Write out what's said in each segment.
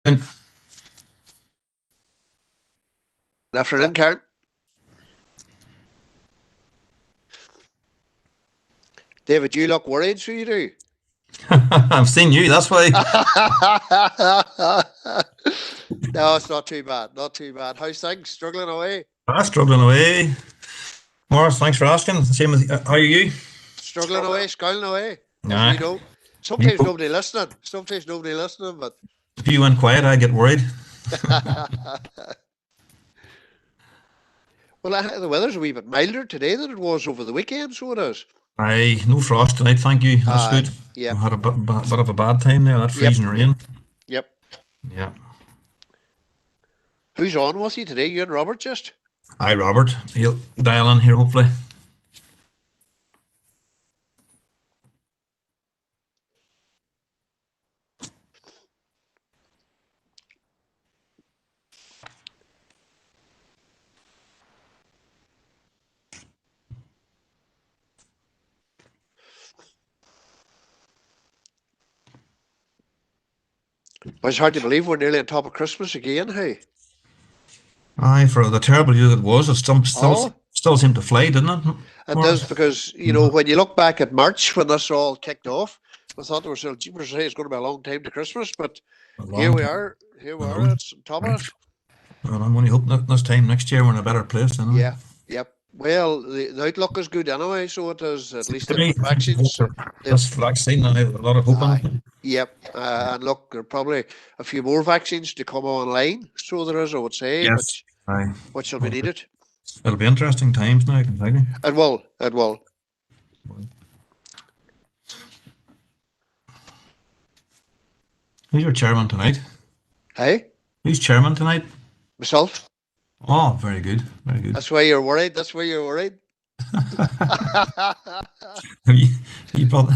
And Afternoon, Karen. David, you look worried, so you do. I've seen you, that's why. No, it's not too bad. Not too bad. How's things? Struggling away? Struggling away. Morris, thanks for asking. Same as how are you? Struggling away, scowling away. Nah. You know, sometimes nobody listening. Sometimes nobody listening, but if you went quiet, I get worried. Well, the weather's a wee bit milder today than it was over the weekend, so it is. Aye, no frost tonight, thank you. That's good. Yeah. I had a bit of a bad time there, that freezing rain. Yep. Yeah. Who's on with you today? You and Robert just? Aye, Robert. He'll dial in here, hopefully. But it's hard to believe we're nearly on top of Christmas again, hey? Aye, for the terrible year that was, it still seemed to fly, didn't it? It does, because, you know, when you look back at March, when this all kicked off, we thought there was it's going to be a long time to Christmas, but here we are. Here we are. It's on top of us. Well, I'm only hoping that this time next year we're in a better place, anyway. Yeah, yep. Well, the outlook is good anyway, so it is, at least the vaccines. This vaccine, I have a lot of hope on it. Yep, and look, there are probably a few more vaccines to come online, so there is, I would say, yes. which will be needed. It'll be interesting times now, I can tell you. It will, it will. Who's your chairman tonight? Hey? Who's chairman tonight? Myself. Oh, very good, very good. That's why you're worried. That's why you're worried. you brought,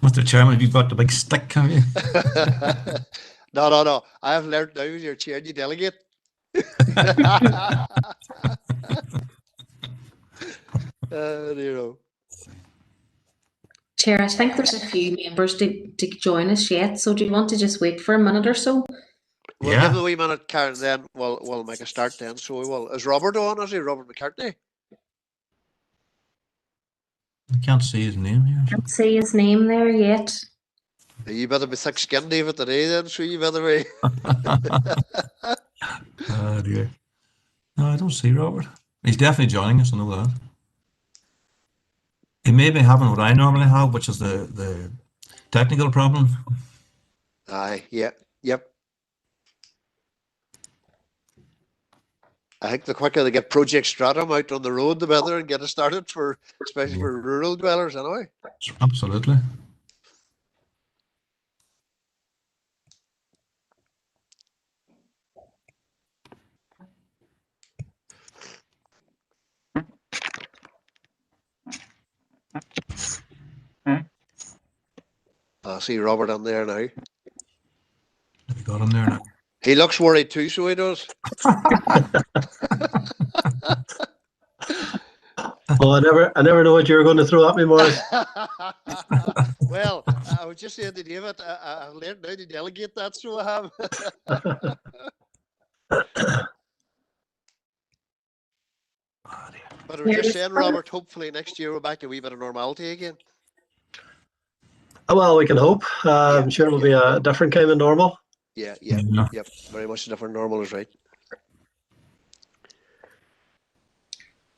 Mr. Chairman, have you got the big stick, have you? No. I have learned now you're chair and you delegate. You know. Chair, I think there's a few members to join us yet, so do you want to just wait for a minute or so? We'll give them a wee minute, Karen, then we'll make a start then. So we will. Is Robert on? Is he Robert McCartney? I can't see his name here. Can't see his name there yet. You better be thick-skinned, David, today then, so you better be. Oh dear. No, I don't see Robert. He's definitely joining us, I know that. He may be having what I normally have, which is the technical problem. Aye, yep. I think the quicker they get Project Stratum out on the road, the better, and get it started especially for rural dwellers anyway. Absolutely. I see Robert on there now. Have you got him there now? He looks worried too, so he does. Oh, I never know what you're going to throw at me, Morris. Well, I was just saying to David, I've learned now to delegate that, so I have. But I was just saying, Robert, hopefully next year we're back to a wee bit of normality again. Well, we can hope. I'm sure it'll be a different kind of normal. Yep. Very much a different normal is right.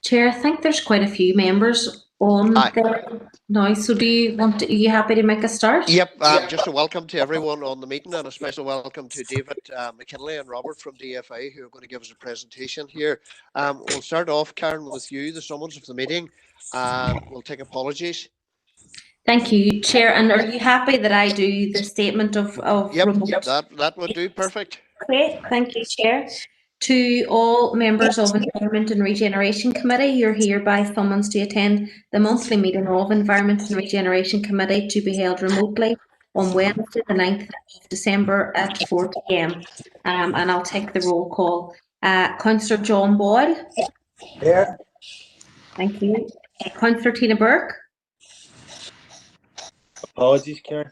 Chair, I think there's quite a few members on there now. So are you happy to make a start? Yep. Just a welcome to everyone on the meeting, and a special welcome to David Mckinney and Robert from DFI, who are going to give us a presentation here. We'll start off, Karen, with you, the summons of the meeting. We'll take apologies. Thank you, Chair. And are you happy that I do the statement of remote? That would do. Perfect. Great. Thank you, Chair. To all members of Environment and Regeneration Committee, you're hereby summoned to attend the monthly meeting of Environment and Regeneration Committee to be held remotely on Wednesday, the 9th of December at 4 p.m. And I'll take the roll call. Councillor John Boyle. Here. Thank you. Councillor Tina Burke. Apologies, Karen.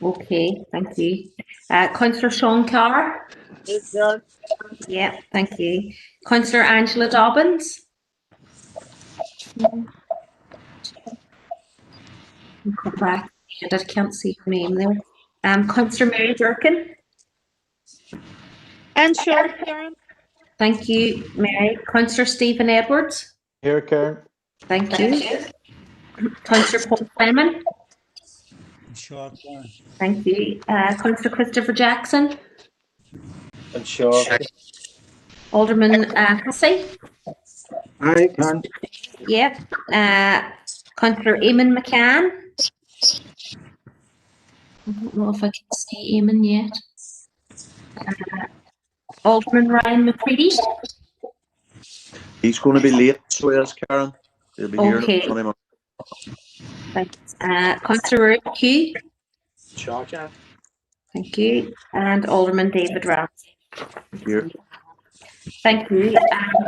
Okay, thank you. Councillor Sean Carr. Yeah, thank you. Councillor Angela Dobbins. I'll come back. I can't see her name there. Councillor Mary Durkin. And sure, Karen. Thank you, Mary. Councillor Stephen Edwards. Here, Karen. Thank you. Councillor Paul Fleming. Sure, Karen. Thank you. Councillor Christopher Jackson. And sure. Alderman Hussey. Aye, Karen. Yep. Councillor Eamon McCann. I don't know if I can see Eamon yet. Alderman Ryan McCready. He's going to be late, so is Karen. He'll be Okay. here. 20 minutes. Thanks. Councillor Hugh. Sure, Karen. Thank you. And Alderman David Ramsey. Here. Thank you.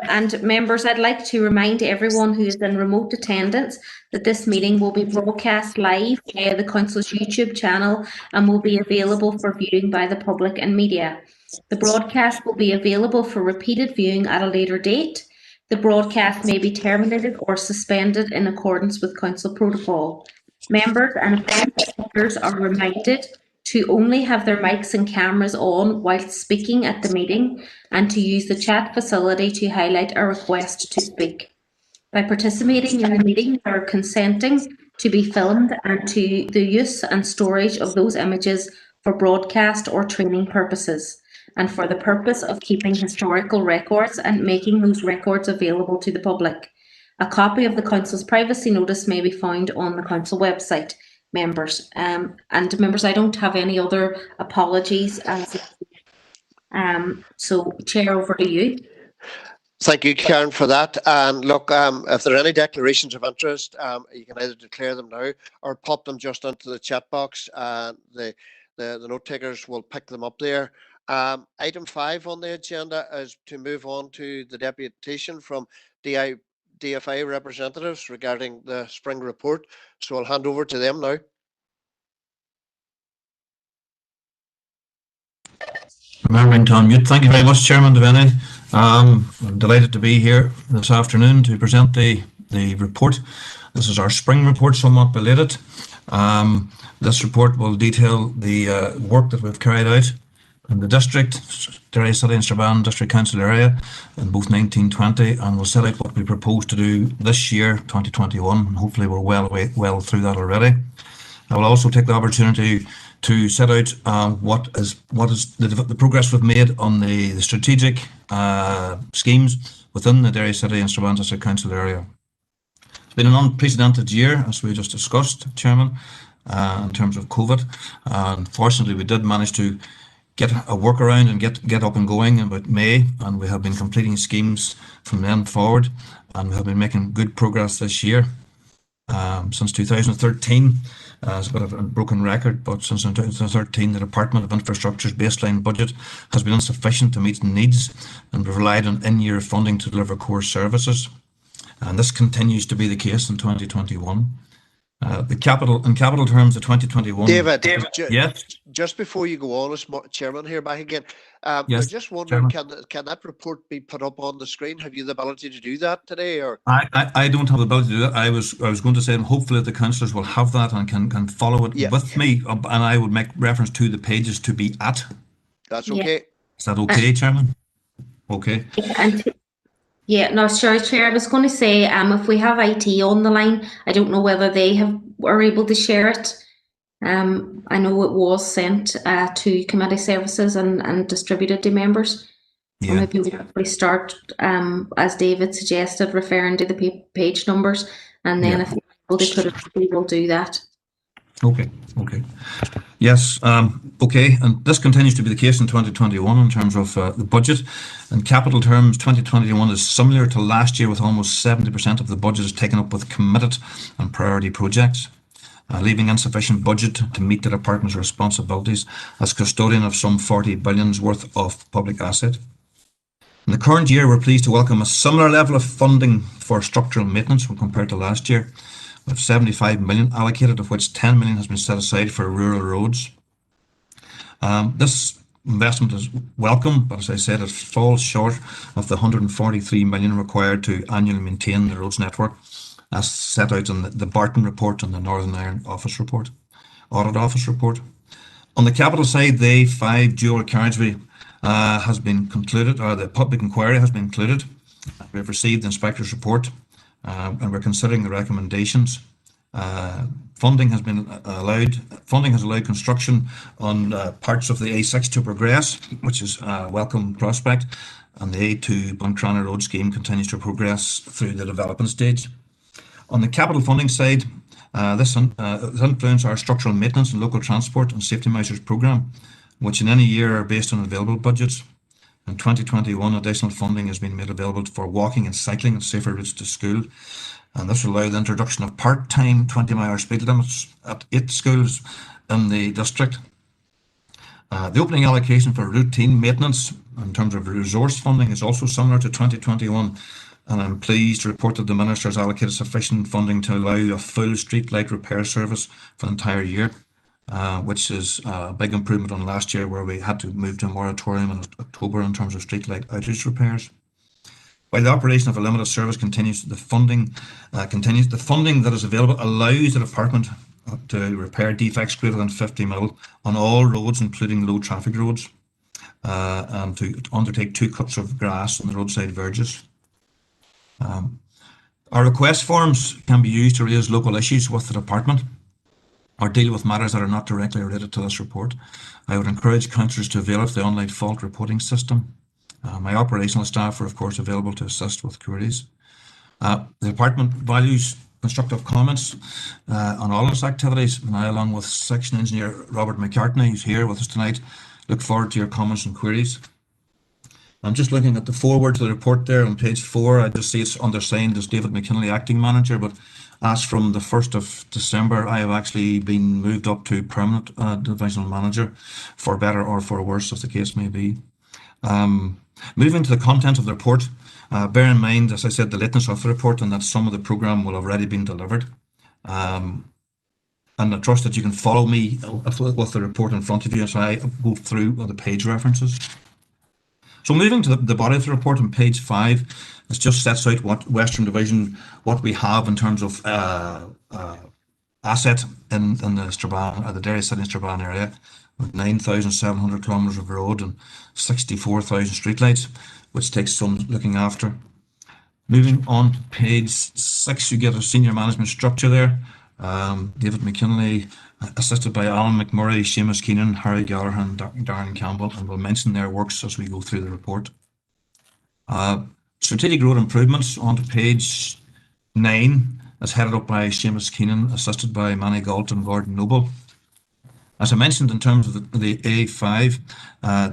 And members, I'd like to remind everyone who is in remote attendance that this meeting will be broadcast live via the Council's YouTube channel and will be available for viewing by the public and media. The broadcast will be available for repeated viewing at a later date. The broadcast may be terminated or suspended in accordance with Council protocol. Members and speakers are reminded to only have their mics and cameras on whilst speaking at the meeting and to use the chat facility to highlight a request to speak. By participating in the meeting, they are consenting to be filmed and to the use and storage of those images for broadcast or training purposes, and for the purpose of keeping historical records and making those records available to the public. A copy of the Council's privacy notice may be found on the Council website. Members, and members, I don't have any other apologies. So, Chair, over to you. Thank you, Karen, for that. And look, if there are any declarations of interest, you can either declare them now or pop them just into the chat box. The note takers will pick them up there. Item 5 on the agenda is to move on to the deputation from DFI representatives regarding the spring report. So I'll hand over to them now. Remembering to unmute. Thank you very much, Chairman Devaney. I'm delighted to be here this afternoon to present the report. This is our spring report, somewhat belated. This report will detail the work that we've carried out in the district, Derry City and Strabane District Council area in both 1920, and we'll set out what we propose to do this year, 2021, and hopefully we're well through that already. I will also take the opportunity to set out what is the progress we've made on the strategic schemes within the Derry City and Strabane District Council area. It's been an unprecedented year, as we just discussed, Chairman, in terms of COVID. Unfortunately, we did manage to get a workaround and get up and going in about May, and we have been completing schemes from then forward, and we have been making good progress this year. Since 2013, it's a bit of a broken record, but since 2013, the Department of Infrastructure's baseline budget has been insufficient to meet needs, and we've relied on in-year funding to deliver core services. And this continues to be the case in 2021. In capital terms, the 2021. David, yes. Just before you go on as Chairman here back again, yes, I'm just wondering, can that report be put up on the screen? Have you the ability to do that today, or? I don't have the ability to do that. I was going to say, hopefully the councillors will have that and can follow it with me, and I would make reference to the pages to be at. That's okay. Is that okay, Chairman? Okay. No, sorry, Chair. I was going to say, if we have IT on the line, I don't know whether they are able to share it. I know it was sent to committee services and distributed to members. Yeah. So maybe we start, as David suggested, referring to the page numbers, and then if you're able to put it, we will do that. Okay. Yes, okay, and this continues to be the case in 2021 in terms of the budget. In capital terms, 2021 is similar to last year, with almost 70% of the budget is taken up with committed and priority projects, leaving insufficient budget to meet the department's responsibilities as custodian of some 40 billions worth of public asset. In the current year, we're pleased to welcome a similar level of funding for structural maintenance when compared to last year, with 75 million allocated, of which 10 million has been set aside for rural roads. This investment is welcome, but as I said, it falls short of the 143 million required to annually maintain the roads network, as set out in the Barton report and the Northern Ireland Audit Office report. On the capital side, the A5 dual carriageway has been concluded, or the public inquiry has been concluded. We've received the inspector's report, and we're considering the recommendations. Funding has allowed construction on parts of the A6 to progress, which is a welcome prospect, and the A2 Buncrana Road scheme continues to progress through the development stage. On the capital funding side, this influences our structural maintenance and local transport and safety measures programme, which in any year are based on available budgets. In 2021, additional funding has been made available for walking and cycling and safer routes to school, and this will allow the introduction of part-time 20-mile speed limits at 8 schools in the district. The opening allocation for routine maintenance in terms of resource funding is also similar to 2021, and I'm pleased to report that the Minister has allocated sufficient funding to allow a full streetlight repair service for the entire year, which is a big improvement on last year, where we had to move to a moratorium in October in terms of streetlight outage repairs. While the operation of a limited service continues, the funding that is available allows the department to repair defects greater than 50 mil on all roads, including low traffic roads, and to undertake 2 cuts of grass on the roadside verges. Our request forms can be used to raise local issues with the department or deal with matters that are not directly related to this report. I would encourage councillors to avail of the online fault reporting system. My operational staff are of course available to assist with queries. The department values constructive comments on all its activities, and I, along with Section Engineer Robert McCartney, who's here with us tonight, look forward to your comments and queries. I'm just looking at the foreword to the report there on page 4. I just see it's undersigned as David McKinley, acting manager, but as from the 1st of December, I have actually been moved up to permanent divisional manager, for better or for worse, as the case may be. Moving to the content of the report, bear in mind, as I said, the lateness of the report and that some of the programme will have already been delivered. And I trust that you can follow me with the report in front of you as I go through the page references. So moving to the body of the report on page 5, it just sets out what Western Division, what we have in terms of asset in the Strabane, the Derry City and Strabane area, with 9,700 kilometres of road and 64,000 streetlights, which takes some looking after. Moving on to page 6, you get a senior management structure there. David McKinley, assisted by Alan McMurray, Seamus Keenan, Harry Gallagher and Darren Campbell, and we'll mention their works as we go through the report. Strategic road improvements onto page 9 is headed up by Seamus Keenan, assisted by Manny Galt and Gordon Noble. As I mentioned, in terms of the A5,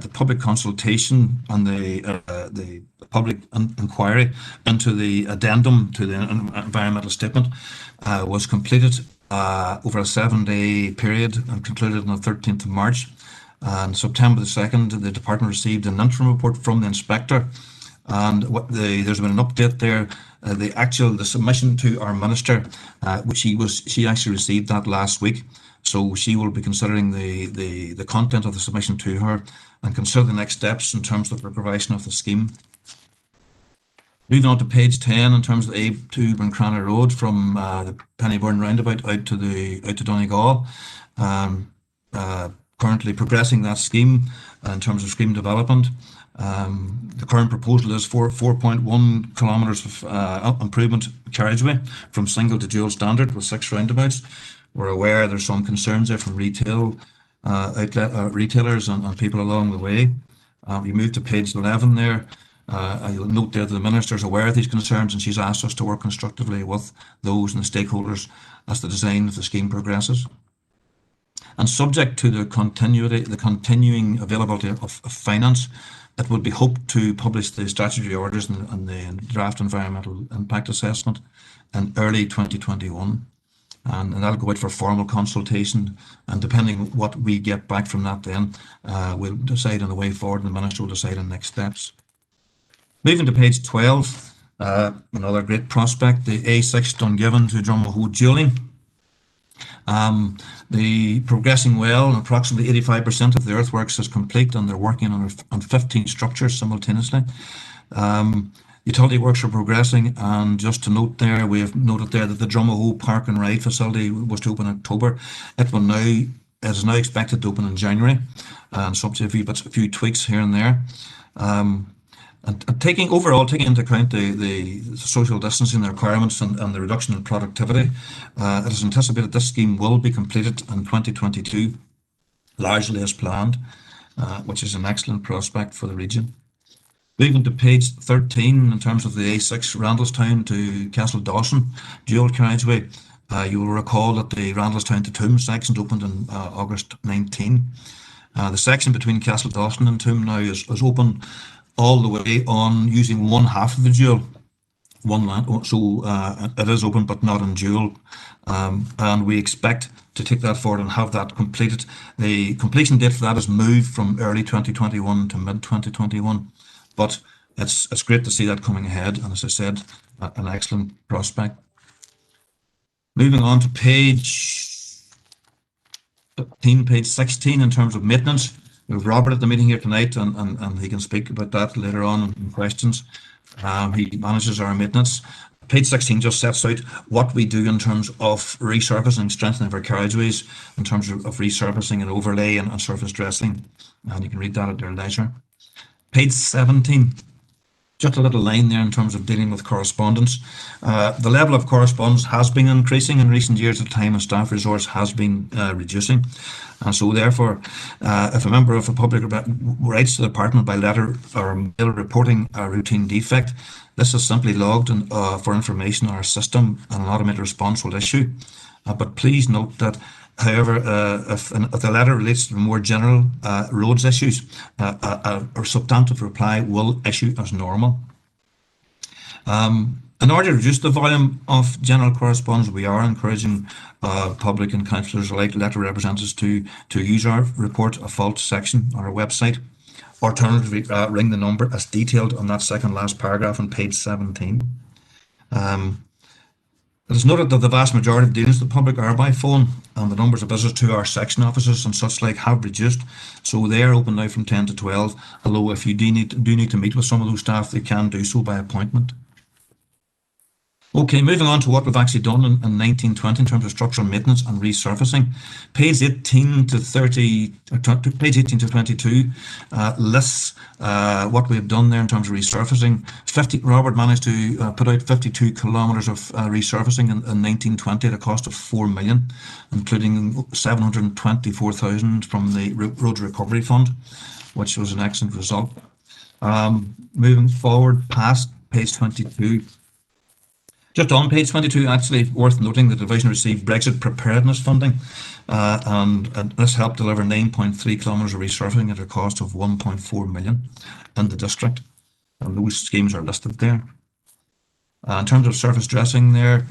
the public consultation and the public inquiry into the addendum to the environmental statement was completed over a 7-day period and concluded on the 13th of March. On September the 2nd, the department received an interim report from the inspector, and there's been an update there. The submission to our minister, which she actually received that last week. So she will be considering the content of the submission to her and consider the next steps in terms of the provision of the scheme. Moving on to page 10, in terms of the A2 Buncrana Road from the Pennyburn roundabout out to Donegal. Currently progressing that scheme in terms of scheme development. The current proposal is for 4.1 kilometres of improvement carriageway from single to dual standard with 6 roundabouts. We're aware there's some concerns there from retailers and people along the way. You move to page 11 there. You'll note there that the Minister is aware of these concerns, and she's asked us to work constructively with those and the stakeholders as the design of the scheme progresses. And subject to the continuing availability of finance, it would be hoped to publish the statutory orders and the draft environmental impact assessment in early 2021. And that'll go out for formal consultation, and depending on what we get back from that, then we'll decide on the way forward, and the Minister will decide on next steps. Moving to page 12, another great prospect, the A6 Dungiven to Drummahoe dualling. The progressing well, approximately 85% of the earthworks is complete, and they're working on 15 structures simultaneously. Utility works are progressing, and just to note there, we have noted there that the Drumahoe Park and Ride facility was to open in October. It is now expected to open in January, and subject to a few tweaks here and there. And taking into account the social distancing requirements and the reduction in productivity, it is anticipated this scheme will be completed in 2022, largely as planned, which is an excellent prospect for the region. Moving to page 13, in terms of the A6 Randalstown to Castle Dawson dual carriageway, you will recall that the Randalstown to Toome section opened in August 19. The section between Castle Dawson and Toome now is open all the way on using one half of the dual, one line. So it is open but not in dual, and we expect to take that forward and have that completed. The completion date for that is moved from early 2021 to mid 2021. But it's great to see that coming ahead, and as I said, an excellent prospect. Moving on to page 15, page 16, in terms of maintenance. We have Robert at the meeting here tonight, and he can speak about that later on in questions. He manages our maintenance. Page 16 just sets out what we do in terms of resurfacing, strengthening of our carriageways, in terms of resurfacing and overlay and surface dressing, and you can read that at your leisure. Page 17, just a little line there in terms of dealing with correspondence. The level of correspondence has been increasing in recent years at a time and staff resource has been reducing. And so therefore, if a member of the public writes to the department by letter or mail reporting a routine defect, this is simply logged for information in our system, and an automated response will issue. But please note that, however, if the letter relates to more general roads issues, a substantive reply will issue as normal. In order to reduce the volume of general correspondence, we are encouraging public and councillors alike, letter representatives, to use our report a fault section on our website. Alternatively, ring the number as detailed on that second last paragraph on page 17. It is noted that the vast majority of dealings with the public are by phone, and the numbers of visitors to our section offices and such like have reduced, so they are open now from 10 to 12, although if you do need to meet with some of those staff, they can do so by appointment. Okay, moving on to what we've actually done in 1920 in terms of structural maintenance and resurfacing. Page 18 to 22 lists what we've done there in terms of resurfacing. Robert managed to put out 52 kilometres of resurfacing in 1920 at a cost of 4 million, including 724,000 from the Road Recovery Fund, which was an excellent result. Moving forward past page 22. Just on page 22, actually worth noting, the division received Brexit preparedness funding, and this helped deliver 9.3 kilometres of resurfacing at a cost of 1.4 million in the district, and those schemes are listed there. In terms of surface dressing there,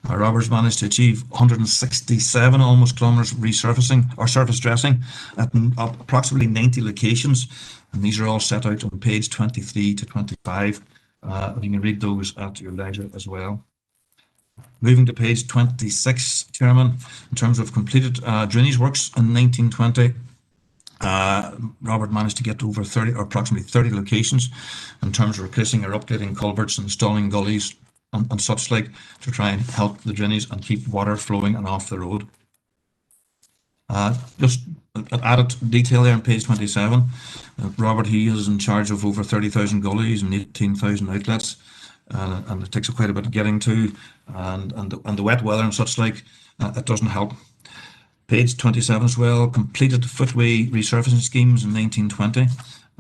Roberts managed to achieve 167 almost kilometres of resurfacing or surface dressing at approximately 90 locations, and these are all set out on page 23 to 25. You can read those at your leisure as well. Moving to page 26, Chairman, in terms of completed drainage works in 1920, Robert managed to get to over 30 or approximately 30 locations in terms of replacing or updating culverts, installing gullies and such like, to try and help the drainage and keep water flowing and off the road. Just an added detail there on page 27. Robert, he is in charge of over 30,000 gullies and 18,000 outlets, and it takes quite a bit of getting to, and the wet weather and such like, it doesn't help. Page 27 as well, completed footway resurfacing schemes in 1920.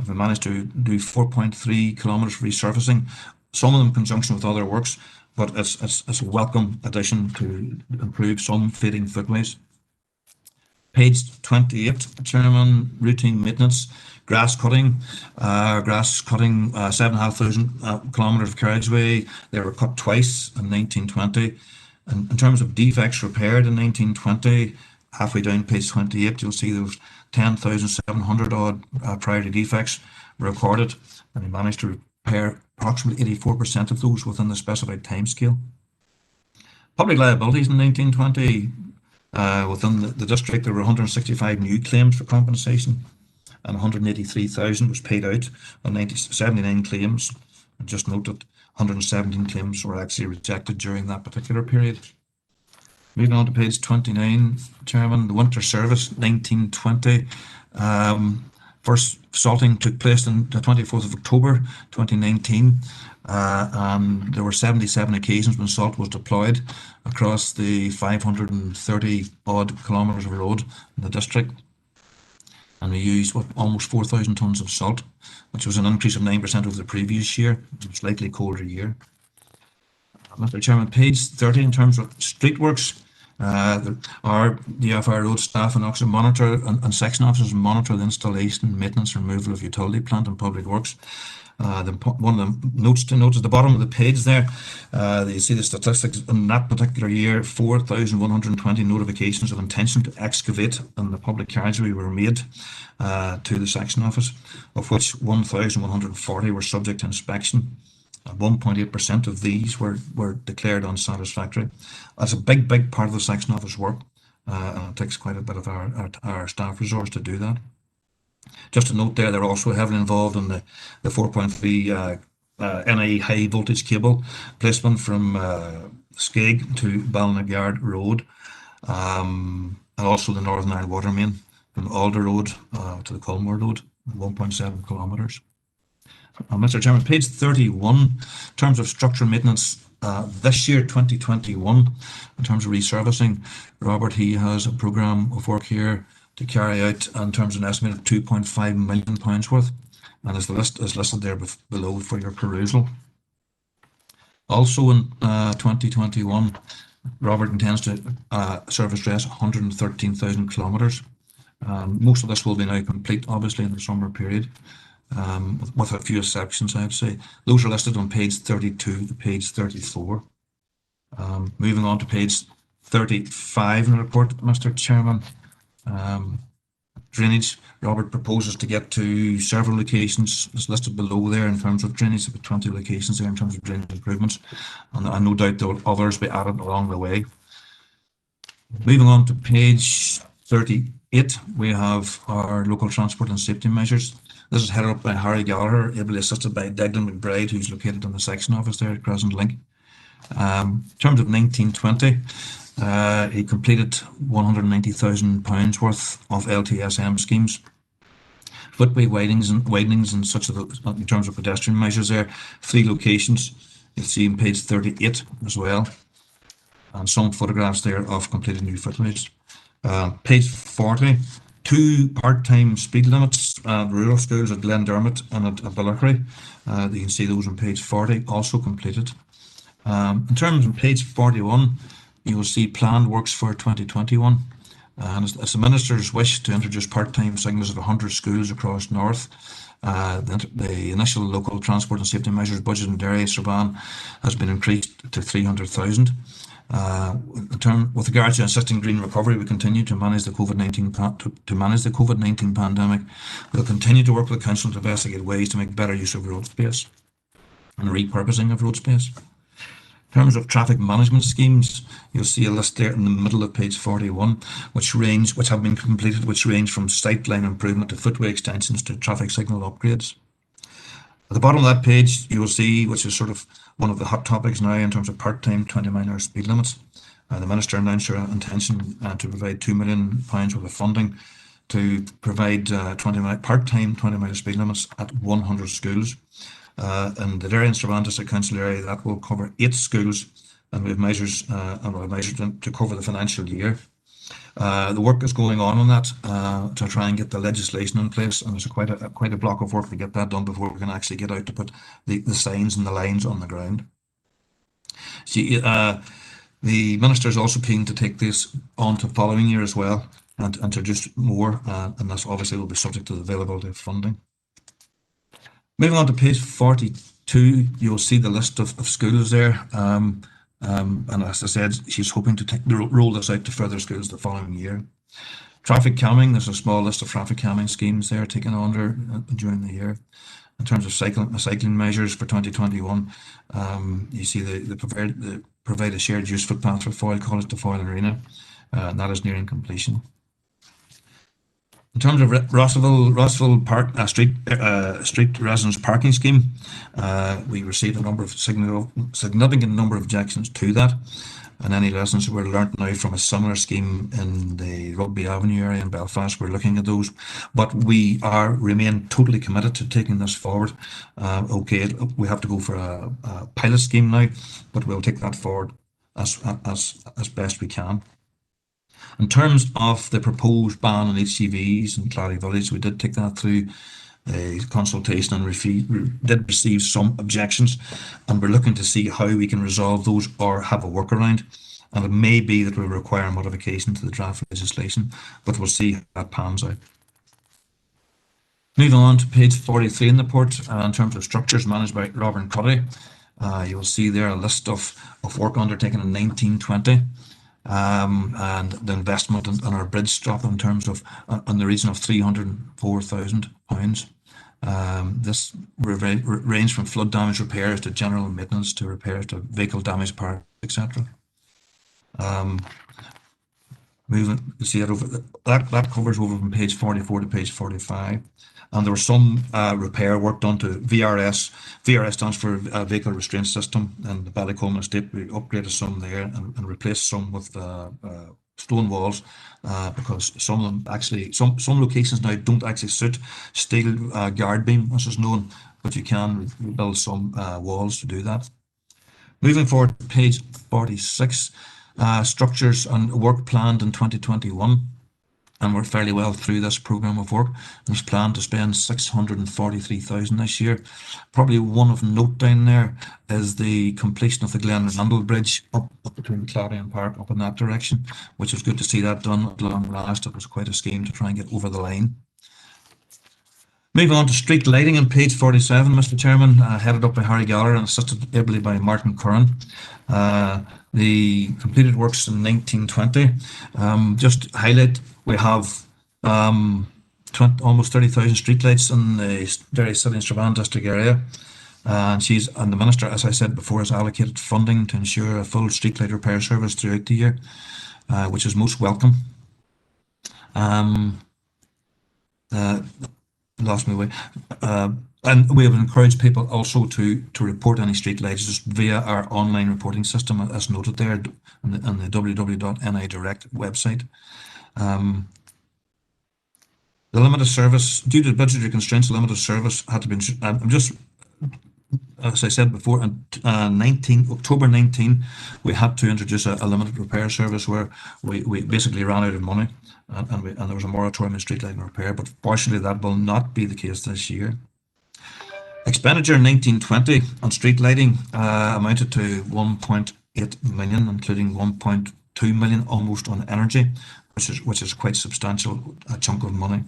We managed to do 4.3 kilometres resurfacing, some of them in conjunction with other works, but it's a welcome addition to improve some fading footways. Page 28, Chairman, routine maintenance, grass cutting, 7,500 kilometres of carriageway. They were cut twice in 1920. And in terms of defects repaired in 1920, halfway down page 28, you'll see those 10,700 odd priority defects recorded, and he managed to repair approximately 84% of those within the specified timescale. Public liabilities in 1920, Within the district, there were 165 new claims for compensation, and 183,000 was paid out on 79 claims. And just note that 117 claims were actually rejected during that particular period. Moving on to page 29, Chairman, the winter service 1920. First salting took place on the 24th of October 2019. And there were 77 occasions when salt was deployed across the 530 odd kilometres of road in the district. And we used almost 4,000 tonnes of salt, which was an increase of 9% over the previous year. It was a slightly colder year. Mr. Chairman, page 30 in terms of street works. Our DFR road staff and officers monitor and section officers monitor the installation, maintenance, and removal of utility plant and public works. One of the notes to note at the bottom of the page there, you see the statistics in that particular year. 4,120 notifications of intention to excavate in the public carriageway were made to the section office, of which 1,140 were subject to inspection. 1.8% of these were declared unsatisfactory. That's a big part of the section office work, and it takes quite a bit of our staff resource to do that. Just to note there, they're also heavily involved in the 4.3 NI high voltage cable placement from Skeg to Ballinagard Road, and also the Northern Ireland water main from Alder Road to the Culmore Road, 1.7 kilometres. Mr. Chairman, page 31, in terms of structural maintenance this year, 2021, in terms of resurfacing, Robert, he has a programme of work here to carry out in terms of an estimate of £2.5 million worth, and the list is listed there below for your perusal. Also in 2021, Robert intends to surface dress 113,000 kilometres. Most of this will be now complete, obviously, in the summer period. With a few exceptions, I would say. Those are listed on page 32 to page 34. Moving on to page 35 in the report, Mr. Chairman. Drainage, Robert proposes to get to several locations. It's listed below there in terms of drainage, about 20 locations there in terms of drainage improvements. And no doubt there will others be added along the way. Moving on to page 38, we have our local transport and safety measures. This is headed up by Harry Gallagher, ably assisted by Declan McBride, who's located in the section office there at Crescent Link. In terms of 1920, he completed £190,000 worth of LTSM schemes. Footway widenings and such in terms of pedestrian measures there. 3 locations, you'll see on page 38 as well. And some photographs there of completed new footways. Page 40. 2 part-time speed limits at rural schools at Glendermot and at Billericay. You can see those on page 40, also completed. In terms of page 41, you will see planned works for 2021. And it's the Minister's wish to introduce part-time signals at 100 schools across North. The initial local transport and safety measures budget in Derry, Strabane, has been increased to 300,000. With regard to assisting green recovery, we continue to manage the COVID-19 pandemic. We'll continue to work with the Council to investigate ways to make better use of road space and repurposing of road space. In terms of traffic management schemes, you'll see a list there in the middle of page 41, which have been completed, which range from sight line improvement to footway extensions to traffic signal upgrades. At the bottom of that page, you will see, which is sort of one of the hot topics now in terms of part-time 20-mile speed limits. The Minister announced her intention to provide £2 million worth of funding to provide part-time 20-mile speed limits at 100 schools. In the Derry and Strabane District Council area, that will cover 8 schools, and we have measures to cover the financial year. The work is going on that to try and get the legislation in place, and there's quite a block of work to get that done before we can actually get out to put the signs and the lines on the ground. See, the Minister is also keen to take this on to following year as well and introduce more, and this obviously will be subject to the availability of funding. Moving on to page 42, you'll see the list of schools there. And as I said, she's hoping to roll this out to further schools the following year. Traffic calming, there's a small list of traffic calming schemes there taken on during the year. In terms of cycling measures for 2021, you see they provide a shared use footpath for Foyle College to Foyle Arena. and that is nearing completion. In terms of Rossville Park street residence parking scheme, we received a number of significant number of objections to that, and any lessons were learnt now from a similar scheme in the Rugby Avenue area in Belfast. We're looking at those, but we remain totally committed to taking this forward. Okay, we have to go for a pilot scheme now, but we'll take that forward as best we can. In terms of the proposed ban on HCVs in Clary Village, we did take that through a consultation and did receive some objections, and we're looking to see how we can resolve those or have a workaround. And it may be that we require a modification to the draft legislation, but we'll see how that pans out. Moving on to page 43 in the report, in terms of structures managed by Robert Cuddy, you will see there a list of work undertaken in 1920. And the investment in our bridge stop in terms of in the region of £304,000. This ranged from flood damage repairs to general maintenance to repairs to vehicle damage parts, etc. Moving, you see it over that covers over from page 44 to page 45. And there was some repair work done to VRS. VRS stands for Vehicle Restraint System, and the Ballycoman estate. We upgraded some there and replaced some with stone walls because some of them actually, some locations now don't actually suit steel guard beam, as is known, but you can rebuild some walls to do that. Moving forward to page 46, structures and work planned in 2021. And we're fairly well through this programme of work. There's planned to spend 643,000 this year. Probably one of note down there is the completion of the Glen Randall Bridge up between Clary and Park, up in that direction, which was good to see that done at long last. It was quite a scheme to try and get over the line. Moving on to street lighting on page 47, Mr. Chairman, headed up by Harry Gallagher and assisted ably by Martin Curran. The completed works in 1920. Just highlight, we have almost 30,000 streetlights in the Derry City and Strabane district area. And the Minister, as I said before, has allocated funding to ensure a full streetlight repair service throughout the year, which is most welcome. Lost my way. And we have encouraged people also to report any street lights just via our online reporting system, as noted there on the www.ni Direct website. The limited service, due to budgetary constraints, the limited service had to be, as I said before, on October 19, we had to introduce a limited repair service where we basically ran out of money, and there was a moratorium in street lighting repair, but fortunately that will not be the case this year. Expenditure in 1920 on street lighting amounted to 1.8 million, including 1.2 million almost on energy, which is quite substantial, a chunk of money.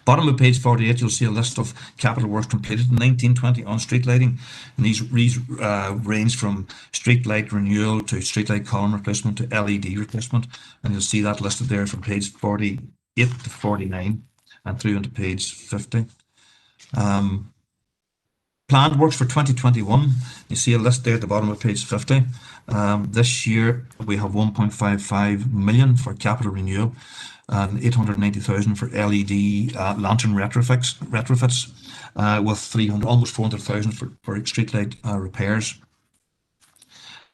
Bottom of page 48, you'll see a list of capital works completed in 1920 on street lighting, and these range from street light renewal to street light column replacement to LED replacement, and you'll see that listed there from page 48 to 49 and through into page 50. Planned works for 2021, you see a list there at the bottom of page 50. This year we have 1.55 million for capital renewal and 890,000 for LED lantern retrofits with almost 400,000 for streetlight repairs.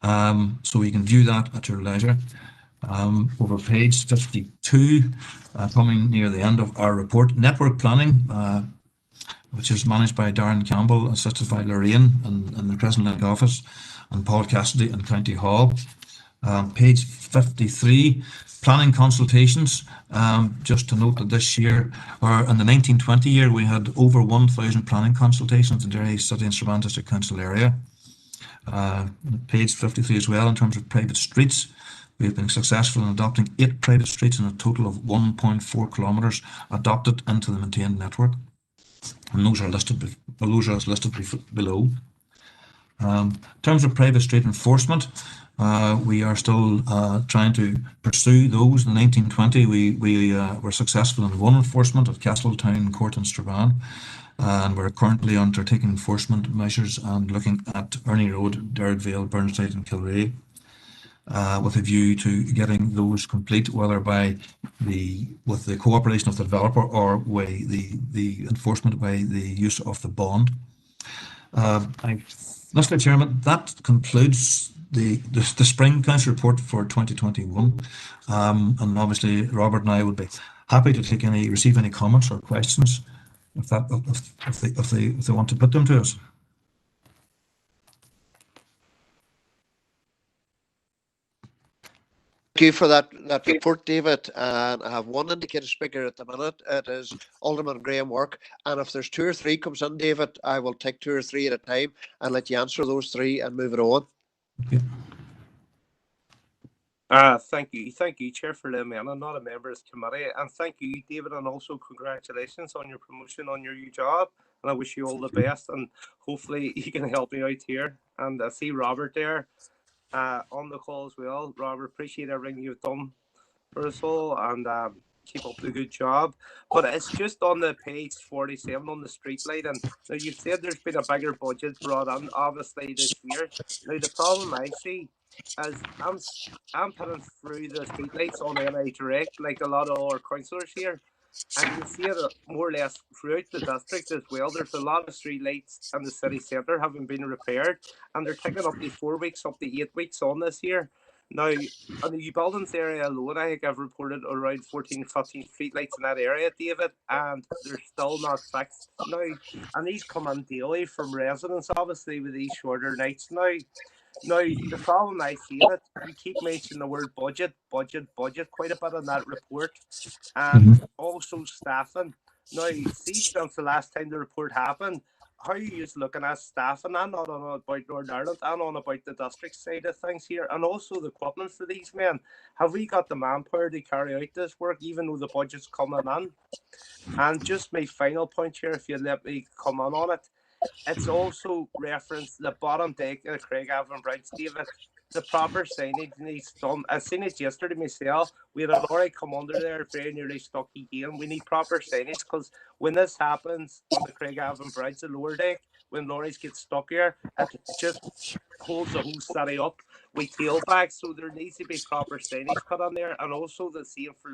So you can view that at your leisure. Over page 52, coming near the end of our report, network planning, which is managed by Darren Campbell, assisted by Lorraine in the President office, and Paul Cassidy in County Hall. Page 53, planning consultations. Just to note that this year, or in the 1920 year, we had over 1,000 planning consultations in the Derry City and Strabane District Council area. Page 53 as well, in terms of private streets. We have been successful in adopting 8 private streets and a total of 1.4 kilometres adopted into the maintained network. And those are listed below. In terms of private street enforcement, we are still trying to pursue those. In 1920, we were successful in one enforcement at Castletown Court in Strabane, and we're currently undertaking enforcement measures and looking at Ernie Road, Derridvale, Burnside and Kilray. with a view to getting those complete, whether with the cooperation of the developer or the enforcement by the use of the bond. Mr. Chairman, that concludes the Spring Council report for 2021. And obviously, Robert and I would be happy to receive any comments or questions if they want to put them to us. Thank you for that report, David. And I have one indicated speaker at the minute. It is Alderman Graham Work. And if there's 2 or 3 comes in, David, I will take 2 or 3 at a time and let you answer those 3 and move it on. Okay. Thank you, Chair, for letting me in. I'm not a member of this committee, and thank you, David, and also congratulations on your promotion on your new job. And I wish you all the best, and hopefully you can help me out here. And I see Robert there on the call as well. Robert, appreciate everything you've done for us all, and keep up the good job. But it's just on the page 47 on the streetlight, and now you've said there's been a bigger budget brought in, obviously, this year. Now the problem I see is I'm putting through the streetlights on NI Direct, like a lot of our councillors here, and you see it more or less throughout the district as well. There's a lot of streetlights in the city centre haven't been repaired, and they're taking up to 4 weeks, up to 8 weeks on this year. Now, in the buildings area alone, I think I've reported around 14, 15 streetlights in that area, David, and they're still not fixed now. And these come in daily from residents, obviously, with these shorter nights now. Now, the problem I see in it, you keep mentioning the word budget quite a bit in that report, and also staffing. Now, see, since the last time the report happened, how are you looking at staffing? I'm not on about Northern Ireland, I'm on about the district side of things here, and also the equipment for these men. Have we got the manpower to carry out this work, even though the budget's coming in? And just my final point here, if you let me come on it, it's also referenced the bottom deck of the Craigavon Bridge, David. The proper signage needs done. I seen it yesterday myself. We had a lorry come under there, very nearly stuck again. We need proper signage, because when this happens on the Craigavon Bridge, the lower deck, when lorries get stuck here, it just holds the whole city up with tailbacks. So there needs to be proper signage put on there, and also the same for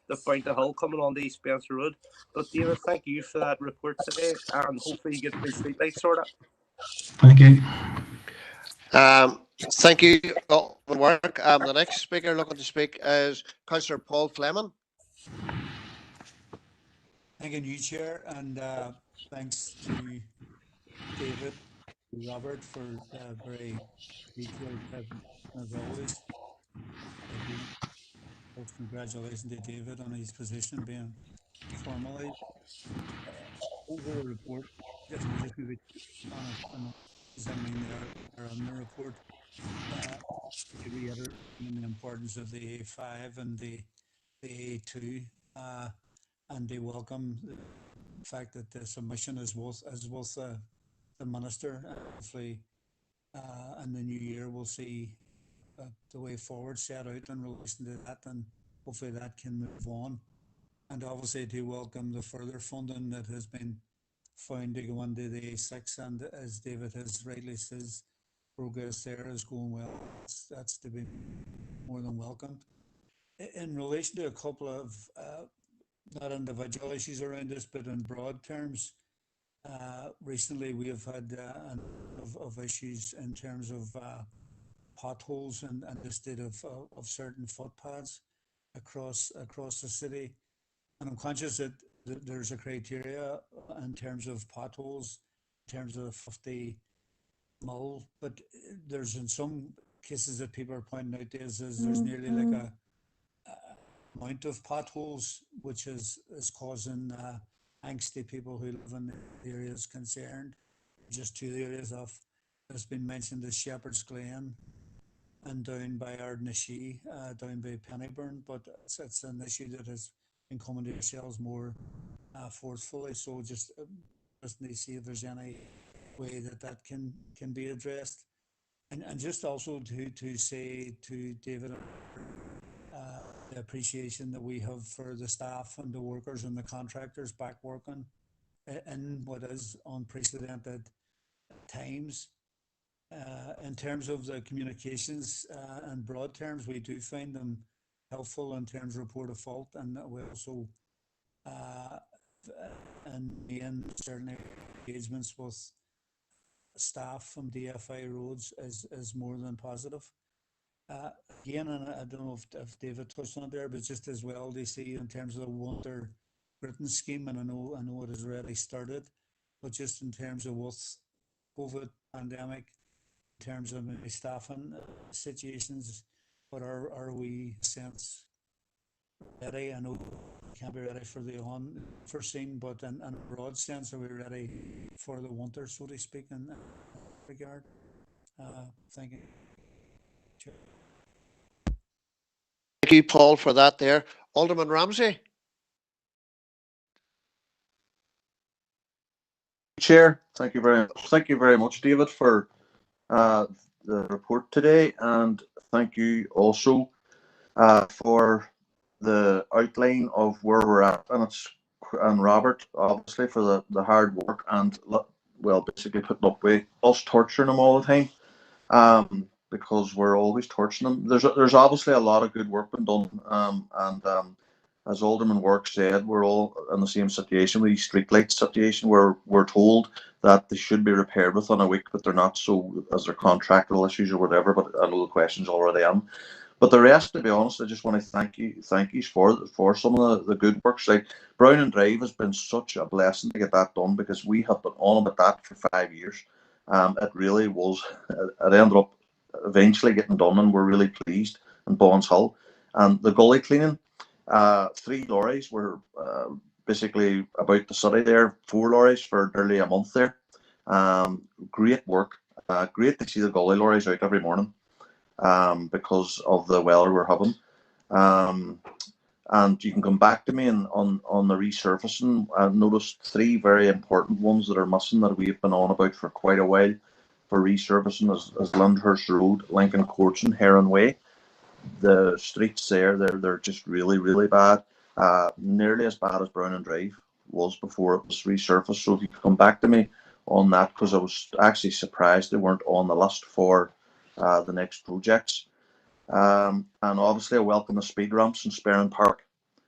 the Fountain Hill coming on the East Spencer Road. But David, thank you for that report today, and hopefully you get my streetlights sorted. Thank you. Thank you, Alderman Work. The next speaker looking to speak is Councillor Paul Fleming. Thank you, Chair, and thanks to David, Robert for very detailed presentation as always. First, congratulations to David on his position being formally over the report. Just maybe on anything there on the report. To reiterate the importance of the A5 and the A2, and they welcome the fact that the submission is both the minister. Hopefully, in the new year, we'll see the way forward set out in relation to that, and hopefully that can move on. And obviously, to welcome the further funding that has been found to go into the A6, and as David has rightly says, progress there is going well. That's to be more than welcomed. In relation to a couple of not individual issues around this, but in broad terms, recently we have had of issues in terms of potholes and the state of certain footpaths across the city. And I'm conscious that there's a criteria in terms of potholes, in terms of the mole, but there's in some cases that people are pointing out there's nearly like a amount of potholes which is causing angst to people who live in the areas concerned. Just 2 areas of that's been mentioned as Shepherd's Glen and down by Ardnashee, down by Pennyburn, but it's an issue that has been coming to yourselves more forcefully. So just need to see if there's any way that can be addressed, and just also to say to David the appreciation that we have for the staff and the workers and the contractors back working in what is unprecedented times. In terms of the communications, in broad terms, we do find them helpful in terms of report of fault, and we also, in certain engagements with staff from DFI roads is more than positive. Again, and I don't know if David touched on it there, but just as well, they see in terms of the winter gritting scheme, and I know it has already started, but just in terms of what's COVID pandemic, in terms of maybe staffing situations, but are we sense ready? I know we can't be ready for the unforeseen, but in a broad sense, are we ready for the winter, so to speak, in that regard? Thank you. Chair. Thank you, Paul, for that there. Alderman Ramsey. Chair, thank you very much. Thank you very much, David, for the report today, and thank you also for the outline of where we're at, and Robert, obviously, for the hard work and, well, basically putting up with us torturing them all the time, because we're always torturing them. There's obviously a lot of good work been done, and as Alderman Work said, we're all in the same situation with the streetlight situation, where we're told that they should be repaired within a week, but they're not, so as they're contractual issues or whatever, but I know the question's already on. But the rest, to be honest, I just want to thank you for some of the good works. Like Brown and Drive has been such a blessing to get that done, because we have been on about that for 5 years. It really was. It ended up eventually getting done, and we're really pleased in Bonds Hill. And the gully cleaning, 3 lorries were basically about the city there, 4 lorries for nearly a month there. Great work. Great to see the gully lorries out every morning, because of the weather we're having. And you can come back to me on the resurfacing. I've noticed 3 very important ones that are missing, that we've been on about for quite a while for resurfacing, as Lyndhurst Road, Lincoln Courts and Heron Way. The streets there, they're just really, really bad. Nearly as bad as Brown and Drive was before it was resurfaced. So if you could come back to me on that, because I was actually surprised they weren't on the list for the next projects. And obviously I welcome the speed ramps in Sperrin Park.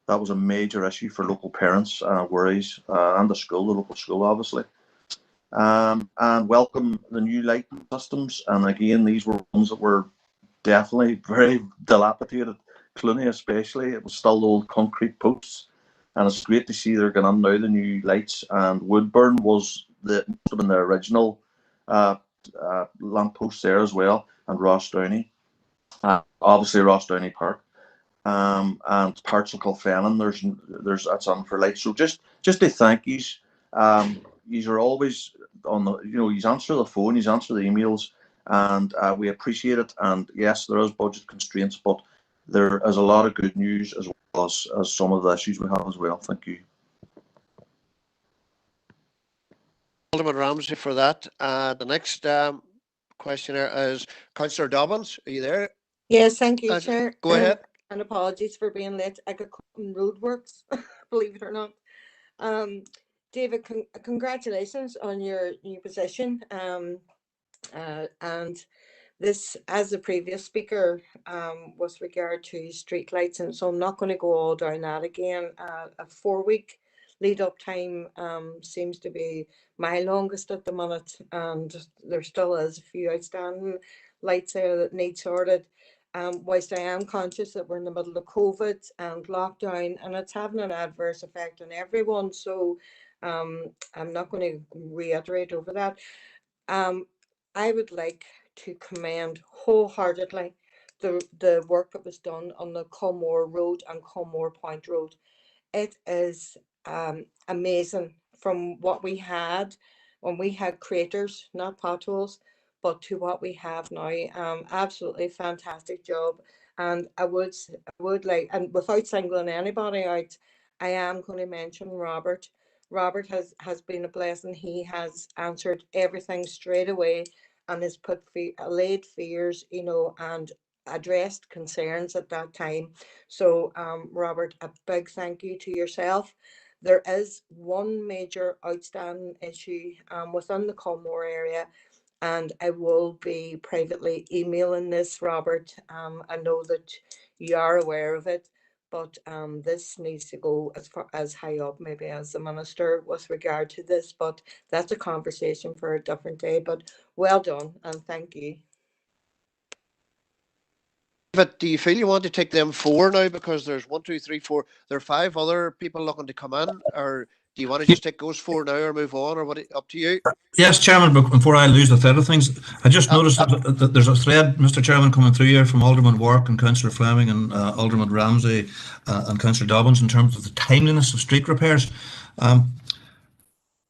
That was a major issue for local parents, worries, and the local school obviously. And welcome the new lighting systems. And again, these were ones that were definitely very dilapidated. Cluny especially, it was still old concrete posts, and it's great to see they're going on now, the new lights. And Woodburn was the original lamp post there as well, and Ross Downey, obviously Ross Downey Park, and parts of Kilfennan. There's that's on for lights. So just to thank yous. Yous are always on the, yous answer the phone, yous answer the emails, and we appreciate it. And yes, there is budget constraints, but there is a lot of good news, as well as some of the issues we have as well. Thank you. Alderman Ramsey for that. The next questioner is Councillor Dobbins. Are you there? Yes, thank you, Chair. Go ahead. And apologies for being late. I got caught in roadworks, believe it or not. David, congratulations on your new position. And this, as the previous speaker, with regard to streetlights, and so I'm not going to go all down that again. A 4-week lead-up time seems to be my longest at the minute, and there still is a few outstanding lights there that need sorted. Whilst I am conscious that we're in the middle of COVID and lockdown, and it's having an adverse effect on everyone, so I'm not going to reiterate over that. I would like to commend wholeheartedly the work that was done on the Culmore Road and Culmore Point Road. It is amazing from what we had when we had craters, not potholes, but to what we have now. Absolutely fantastic job. And I would like, and without singling anybody out, I am going to mention Robert. Robert has been a blessing. He has answered everything straight away, and has allayed fears, and addressed concerns at that time. So, Robert, a big thank you to yourself. There is one major outstanding issue within the Culmore area, and I will be privately emailing this, Robert. I know that you are aware of it, but this needs to go as far as high up, maybe as the minister, with regard to this. But that's a conversation for a different day. But well done, and thank you. But do you feel you want to take them 4 now, because there's 1, 2, 3, 4, there are 5 other people looking to come in, or do you want to just take those 4 now or move on, or what? Up to you. Yes, Chairman, but before I lose the thread of things, I just noticed that there's a thread, Mr. Chairman, coming through here from Alderman Wark and Councillor Fleming and Alderman Ramsey and Councillor Dobbins in terms of the timeliness of street repairs.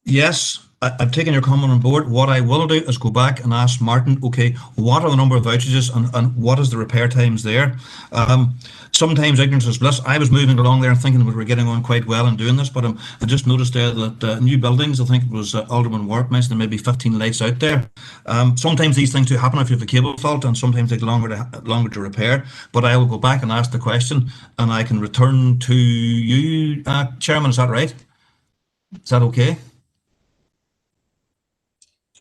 Yes, I've taken your comment on board. What I will do is go back and ask Martin, okay, what are the number of outages and what is the repair times there? Sometimes ignorance is bliss. I was moving along there and thinking we were getting on quite well in doing this, but I just noticed there that new buildings, I think it was Alderman Wark mentioned, maybe 15 lights out there. Sometimes these things do happen if you have a cable fault, and sometimes take longer to repair. But I will go back and ask the question, and I can return to you, Chairman. Is that right? Is that okay?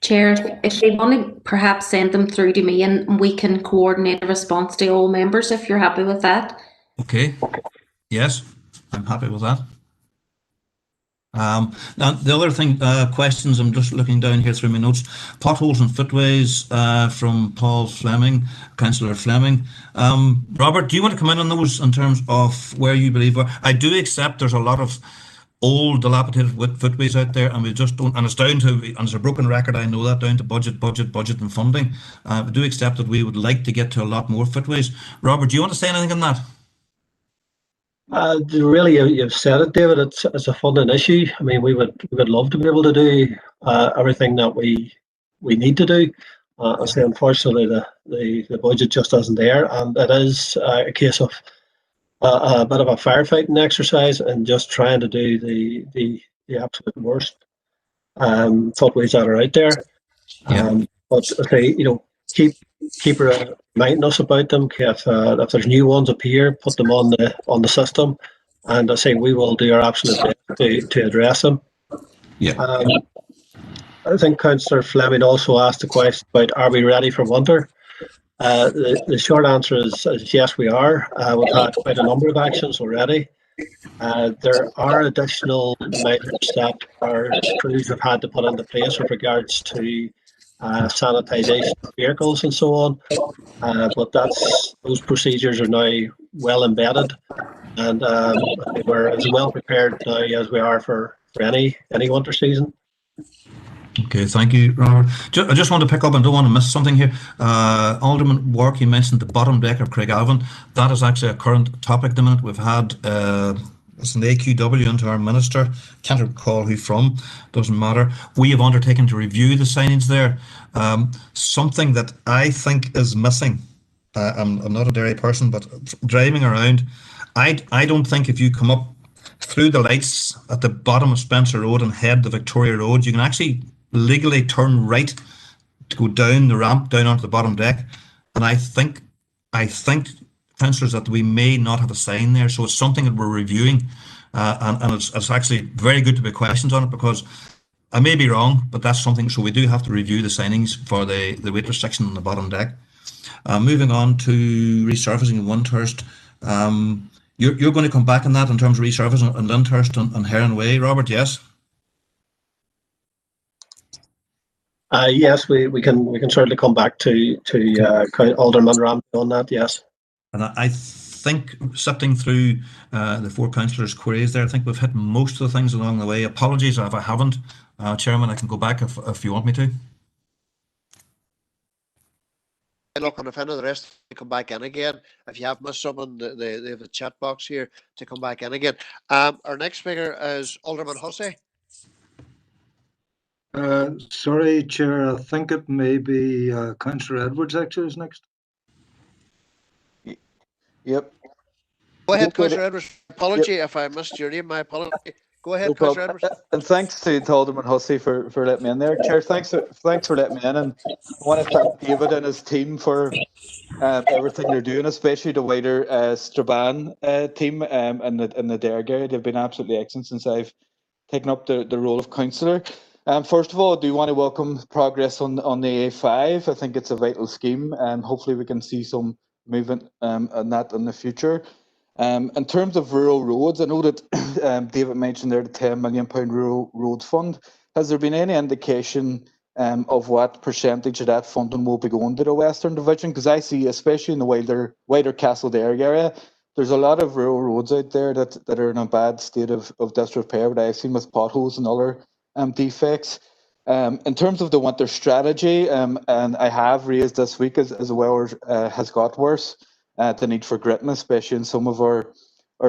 Chair, if they want to perhaps send them through to me and we can coordinate a response to all members, if you're happy with that. Okay. Yes, I'm happy with that. Now, the other thing, questions, I'm just looking down here through my notes. Potholes and Footways from Paul Fleming, Councillor Fleming. Robert, do you want to come in on those in terms of where you believe? I do accept there's a lot of old dilapidated footways out there, and we just don't, and it's down to, and it's a broken record, I know that, down to budget and funding. We do accept that we would like to get to a lot more footways. Robert, do you want to say anything on that? Really, you've said it, David. It's a funding issue. I mean, we would love to be able to do everything that we need to do. I say, unfortunately, the budget just isn't there, and it is a case of a bit of a firefighting exercise and just trying to do the absolute worst footways that are out there. But okay, keep reminding us about them. If there's new ones appear, put them on the system, and I say we will do our absolute best to address them. I think Councillor Fleming also asked a question about, are we ready for winter? The short answer is yes, we are. We've had quite a number of actions already. There are additional measures that our crews have had to put into place with regards to sanitisation of vehicles and so on. But those procedures are now well embedded, and we're as well prepared now as we are for any winter season. Okay, thank you, Robert. I just want to pick up, and don't want to miss something here. Alderman Wark, you mentioned the bottom deck of Craigavon. That is actually a current topic at the minute. We've had it's an AQW into our minister, can't recall who from, doesn't matter. We have undertaken to review the signage there. Something that I think is missing, I'm not a Derry person, but driving around, I don't think if you come up through the lights at the bottom of Spencer Road and head to Victoria Road, you can actually legally turn right to go down the ramp down onto the bottom deck. And I think councillors, that we may not have a sign there, so it's something that we're reviewing, and it's actually very good to be questions on it, because I may be wrong, but that's something. So we do have to review the signings for the weight restriction on the bottom deck. Moving on to resurfacing in Windhurst. You're going to come back on that in terms of resurfacing on Lyndhurst and Heron Way, Robert? Yes. Yes, we can certainly come back to Alderman Ramsey on that. Yes. And I think, sifting through the 4 councillors' queries there, I think we've hit most of the things along the way. Apologies if I haven't, Chairman. I can go back if you want me to. Look, and if any of the rest come back in again, if you have missed someone, they have a chat box here to come back in again. Our next speaker is Alderman Hussey. Sorry, Chair, I think it may be Councillor Edwards actually is next. Yep. Go ahead, Councillor Edwards. Apology if I missed your name, my apology. Go ahead, Councillor Edwards. And thanks to Alderman Hussey for letting me in there. Chair, thanks for letting me in, and I want to thank David and his team for everything they're doing, especially the wider Strabane team and the Derry area. They've been absolutely excellent since I've taken up the role of councillor. First of all, I do want to welcome progress on the A5. I think it's a vital scheme, and hopefully we can see some movement on that in the future. In terms of rural roads, I know that David mentioned there the £10 million Rural Roads Fund. Has there been any indication of what percentage of that funding will be going to the Western Division? Because I see, especially in the wider Castle Derry area, there's a lot of rural roads out there that are in a bad state of disrepair, but I've seen with potholes and other defects. In terms of the winter strategy, and I have raised this week as well has got worse, the need for gritting, especially in some of our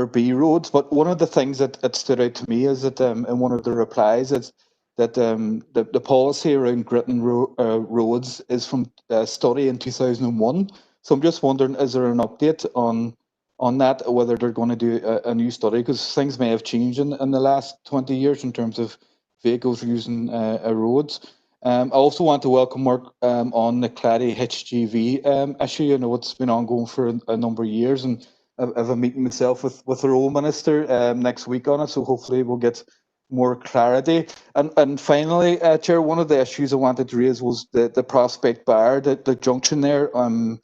B roads. But one of the things that stood out to me is that in one of the replies is that the policy around gritting roads is from a study in 2001. So I'm just wondering, is there an update on that, whether they're going to do a new study? Because things may have changed in the last 20 years in terms of vehicles using roads. I also want to welcome work on the Claddagh HGV issue. I know it's been ongoing for a number of years, and I have a meeting myself with the Road Minister next week on it, so hopefully we'll get more clarity. And finally, Chair, one of the issues I wanted to raise was the Prospect Bar, the junction there on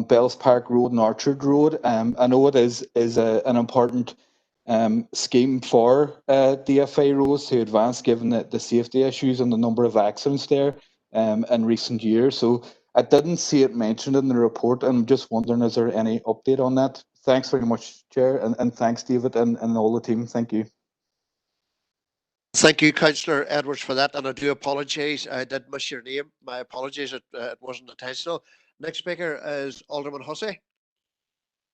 Bells Park Road and Orchard Road. I know it is an important scheme for DFA roads to advance, given the safety issues and the number of accidents there in recent years. So I didn't see it mentioned in the report, and I'm just wondering, is there any update on that? Thanks very much, Chair, and thanks, David, and all the team. Thank you. Thank you, Councillor Edwards, for that, and I do apologise. I did miss your name. My apologies, it wasn't intentional. Next speaker is Alderman Hussey.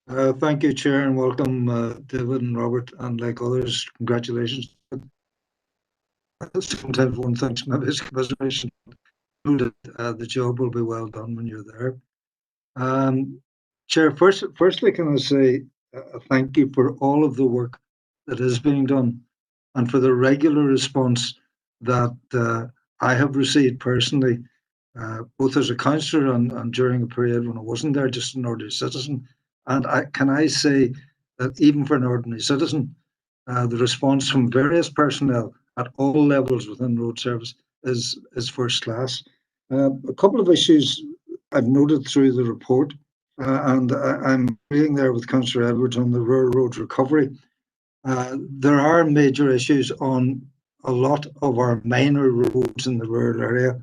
Thank you, Chair, and welcome, David and Robert, and like others, congratulations. Sometimes one thinks maybe it's commiseration. The job will be well done when you're there. Chair, firstly, can I say thank you for all of the work that is being done, and for the regular response that I have received personally, both as a councillor and during a period when I wasn't there, just an ordinary citizen. And can I say that even for an ordinary citizen, the response from various personnel at all levels within road service is first class. A couple of issues I've noted through the report, and I'm agreeing there with Councillor Edwards on the rural road recovery. There are major issues on a lot of our minor roads in the rural area,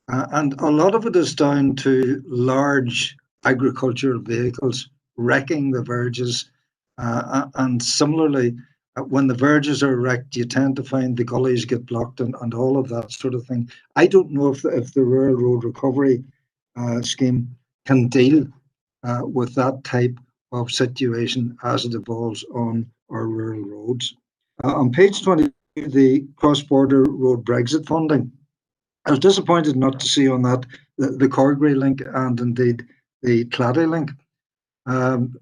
and a lot of it is down to large agricultural vehicles wrecking the verges, and similarly, when the verges are wrecked, you tend to find the gullies get blocked and all of that sort of thing. I don't know if the rural road recovery scheme can deal with that type of situation as it evolves on our rural roads. On page 22, the cross-border road Brexit funding, I was disappointed not to see on that the Corgray link and indeed the Claddagh link. And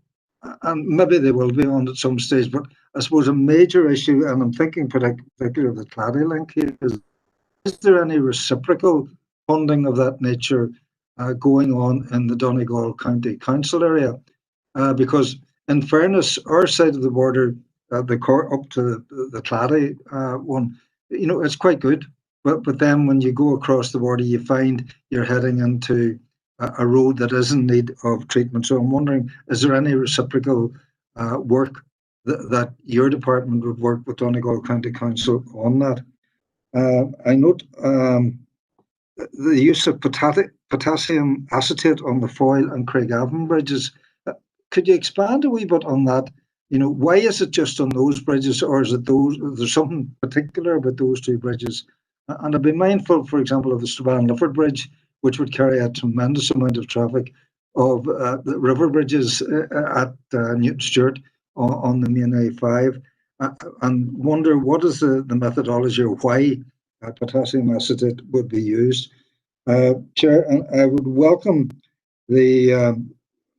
maybe they will be on at some stage, but I suppose a major issue, and I'm thinking particularly of the Claddagh link here, is there any reciprocal funding of that nature going on in the Donegal County Council area? Because in fairness, our side of the border, the core up to the Claddagh one, you know, it's quite good. But then when you go across the border, you find you're heading into a road that is in need of treatment. So I'm wondering, is there any reciprocal work that your department would work with Donegal County Council on that? I note the use of potassium acetate on the Foyle and Craigavon bridges. Could you expand a wee bit on that? You know, why is it just on those bridges, or is it there's something particular about those two bridges? And I'd be mindful, for example, of the Strabane Lifford Bridge, which would carry a tremendous amount of traffic, of the river bridges at Newton Stewart on the main A5, and wonder what is the methodology or why potassium acetate would be used. Chair, I would welcome the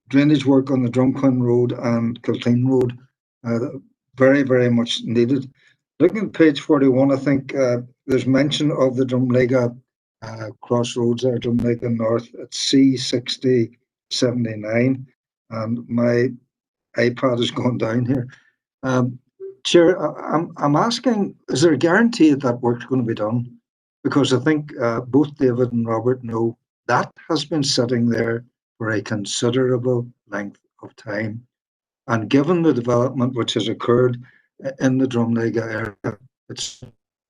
drainage work on the Drumclin Road and Kilteen Road, very, very much needed. Looking at page 41, I think there's mention of the Drumlega crossroads there, Drumlega North at C6079, and my iPad is going down here. Chair, I'm asking, is there a guarantee that work's going to be done? because I think both David and Robert know that has been sitting there for a considerable length of time. And given the development which has occurred in the Drumlega area, it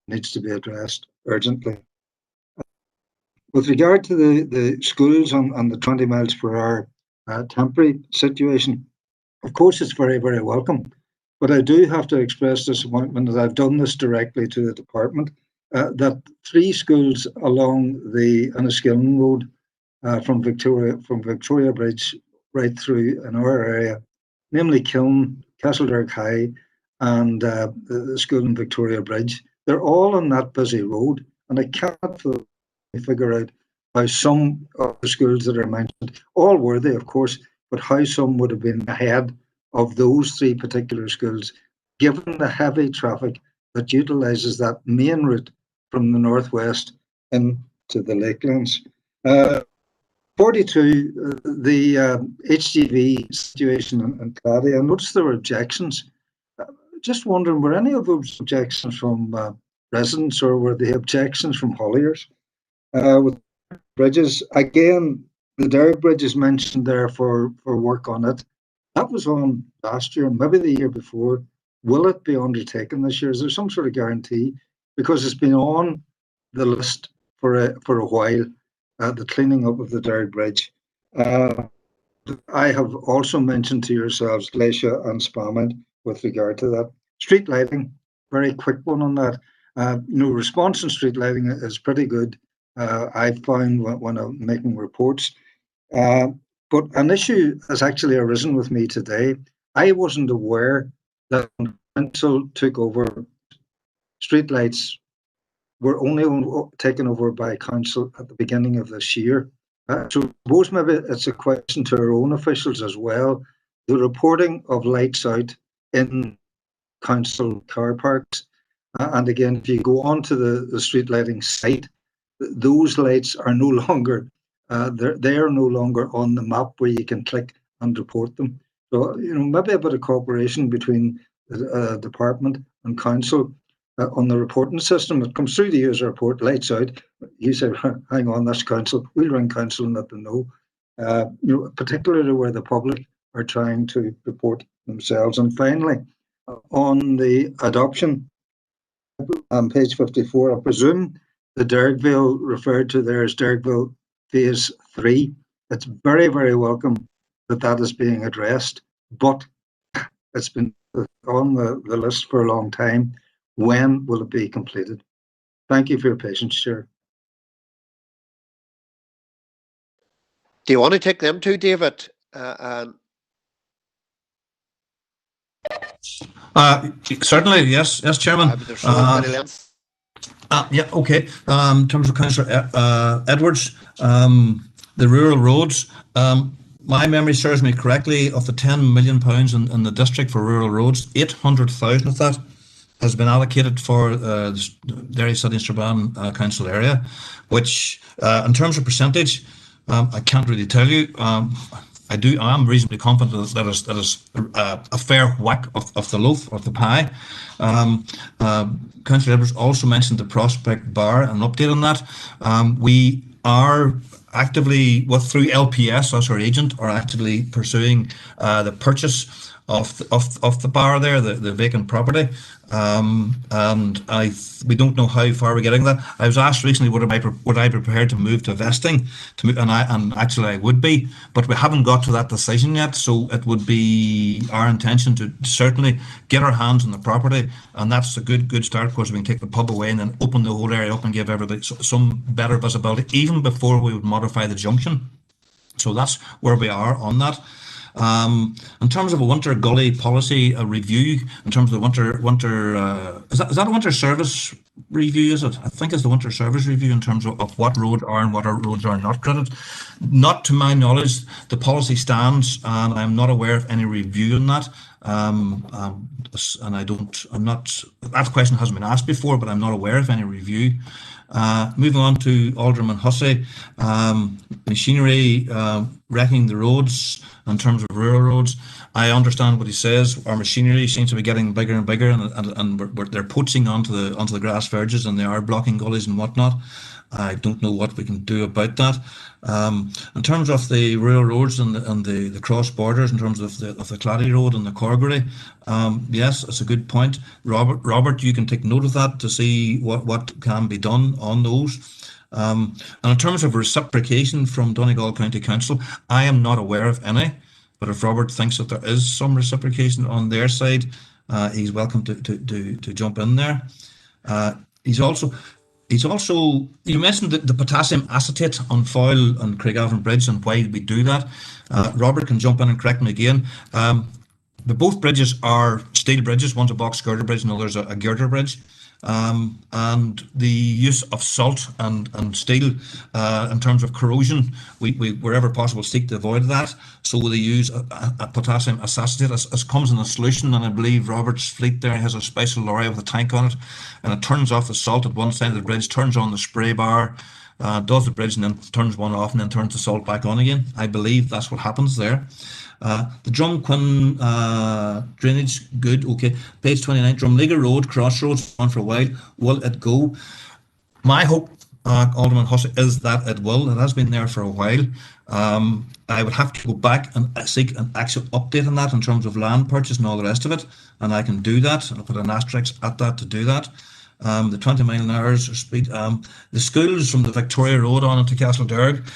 needs to be addressed urgently. With regard to the schools and the 20 miles per hour temporary situation, of course, it's very, very welcome. But I do have to express disappointment that I've done this directly to the department, that 3 schools along the Enniskillen Road from Victoria Bridge right through in our area, namely Kiln, Castledirk High, and the school in Victoria Bridge, they're all on that busy road, and I can't figure out how some of the schools that are mentioned, all worthy of course, but how some would have been ahead of those 3 particular schools, given the heavy traffic that utilises that main route from the northwest into the Lakelands. 42, the HGV situation in Clady, I noticed there were objections. Just wondering, were any of those objections from residents, or were the objections from hauliers? With bridges, again, the Derry Bridge is mentioned there for work on it. That was on last year, maybe the year before. Will it be undertaken this year? Is there some sort of guarantee? Because it's been on the list for a while, the cleaning up of the Derry Bridge. I have also mentioned to yourselves Glacier and Strabane with regard to that. Street lighting, very quick one on that. Response in street lighting is pretty good. I found when I'm making reports. But an issue has actually arisen with me today. I wasn't aware that when council took over, streetlights were only taken over by council at the beginning of this year. So I suppose maybe it's a question to our own officials as well. The reporting of lights out in council car parks. And again, if you go onto the street lighting site, those lights are no longer, they are no longer on the map where you can click and report them. So, maybe a bit of cooperation between the department and council on the reporting system. It comes through the user report, lights out. You say, hang on, that's council. We'll ring council and let them know. Particularly where the public are trying to report themselves. And finally, on the adoption, on page 54, I presume the Derrickville referred to there as Derrickville Phase 3. It's very, very welcome that is being addressed, but it's been on the list for a long time. When will it be completed? Thank you for your patience, Chair. Do you want to take them too, David? Certainly, yes, Chairman. There's so many lengths. Yeah, okay. In terms of Councillor Edwards, the rural roads, my memory serves me correctly, of the £10 million in the district for rural roads, 800,000 of that has been allocated for the Derry City and Strabane council area, which in terms of percentage, I can't really tell you. I am reasonably confident that is a fair whack of the loaf of the pie. Councillor Edwards also mentioned the Prospect Bar, an update on that. We are actively, through LPS, as our agent, are actively pursuing the purchase of the bar there, the vacant property. And we don't know how far we're getting that. I was asked recently, would I be prepared to move to vesting? And actually I would be, but we haven't got to that decision yet. So it would be our intention to certainly get our hands on the property, and that's a good start. Of course, we can take the pub away and then open the whole area up and give everybody some better visibility, even before we would modify the junction. So that's where we are on that. In terms of a winter gully policy review, in terms of the winter is that a winter service review, is it? I think it's the winter service review in terms of what roads are and what roads are not credit. Not to my knowledge, the policy stands, and I'm not aware of any review on that. And that question hasn't been asked before, but I'm not aware of any review. Moving on to Alderman Hussey, machinery wrecking the roads in terms of rural roads. I understand what he says. Our machinery seems to be getting bigger and bigger, and they're poaching onto the grass verges, and they are blocking gullies and whatnot. I don't know what we can do about that. In terms of the rural roads and the cross borders, in terms of the Claddy Road and the Corgery, yes, it's a good point. Robert, you can take note of that to see what can be done on those. And in terms of reciprocation from Donegal County Council, I am not aware of any. But if Robert thinks that there is some reciprocation on their side, he's welcome to jump in there. He's also, you mentioned the potassium acetate on Foyle and Craigavon Bridge and why we do that. Robert can jump in and correct me again. Both bridges are steel bridges. One's a box girder bridge and the other's a girder bridge. And the use of salt and steel in terms of corrosion, we wherever possible seek to avoid that. So they use a potassium acetate as comes in a solution, and I believe Robert's fleet there has a special lorry with a tank on it, and it turns off the salt at one side of the bridge, turns on the spray bar, does the bridge, and then turns one off and then turns the salt back on again. I believe that's what happens there. The Drumquin drainage, good, okay. Page 29, Drumliga Road, Crossroads, on for a while. Will it go? My hope, Alderman Hussey, is that it will. It has been there for a while. I would have to go back and seek an actual update on that in terms of land purchase and all the rest of it, and I can do that. I'll put an asterisk at that to do that. The 20 mile an hour speed. The schools from the Victoria Road on into Castlederg.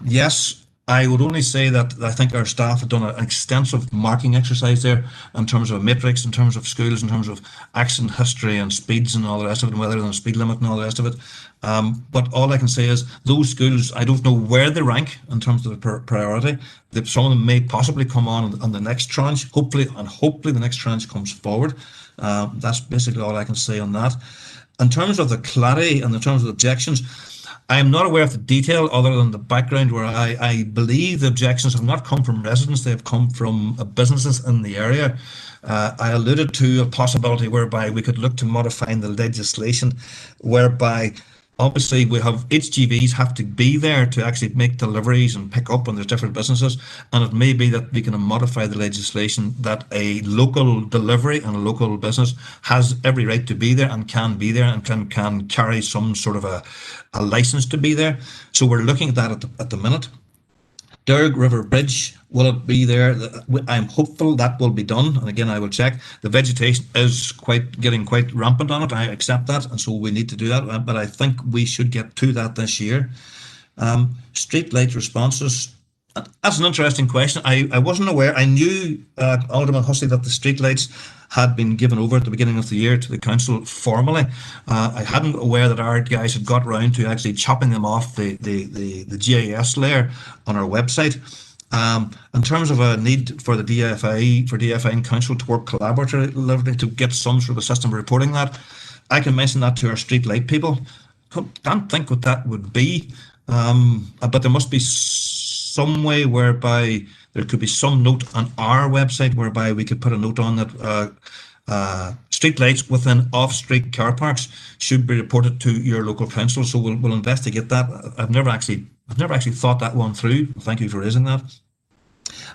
Yes, I would only say that I think our staff have done an extensive marking exercise there in terms of a matrix, in terms of schools, in terms of accident history and speeds and all the rest of it, and whether there's a speed limit and all the rest of it. But all I can say is those schools, I don't know where they rank in terms of the priority. Some of them may possibly come on the next tranche, hopefully the next tranche comes forward. That's basically all I can say on that. In terms of the Claddy and in terms of the objections, I am not aware of the detail other than the background where I believe the objections have not come from residents, they have come from businesses in the area. I alluded to a possibility whereby we could look to modifying the legislation whereby obviously we have HGVs have to be there to actually make deliveries and pick up, and there's different businesses, and it may be that we can modify the legislation that a local delivery and a local business has every right to be there and can be there and can carry some sort of a license to be there. So we're looking at that at the minute. Derg River Bridge, will it be there? I'm hopeful that will be done, and again I will check. The vegetation is getting quite rampant on it, I accept that, and so we need to do that, but I think we should get to that this year. Streetlight Responses, that's an interesting question. I wasn't aware. I knew, Alderman Hussey, that the streetlights had been given over at the beginning of the year to the council formally. I hadn't aware that our guys had got round to actually chopping them off the GIS layer on our website. In terms of a need for the DFI and council to work collaboratively to get some sort of a system reporting that, I can mention that to our streetlight people. Can't think what that would be, but there must be some way whereby there could be some note on our website whereby we could put a note on that street lights within off-street car parks should be reported to your local council. So we'll investigate that. I've never actually thought that one through. Thank you for raising that.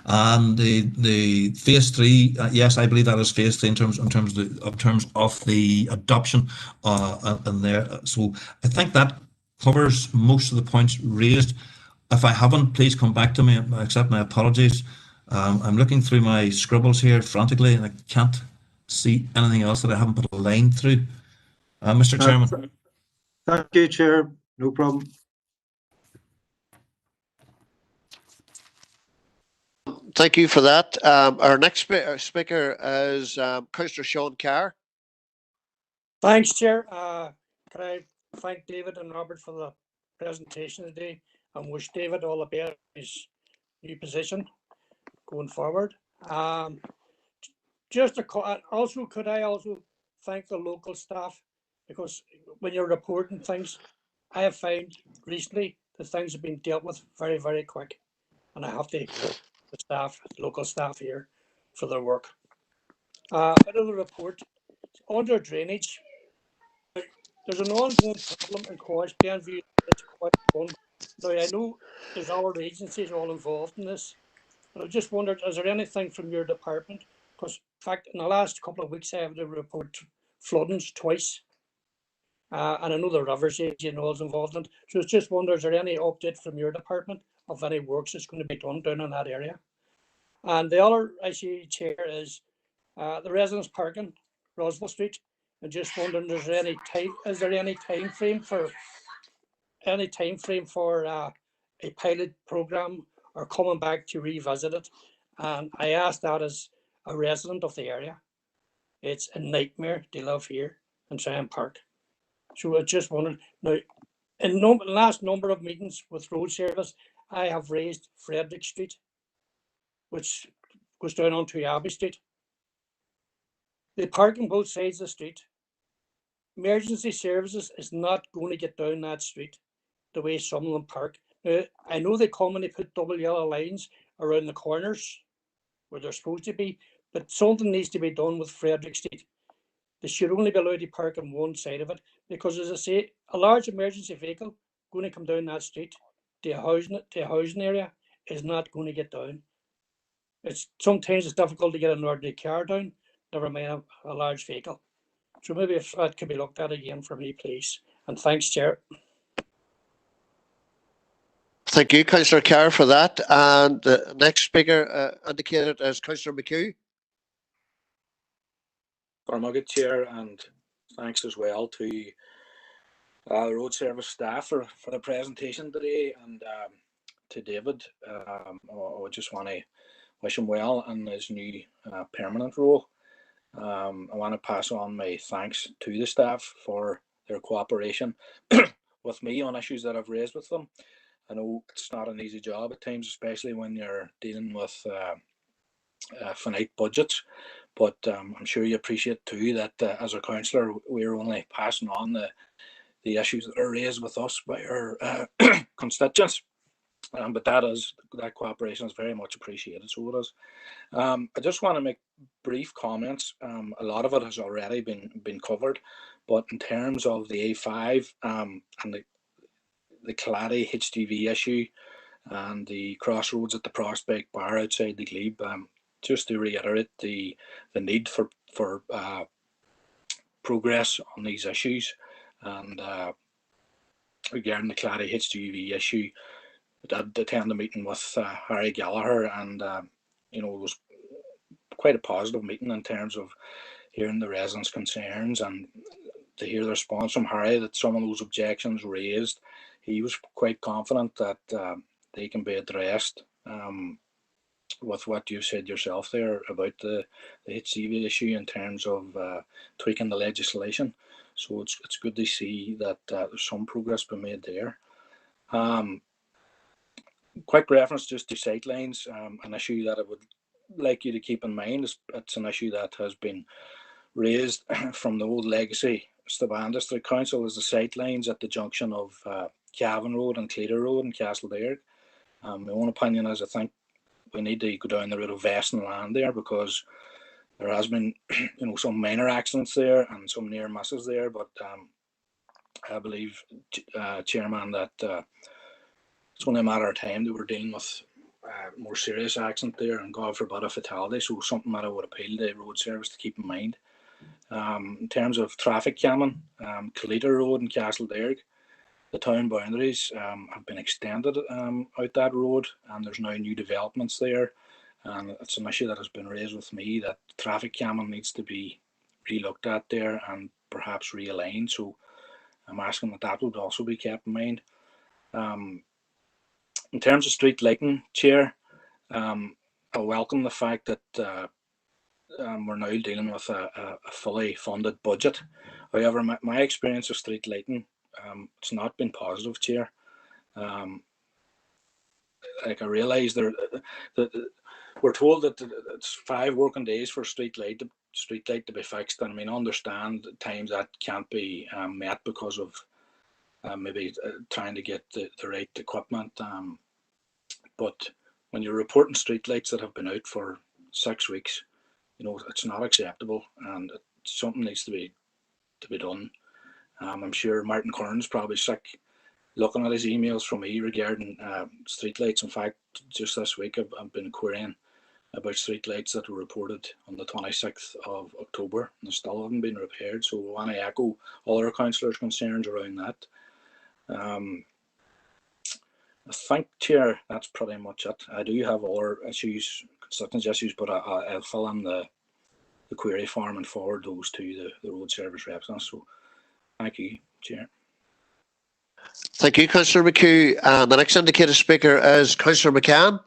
And the phase 3, yes, I believe that is phase 3 in terms of the adoption in there. So I think that covers most of the points raised. If I haven't, please come back to me. I accept my apologies. I'm looking through my scribbles here frantically, and I can't see anything else that I haven't put a line through. Mr. Chairman. Thank you, Chair. No problem. Thank you for that. Our next speaker is Councillor Sean Carr. Thanks, Chair. Can I thank David and Robert for the presentation today and wish David all the best in his new position going forward. Could I also thank the local staff, because when you're reporting things, I have found recently that things have been dealt with very, very quick, and I have to thank the local staff here for their work. Bit of the report under drainage. there's an ongoing problem in Cornish Glenview. It's quite fun. Now, I know there's other agencies all involved in this, but I just wondered, is there anything from your department? Because, in fact, in the last couple of weeks, I have to report floodings twice. And I know the Rivers Agency and all is involved in it. So I just wonder, is there any update from your department of any works that's going to be done down in that area? And the other issue, Chair, is the residents parking, Roswell Street. I'm just wondering, is there any time frame for a pilot program or coming back to revisit it? And I asked that as a resident of the area. It's a nightmare to live here and try and park. So I just wondered, now, in the last number of meetings with road service, I have raised Frederick Street, which goes down onto Abbey Street. They park on both sides of the street. Emergency services is not going to get down that street the way some of them park. Now, I know they come and they put double yellow lines around the corners where they're supposed to be, but something needs to be done with Frederick Street. They should only be allowed to park on one side of it, because, as I say, a large emergency vehicle going to come down that street to a housing area is not going to get down. Sometimes it's difficult to get an ordinary car down, never mind a large vehicle. So maybe if that could be looked at again for me, please. And thanks, Chair. Thank you, Councillor Kerr, for that. And the next speaker indicated is Councillor McHugh. Good Chair, and thanks as well to the road service staff for the presentation today, and to David. I just want to wish him well in his new permanent role. I want to pass on my thanks to the staff for their cooperation with me on issues that I've raised with them. I know it's not an easy job at times, especially when you're dealing with finite budgets, but I'm sure you appreciate too that as a councillor, we're only passing on the issues that are raised with us by our constituents. But that cooperation is very much appreciated, so it is. I just want to make brief comments. A lot of it has already been covered, but in terms of the A5 and the Claddagh HGV issue and the crossroads at the Prospect Bar outside the Glebe, just to reiterate the need for progress on these issues. And regarding the Claddagh HGV issue, I did attend a meeting with Harry Gallagher, and it was quite a positive meeting in terms of hearing the residents' concerns and to hear the response from Harry that some of those objections raised. He was quite confident that they can be addressed with what you said yourself there about the HGV issue in terms of tweaking the legislation. So it's good to see that there's some progress been made there. Quick reference just to sightlines, an issue that I would like you to keep in mind. It's an issue that has been raised from the old legacy Strabane District Council, is the sightlines at the junction of Cavan Road and Cleater Road in Castledearg. My own opinion is I think we need to go down the route of vesting land there, because there has been some minor accidents there and some near misses there, but I believe, Chairman, that it's only a matter of time that we're dealing with more serious accident there, and God forbid a fatality. So something that I would appeal to road service to keep in mind. In terms of traffic calming, Cleater Road in Castledearg, the town boundaries have been extended out that road, and there's now new developments there. And it's an issue that has been raised with me that traffic calming needs to be re-looked at there and perhaps realigned. So I'm asking that would also be kept in mind. In terms of street lighting, Chair, I welcome the fact that we're now dealing with a fully funded budget. However, my experience of street lighting, it's not been positive, Chair. I realise that we're told that it's 5 working days for street light to be fixed, and I mean, understand at times that can't be met because of maybe trying to get the right equipment. But when you're reporting streetlights that have been out for 6 weeks, it's not acceptable, and something needs to be done. I'm sure Martin Corn's probably sick looking at his emails from me regarding streetlights. In fact, just this week I've been querying about streetlights that were reported on the 26th of October and still haven't been repaired. So we want to echo all our councillors' concerns around that. I think, Chair, that's pretty much it. I do have other issues, constituency issues, but I'll fill in the query form and forward those to the road service reps. So thank you, Chair. Thank you, Councillor McHugh. The next indicated speaker is Councillor McCann.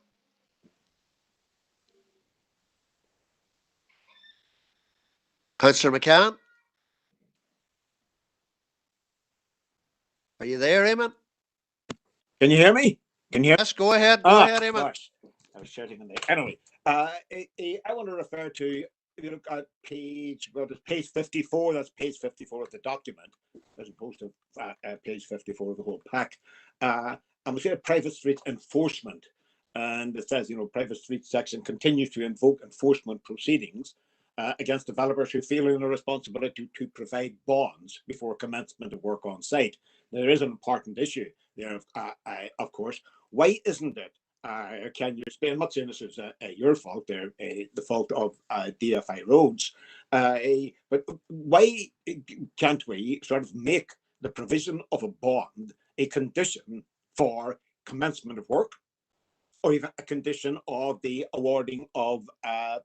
Councillor McCann? Are you there, Eamon? Can you hear me? Can you hear? Yes, go ahead. Go ahead, Eamon. Gosh, I was shouting in there. Anyway, I want to refer to, if you look at page 54, that's page 54 of the document, as opposed to page 54 of the whole pack. And we say private street enforcement. And it says, private street section continues to invoke enforcement proceedings against developers who feel in a responsibility to provide bonds before commencement of work on site. There is an important issue there, of course. Why isn't it? Can you explain? I'm not saying this is your fault, there, the fault of DFI roads, but why can't we sort of make the provision of a bond a condition for commencement of work, or even a condition of the awarding of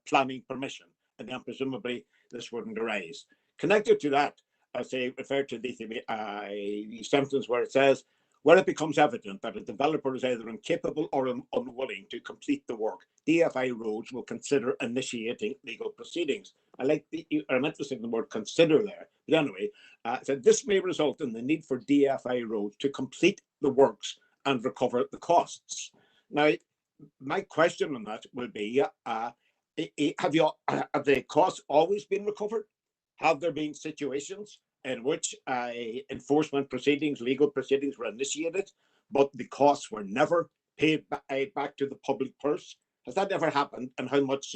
planning permission? And then presumably this wouldn't arise. Connected to that, I say refer to the sentence where it says, where it becomes evident that a developer is either incapable or unwilling to complete the work, DFI roads will consider initiating legal proceedings. I'm interested in the word consider there. But anyway, so this may result in the need for DFI roads to complete the works and recover the costs. Now, my question on that will be, have the costs always been recovered? Have there been situations in which enforcement proceedings, legal proceedings were initiated, but the costs were never paid back to the public purse? Has that ever happened? And how much,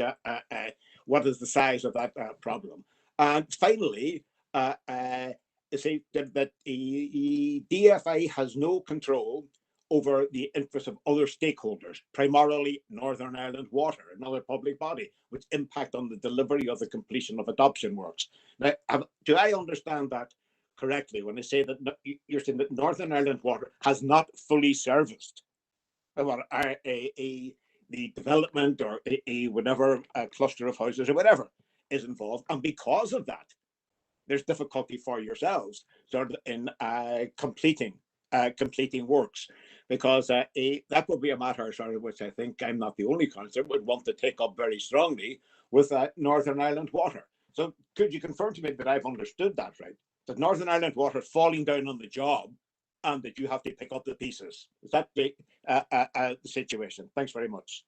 what is the size of that problem? And finally, say that the DFI has no control over the interests of other stakeholders, primarily Northern Ireland Water, another public body, which impact on the delivery of the completion of adoption works. Now, do I understand that correctly when I say that you're saying that Northern Ireland Water has not fully serviced the development or whatever cluster of houses or whatever is involved, and because of that, there's difficulty for yourselves sort of in completing works, because that would be a matter sort of which I think I'm not the only councillor would want to take up very strongly with Northern Ireland Water. So could you confirm to me that I've understood that right? That Northern Ireland Water is falling down on the job and that you have to pick up the pieces. Is that the situation? Thanks very much.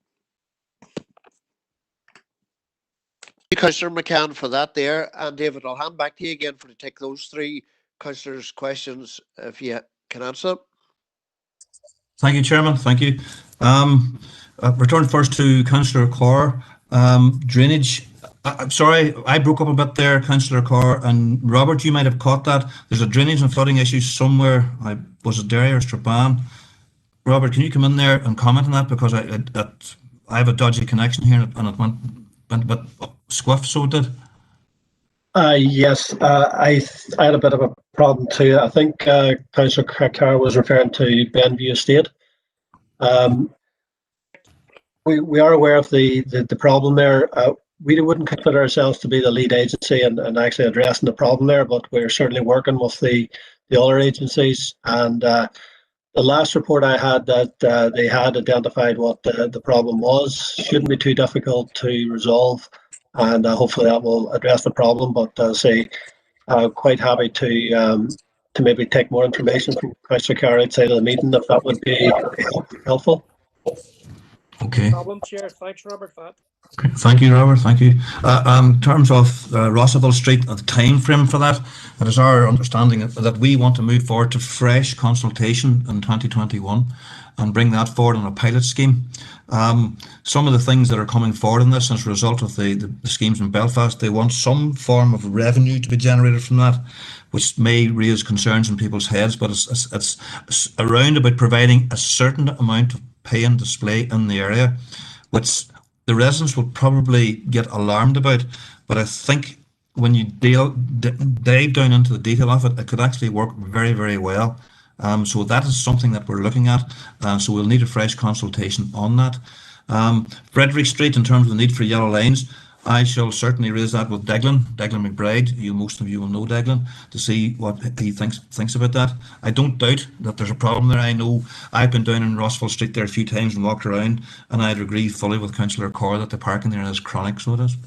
Councillor McCann for that there. And David, I'll hand back to you again to take those three councillors' questions if you can answer. Thank you, Chairman. Thank you. Return first to Councillor Carr. Drainage. I'm sorry, I broke up a bit there, Councillor Carr, and Robert, you might have caught that. There's a drainage and flooding issue somewhere. Was it Derry or Strabane? Robert, can you come in there and comment on that, because I have a dodgy connection here and it went a bit squiff, so it did. Yes, I had a bit of a problem too. I think Councillor Carr was referring to Benview Estate. We are aware of the problem there. We wouldn't consider ourselves to be the lead agency and actually addressing the problem there, but we're certainly working with the other agencies. And the last report I had, that they had identified what the problem was. Shouldn't be too difficult to resolve, and hopefully that will address the problem. But say, quite happy to maybe take more information from Councillor Carr outside of the meeting, if that would be helpful. Okay. Problem, Chair. Thanks, Robert, for that. Okay, thank you, Robert. Thank you. In terms of Rossaville Street, the time frame for that, it is our understanding that we want to move forward to fresh consultation in 2021 and bring that forward on a pilot scheme. Some of the things that are coming forward in this as a result of the schemes in Belfast, they want some form of revenue to be generated from that, which may raise concerns in people's heads, but it's around about providing a certain amount of pay and display in the area, which the residents will probably get alarmed about. But I think when you dive down into the detail of it, it could actually work very, very well. So that is something that we're looking at. So we'll need a fresh consultation on that. Frederick Street, in terms of the need for yellow lines, I shall certainly raise that with Declan McBride. Most of you will know Declan, to see what he thinks about that. I don't doubt that there's a problem there. I know I've been down in Rossville Street there a few times and walked around, and I'd agree fully with Councillor Corr that the parking there is chronic, so it is.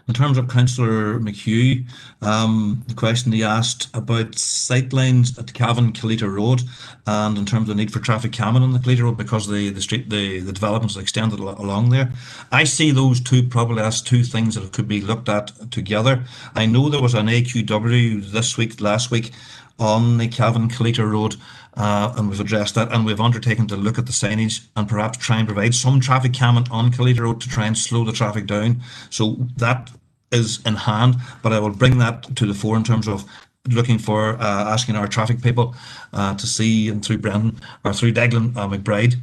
In terms of Councillor McHugh, the question he asked about sightlines at Cavan Killita Road, and in terms of the need for traffic calming on the Killita Road because the developments extended along there. I see those two probably as two things that could be looked at together. I know there was an AQW last week on the Cavan Killita Road, and we've addressed that, and we've undertaken to look at the signage and perhaps try and provide some traffic calming on Killita Road to try and slow the traffic down. So that is in hand, but I will bring that to the fore in terms of looking for asking our traffic people to see, and through Brendan or through Declan McBride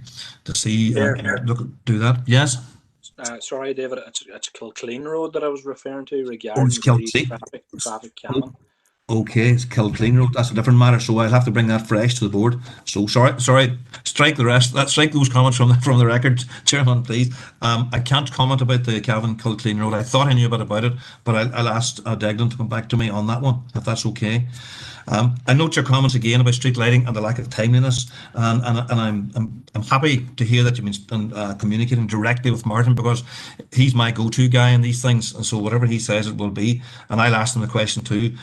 to see do that. Yes. Sorry, David, it's Kilclean Road that I was referring to regarding the traffic calming. Okay, it's Kilclean Road. That's a different matter. So I'll have to bring that fresh to the board. So sorry. Strike the rest. Strike those comments from the record, Chairman, please. I can't comment about the Cavan Kilclean Road. I thought I knew about it, but I'll ask Declan to come back to me on that one, if that's okay. I note your comments again about street lighting and the lack of timeliness, and I'm happy to hear that you've been communicating directly with Martin, because he's my go-to guy in these things, and so whatever he says it will be. And I'll ask him the question too: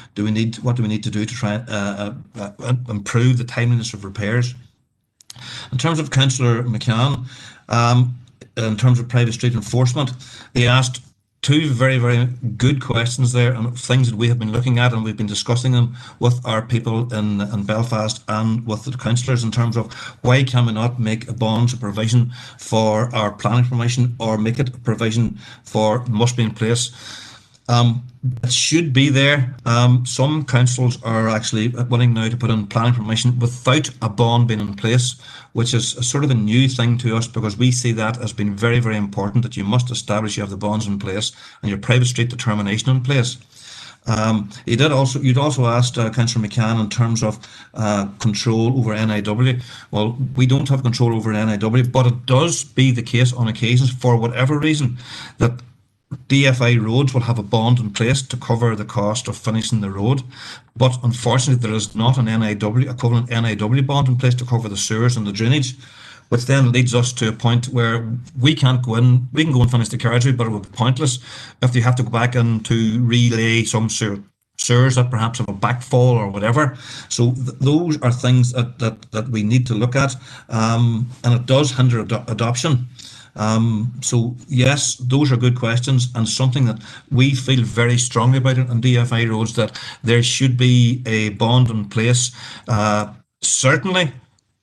what do we need to do to try and improve the timeliness of repairs? In terms of Councillor McCann, in terms of private street enforcement, he asked two very, very good questions there, and things that we have been looking at, and we've been discussing them with our people in Belfast and with the councillors in terms of why can we not make a bonds a provision for our planning permission, or make it a provision for must be in place. It should be there. Some councils are actually willing now to put in planning permission without a bond being in place, which is a sort of a new thing to us, because we see that as being very, very important, that you must establish you have the bonds in place and your private street determination in place. You'd also asked Councillor McCann in terms of control over NIW. Well, we don't have control over NIW, but it does be the case on occasions, for whatever reason, that DFI roads will have a bond in place to cover the cost of finishing the road, but unfortunately there is not an equivalent NIW bond in place to cover the sewers and the drainage, which then leads us to a point where we can't go in. We can go and finish the carriage route, but it would be pointless if you have to go back in to relay some sewers that perhaps have a backfall or whatever. So those are things that we need to look at, and it does hinder adoption. So yes, those are good questions, and something that we feel very strongly about it on DFI roads, that there should be a bond in place. Certainly,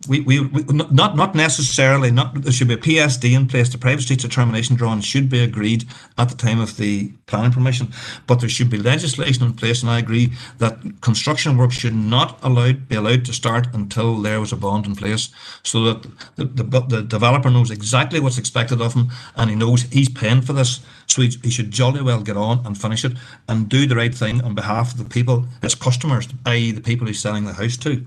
we not necessarily, there should be a PSD in place. The private streets determination drawing should be agreed at the time of the planning permission, but there should be legislation in place, and I agree that construction work should not be allowed to start until there was a bond in place, so that the developer knows exactly what's expected of him, and he knows he's paying for this, so he should jolly well get on and finish it and do the right thing on behalf of the people, his customers, i.e. the people he's selling the house to.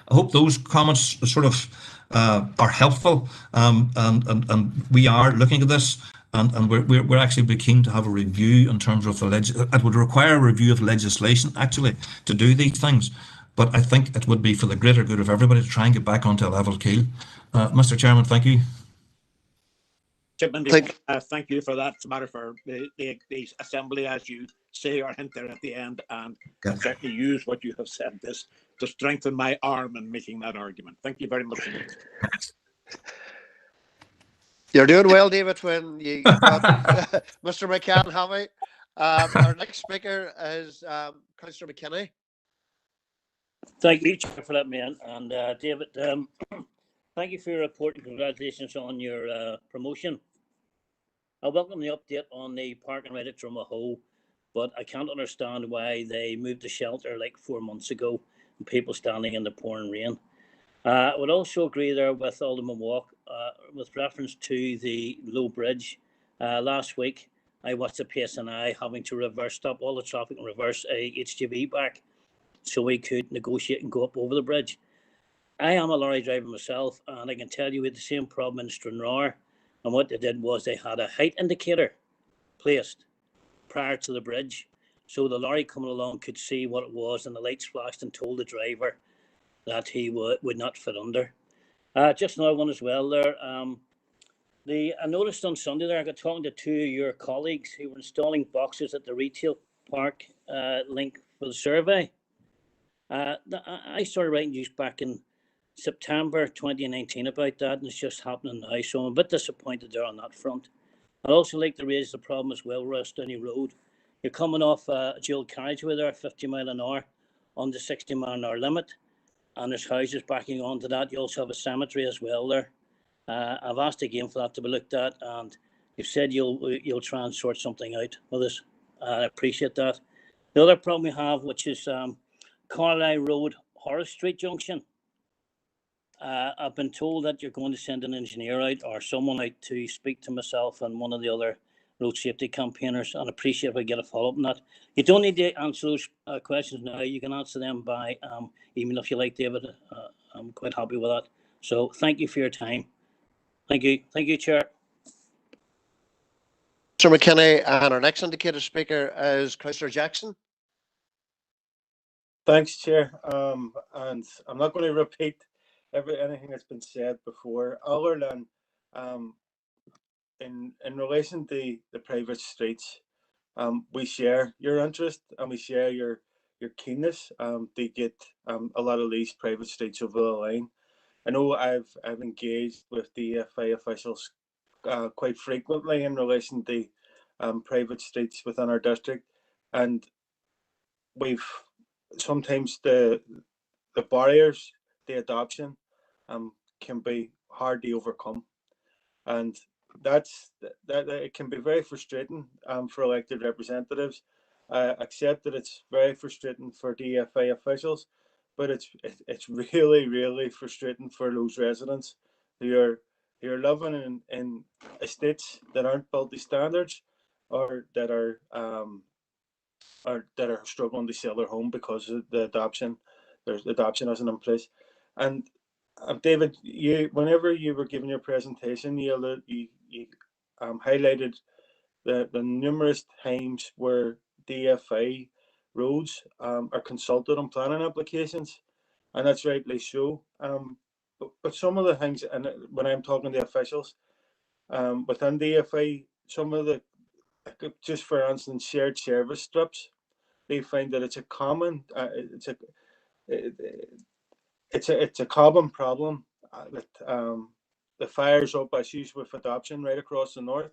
I hope those comments sort of are helpful, and we are looking at this, and we're actually be keen to have a review in terms of it would require a review of legislation actually to do these things, but I think it would be for the greater good of everybody to try and get back onto a level keel. Mr. Chairman, thank you. Chipman, thank you for that. It's a matter for the assembly, as you say or hint there at the end, and certainly use what you have said this to strengthen my arm in making that argument. Thank you very much. You're doing well, David, when you've got Mr. McCann, have we? Our next speaker is Councillor Mckinney. Thank you, Chair, for letting me in. And David, thank you for your report and congratulations on your promotion. I welcome the update on the parking right at Drumahoe, but I can't understand why they moved the shelter like 4 months ago and people standing in the pouring rain. I would also agree there with Alderman Walk with reference to the low bridge. Last week, I watched the PSNI having to reverse stop all the traffic and reverse a HGV back so we could negotiate and go up over the bridge. I am a lorry driver myself, and I can tell you we had the same problem in Stranraer. And what they did was they had a height indicator placed prior to the bridge, so the lorry coming along could see what it was, and the lights flashed and told the driver that he would not fit under. Just another one as well there. I noticed on Sunday there, I got talking to two of your colleagues who were installing boxes at the retail park link for the survey. I started writing news back in September 2019 about that, and it's just happening now, so I'm a bit disappointed there on that front. I'd also like to raise the problem as well, Rostowney Road. You're coming off a dual carriageway there, 50 mile an hour on the 60 mile an hour limit, and there's houses backing onto that. You also have a cemetery as well there. I've asked again for that to be looked at, and you've said you'll try and sort something out with us. I appreciate that. The other problem we have, which is Carlisle Road, Horace Street Junction. I've been told that you're going to send an engineer out or someone out to speak to myself and one of the other road safety campaigners, and appreciate if I get a follow-up on that. You don't need to answer those questions now. You can answer them by email if you like, David. I'm quite happy with that. So thank you for your time. Thank you. Thank you, Chair. Mr. McKinney, and our next indicated speaker is Councillor Jackson. Thanks, Chair. And I'm not going to repeat anything that's been said before, other than in relation to the private streets, we share your interest and we share your keenness to get a lot of these private streets over the line. I know I've engaged with DFA officials quite frequently in relation to private streets within our district, and we've sometimes the barriers to adoption can be hard to overcome, and that it can be very frustrating for elected representatives. I accept that it's very frustrating for DFA officials, but it's really frustrating for those residents who are living in estates that aren't built to standards, or that are struggling to sell their home because of the adoption isn't in place. And David, whenever you were giving your presentation, you highlighted the numerous times where DFA roads are consulted on planning applications, and that's rightly so. But some of the things, and when I'm talking to officials within DFA, some of the, just for instance, shared service strips, they find that it's a common, it's a common problem that fires up issues with adoption right across the north.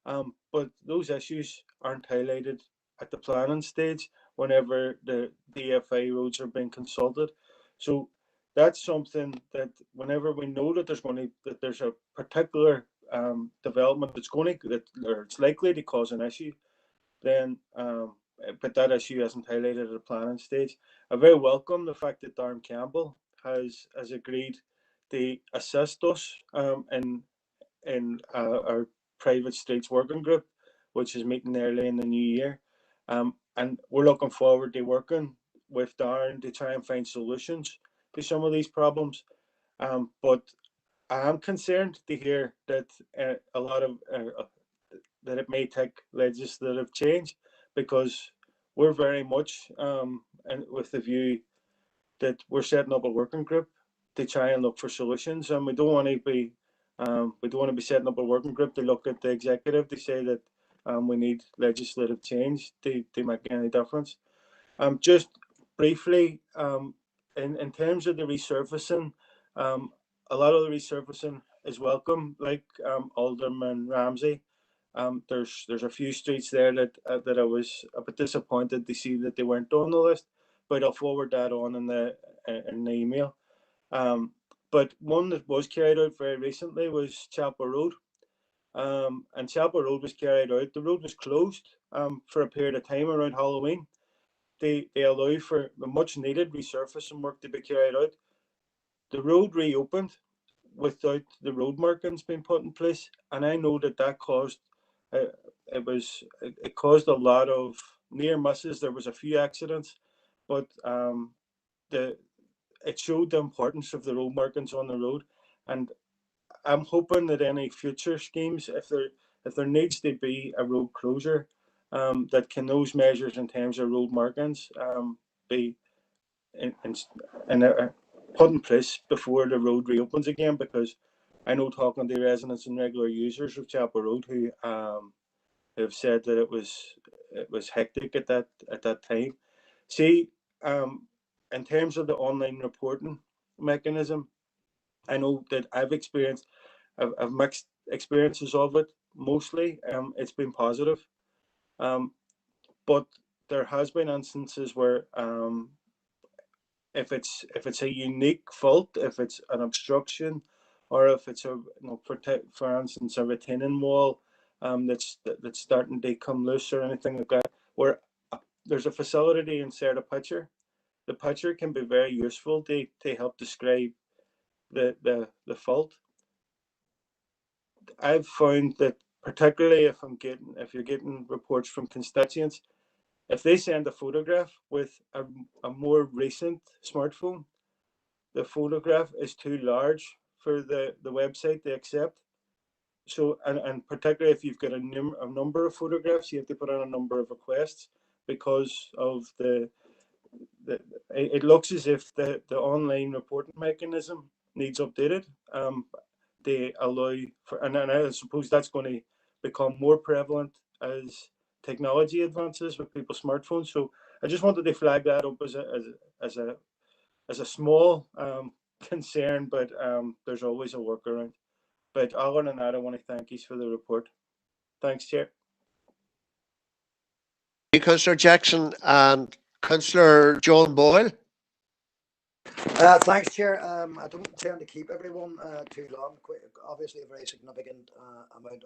But those issues aren't highlighted at the planning stage whenever the DFA roads are being consulted. So that's something that whenever we know that there's a particular development it's likely to cause an issue, then but that issue isn't highlighted at the planning stage. I very welcome the fact that Darren Campbell has agreed to assist us in our private streets working group, which is meeting early in the new year. And we're looking forward to working with Darren to try and find solutions to some of these problems. But I am concerned to hear that a lot of that it may take legislative change, because we're very much and with the view that we're setting up a working group to try and look for solutions, and we don't want to be setting up a working group to look at the executive to say that we need legislative change to make any difference. Just briefly, in terms of the resurfacing, a lot of the resurfacing is welcome, like Alderman Ramsey. There's a few streets there that I was a bit disappointed to see that they weren't on the list, but I'll forward that on in the email. But one that was carried out very recently was Chapel Road. And Chapel Road was carried out. The road was closed for a period of time around Halloween. They allow for the much needed resurfacing work to be carried out. The road reopened without the road markings being put in place, and I know that caused it caused a lot of near misses. There was a few accidents, but it showed the importance of the road markings on the road, and I'm hoping that any future schemes, if there needs to be a road closure, that can those measures in terms of road markings be put in place before the road reopens again, because I know, talking to residents and regular users of Chapel Road who have said that it was hectic at that time. See, in terms of the online reporting mechanism, I know that I've mixed experiences of it. Mostly, it's been positive, but there has been instances where if it's a unique fault, if it's an obstruction, or if it's for instance, a retaining wall that's starting to come loose or anything like that, where there's a facility to insert a picture. The picture can be very useful to help describe the fault. I've found that, particularly if you're getting reports from constituents, if they send a photograph with a more recent smartphone, the photograph is too large for the website to accept. So, and particularly if you've got a number of photographs, you have to put on a number of requests, because of it looks as if the online reporting mechanism needs updated. They allow for, and I suppose that's going to become more prevalent as technology advances with people's smartphones. So I just wanted to flag that up as a small concern, but there's always a workaround. But other than that, I want to thank you for the report. Thanks, Chair. Councillor Jackson and Councillor John Boyle. Thanks, Chair. I don't intend to keep everyone too long. Obviously, a very significant amount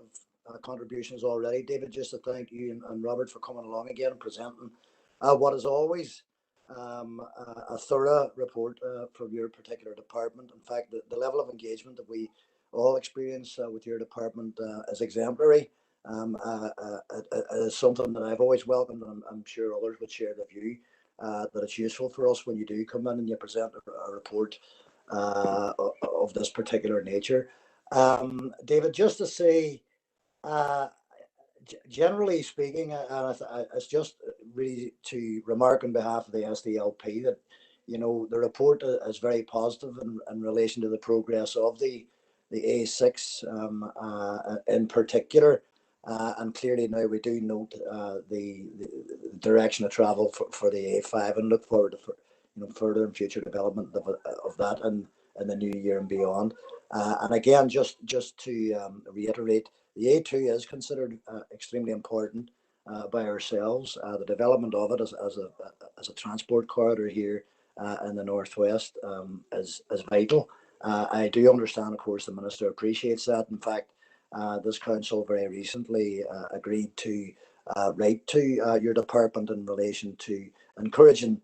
of contributions already. David, just to thank you and Robert for coming along again and presenting what is always a thorough report from your particular department. In fact, the level of engagement that we all experience with your department is exemplary. Is something that I've always welcomed, and I'm sure others would share the view. That it's useful for us when you do come in and you present a report of this particular nature. David, just to say, generally speaking, it's just really to remark on behalf of the SDLP that, the report is very positive in relation to the progress of the A6 in particular. And clearly now we do note the direction of travel for the A5, and look forward to further and future development of that in the new year and beyond. And again, just to reiterate, the A2 is considered extremely important by ourselves. The development of it as a transport corridor here in the northwest is vital. I do understand, of course, the Minister appreciates that. In fact, this council very recently agreed to write to your department in relation to encouraging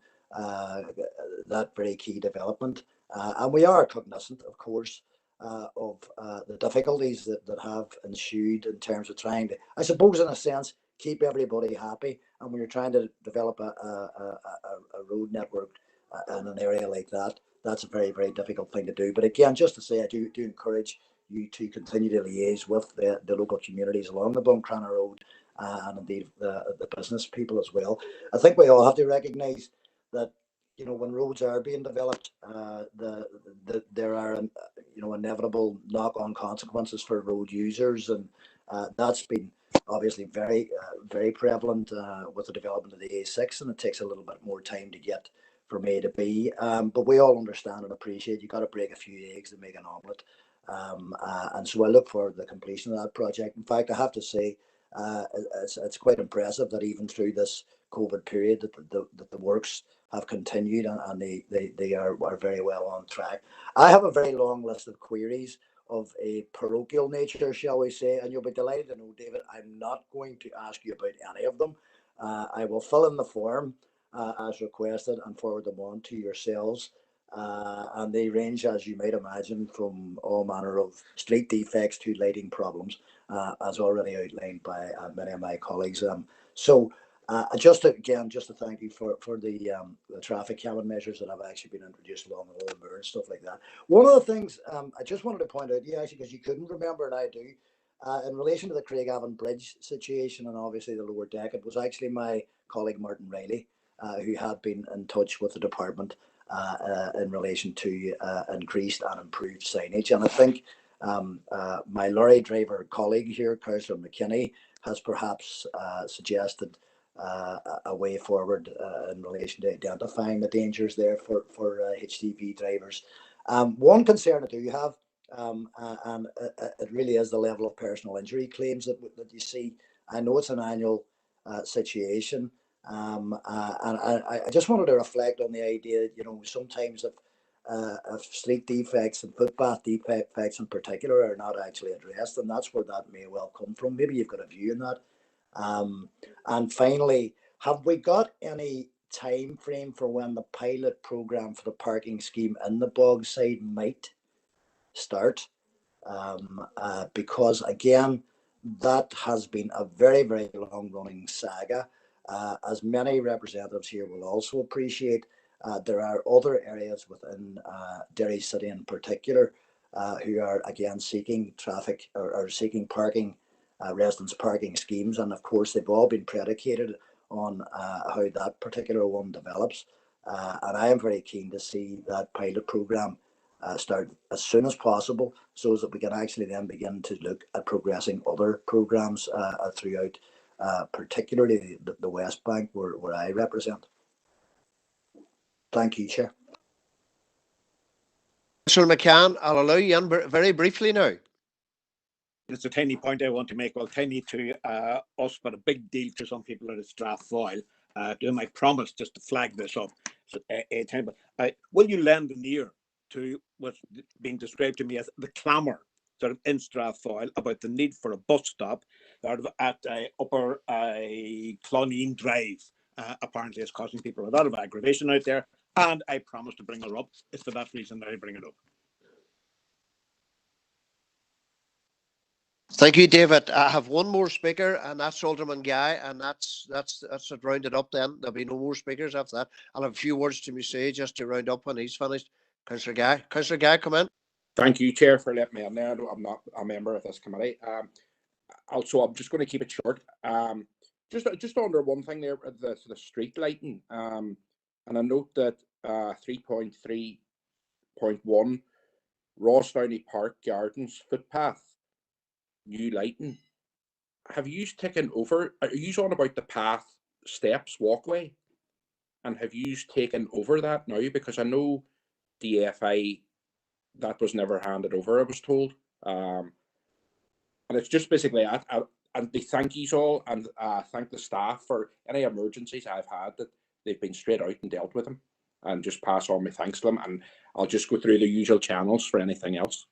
that very key development. And we are cognizant, of course, of the difficulties that have ensued in terms of trying to, I suppose, in a sense, keep everybody happy. And when you're trying to develop a road network in an area like that, that's a very, very difficult thing to do. But again, just to say, I do encourage you to continue to liaise with the local communities along the Buncrana Road and indeed the business people as well. I think we all have to recognise that, when roads are being developed, there are inevitable knock-on consequences for road users, and that's been obviously very very prevalent with the development of the A6, and it takes a little bit more time to get from A to B. But we all understand and appreciate you got to break a few eggs to make an omelette. And so I look forward to the completion of that project. In fact, I have to say, it's quite impressive that even through this COVID period that the works have continued, and they are very well on track. I have a very long list of queries of a parochial nature, shall we say, and you'll be delighted to know, David, I'm not going to ask you about any of them. I will fill in the form as requested and forward them on to yourselves. And they range, as you might imagine, from all manner of street defects to lighting problems, as already outlined by many of my colleagues. Just to thank you for the traffic calming measures that have actually been introduced along the Old Mirror and stuff like that. One of the things I just wanted to point out, actually, because you couldn't remember and I do, in relation to the Craigavon Bridge situation and obviously the lower deck, it was actually my colleague Martin Riley who had been in touch with the department in relation to increased and improved signage. And I think my lorry driver colleague here, Councillor Mckinney, has perhaps suggested a way forward in relation to identifying the dangers there for HGV drivers. One concern I do have, and it really is the level of personal injury claims that you see. I know it's an annual situation, and I just wanted to reflect on the idea that, sometimes if street defects and footpath defects in particular are not actually addressed, and that's where that may well come from. Maybe you've got a view on that. And finally, have we got any time frame for when the pilot program for the parking scheme in the Bogside might start? Because again, that has been a very, very long running saga. As many representatives here will also appreciate, there are other areas within Derry City in particular who are again seeking traffic or seeking parking, residence parking schemes, and of course they've all been predicated on how that particular one develops. And I am very keen to see that pilot program start as soon as possible, so that we can actually then begin to look at progressing other programs throughout, particularly the West Bank, where I represent. Thank you, Chair. Councillor McCann, I'll allow you in very briefly now. It's a tiny point I want to make. Well, tiny to us, but a big deal to some people at Strathfoyle. Doing my promise just to flag this up. So, will you lend an ear to what's being described to me as the clamour sort of in Strathfoyle about the need for a bus stop at Upper Cloneen Drive? Apparently, it's causing people a lot of aggravation out there, and I promise to bring her up. It's for that reason that I bring it up. Thank you, David. I have one more speaker, and that's Alderman Guy, and that's it rounded up then. There'll be no more speakers after that. I'll have a few words to me say just to round up when he's finished. Councillor Guy. Councillor Guy, come in. Thank you, Chair, for letting me in there. I'm not a member of this committee. Also, I'm just going to keep it short. Just under one thing there, the street lighting. And I note that 3.3.1 Ross Downey Park Gardens footpath, new lighting. Have you taken over? Are you on about the path, steps, walkway? And have you taken over that now? Because I know DFI, that was never handed over, I was told. And it's just basically, and they thank you all and thank the staff for any emergencies I've had, that they've been straight out and dealt with them, and just pass on my thanks to them. And I'll just go through the usual channels for anything else.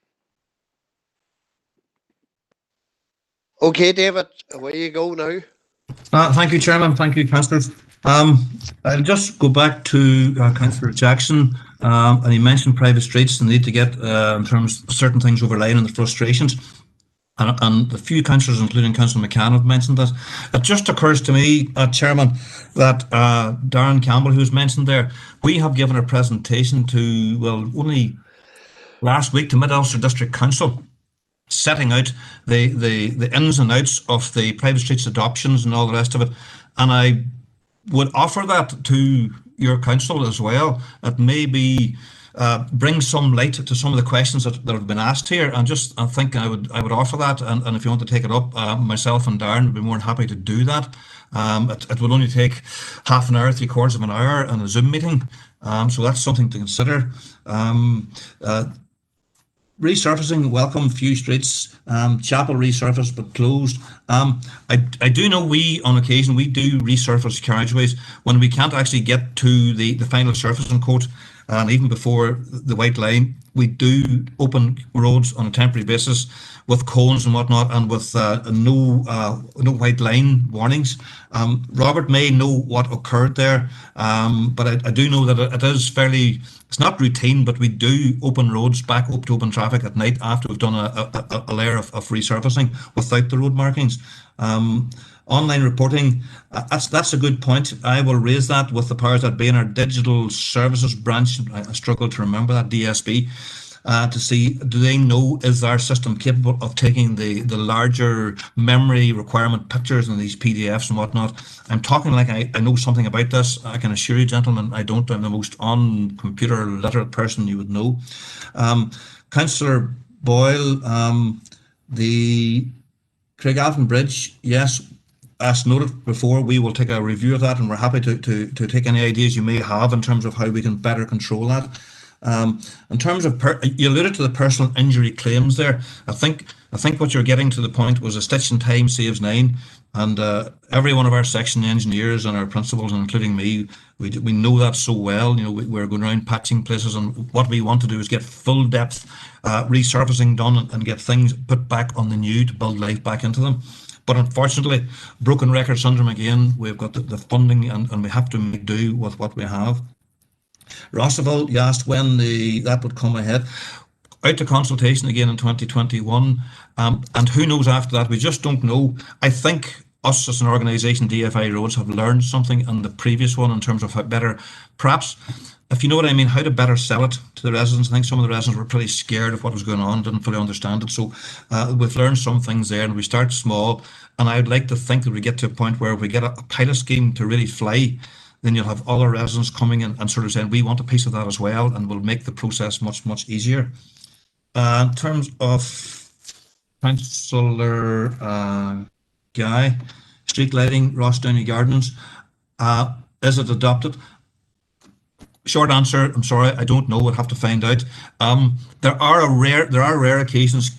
Okay, David, away you go now. Thank you, Chairman. Thank you, Councillors. I'll just go back to Councillor Jackson, and he mentioned private streets and the need to get, in terms of certain things overlaying and the frustrations. And a few councillors, including Councillor McCann, have mentioned that. It just occurs to me, Chairman, that Darren Campbell, who's mentioned there, we have given a presentation to, well, only last week to Mid-Ulster District Council, setting out the ins and outs of the private streets adoptions and all the rest of it. And I would offer that to your council as well. It may be bring some light to some of the questions that have been asked here, and I think I would offer that. And if you want to take it up, myself and Darren would be more than happy to do that. It would only take half an hour, 3/4 of an hour, and a Zoom meeting. So that's something to consider. Resurfacing, welcome, few streets. Chapel resurfaced but closed. I do know on occasion we do resurface carriageways when we can't actually get to the final surfacing coat, and even before the white line, we do open roads on a temporary basis with cones and whatnot, and with no white line warnings. Robert may know what occurred there, but I do know that it is fairly. It's not routine, but we do open roads back up to open traffic at night after we've done a layer of resurfacing without the road markings. Online reporting, that's a good point. I will raise that with the powers that be in our digital services branch. I struggle to remember that, DSB, to see, do they know, is our system capable of taking the larger memory requirement pictures and these PDFs and whatnot. I'm talking like I know something about this. I can assure you, gentlemen, I don't. I'm the most on-computer literate person you would know. Councillor Boyle, the Craigavon Bridge, yes, as noted before, we will take a review of that, and we're happy to take any ideas you may have in terms of how we can better control that. In terms of, you alluded to the personal injury claims there. I think what you're getting to the point was a stitch in time saves 9, and every one of our section engineers and our principals, including me, we know that so well. You know, we're going around patching places, and what we want to do is get full depth resurfacing done and get things put back on the new to build life back into them. But unfortunately, broken record syndrome again, we've got the funding, and we have to make do with what we have. Rosseville, you asked when that would come ahead. Out to consultation again in 2021, and who knows after that? We just don't know. I think us as an organisation, DFI Roads, have learned something in the previous one in terms of how better, perhaps, if you know what I mean, how to better sell it to the residents. I think some of the residents were pretty scared of what was going on, didn't fully understand it. So we've learned some things there, and we start small. And I'd like to think that we get to a point where we get a pilot scheme to really fly, then you'll have other residents coming in and sort of saying, we want a piece of that as well, and we'll make the process much, much easier. In terms of Councillor Guy, street lighting, Ross Downey Gardens, is it adopted? Short answer, I'm sorry, I don't know. We'll have to find out. There are rare occasions,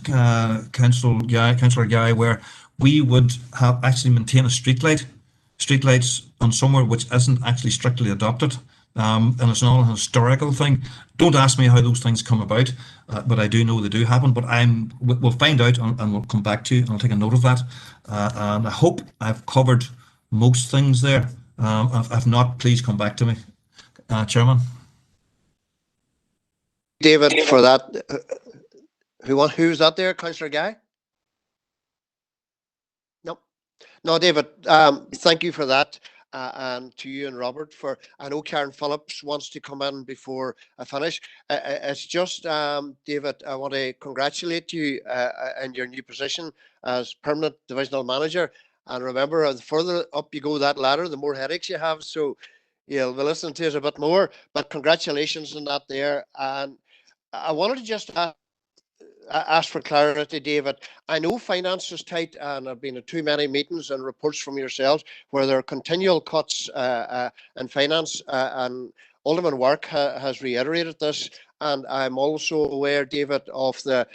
Councillor Guy, where we would have actually maintain a streetlights on somewhere which isn't actually strictly adopted, and it's not a historical thing. Don't ask me how those things come about, but I do know they do happen. But we'll find out, and we'll come back to you, and I'll take a note of that. And I hope I've covered most things there. If not, please come back to me. Chairman. David, for that. Who's that there, Councillor Guy? No, David, thank you for that. And to you and Robert, I know Karen Phillips wants to come in before I finish. It's just, David, I want to congratulate you in your new position as permanent divisional manager. And remember, the further up you go that ladder, the more headaches you have. So you'll be listening to us a bit more. But congratulations on that there. And I wanted to just ask for clarity, David. I know finance is tight, and I've been at too many meetings and reports from yourselves where there are continual cuts in finance, and Alderman Work has reiterated this. And I'm also aware, David, of the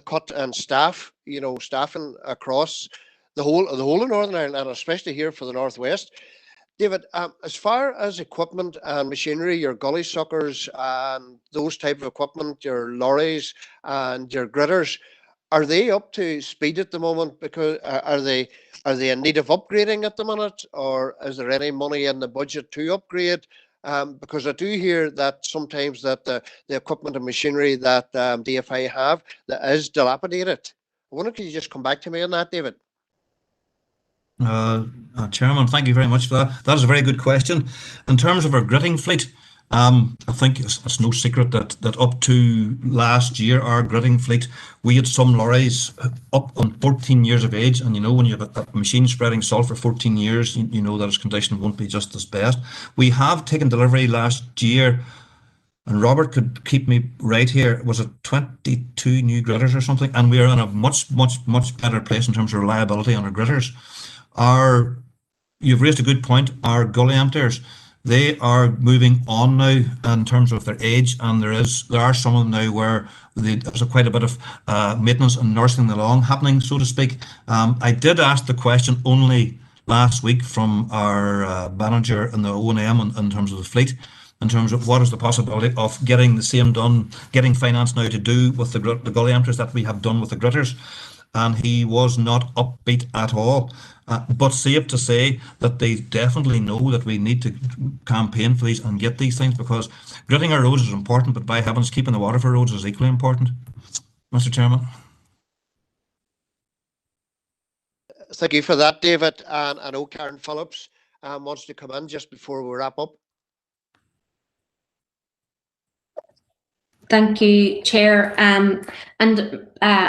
cut in staff. You know, staffing across the whole of Northern Ireland, and especially here for the Northwest. David, as far as equipment and machinery, your gully suckers and those type of equipment, your lorries and your gritters, are they up to speed at the moment? Because are they in need of upgrading at the minute, or is there any money in the budget to upgrade? Because I do hear that sometimes that the equipment and machinery that DFI have that is dilapidated. I wonder, could you just come back to me on that, David? Chairman, thank you very much for that. That is a very good question. In terms of our gritting fleet, I think it's no secret that up to last year, our gritting fleet, we had some lorries up on 14 years of age. And you know, when you have a machine spreading salt for 14 years, you know that its condition won't be just as best. We have taken delivery last year, and Robert could keep me right here, was it 22 new gritters or something? And we are in a much better place in terms of reliability on our gritters. You've raised a good point. Our gully emptiers, they are moving on now in terms of their age, and there are some of them now where there's quite a bit of maintenance and nursing along happening, so to speak. I did ask the question only last week from our manager in the O&M in terms of the fleet, in terms of what is the possibility of getting the same done, getting finance now to do with the gully entries that we have done with the gritters. And he was not upbeat at all. But safe to say that they definitely know that we need to campaign for these and get these things, because gritting our roads is important, but by heavens, keeping the water for roads is equally important. Mr. Chairman. Thank you for that, David. And I know Karen Phillips wants to come in just before we wrap up. Thank you, Chair. And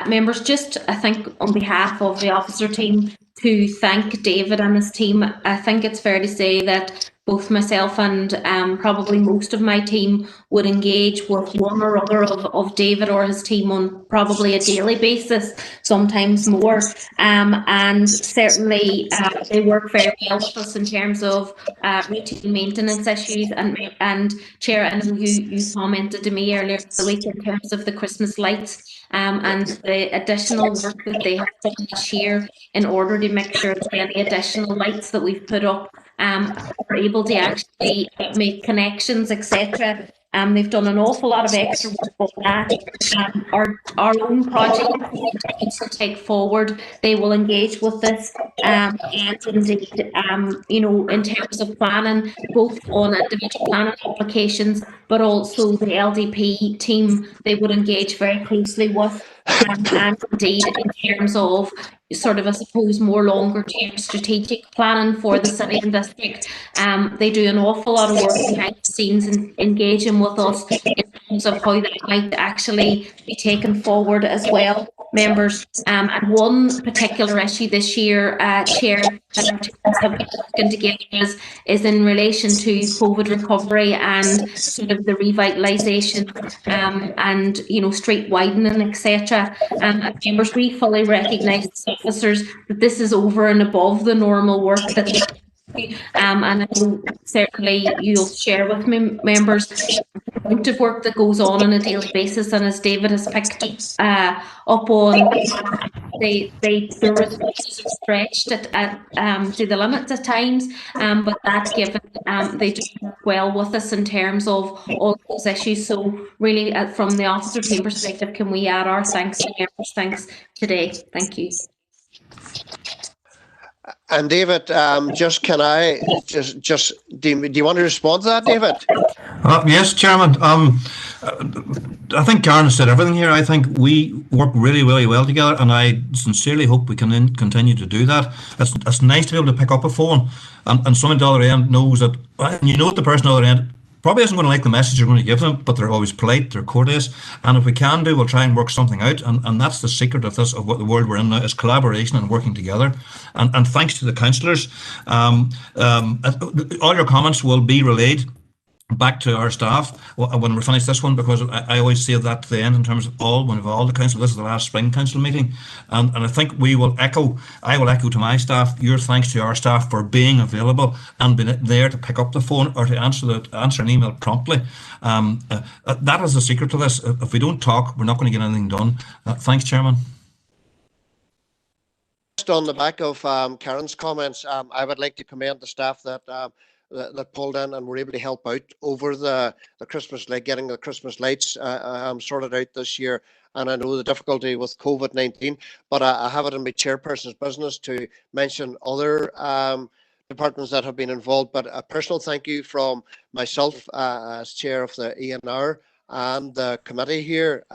members, just I think on behalf of the officer team to thank David and his team. I think it's fair to say that both myself and probably most of my team would engage with one or other of David or his team on probably a daily basis, sometimes more. And certainly they work very well with us in terms of routine maintenance issues. And Chair, I know you commented to me earlier in the week in terms of the Christmas lights. And the additional work that they have done this year in order to make sure that any additional lights that we've put up are able to actually make connections, etc. They've done an awful lot of extra work on that. Our own project to take forward, they will engage with this, and indeed, in terms of planning, both on individual planning applications, but also the LDP team, they would engage very closely with, and indeed in terms of sort of, I suppose, more longer term strategic planning for the city and district. They do an awful lot of work behind the scenes and engaging with us in terms of how that might actually be taken forward as well, members. And one particular issue this year, Chair, that our teams have been working together is in relation to COVID recovery and sort of the revitalisation and street widening, etc. Members, we fully recognise as officers that this is over and above the normal work that and I know certainly you'll share with me, members, the amount of work that goes on a daily basis, and as David has picked up on, their resources are stretched to the limits at times, but that given they do work well with us in terms of all those issues. So really, from the officer team perspective, can we add our thanks to members' thanks today? Thank you. And David, can I just do you want to respond to that, David? Yes, Chairman. I think Karen said everything here. I think we work really, really well together, and I sincerely hope we can continue to do that. It's nice to be able to pick up a phone, and someone at the other end knows that, and you know the person at the other end probably isn't going to like the message you're going to give them, but they're always polite, they're courteous, and if we can do, we'll try and work something out, and that's the secret of this, of what the world we're in now, is collaboration and working together. And thanks to the councillors, all your comments will be relayed back to our staff when we finish this one, because I always say that to the end in terms of when we've all the council. This is the last spring council meeting, and I think I will echo to my staff your thanks to our staff for being available and being there to pick up the phone or to answer an email promptly. That is the secret to this. If we don't talk, we're not going to get anything done. Thanks, Chairman. Just on the back of Karen's comments, I would like to commend the staff that pulled in and were able to help out over the Christmas light, getting the Christmas lights sorted out this year. And I know the difficulty with COVID-19, but I have it in my chairperson's business to mention other departments that have been involved. But a personal thank you from myself as chair of the ENR and the committee here.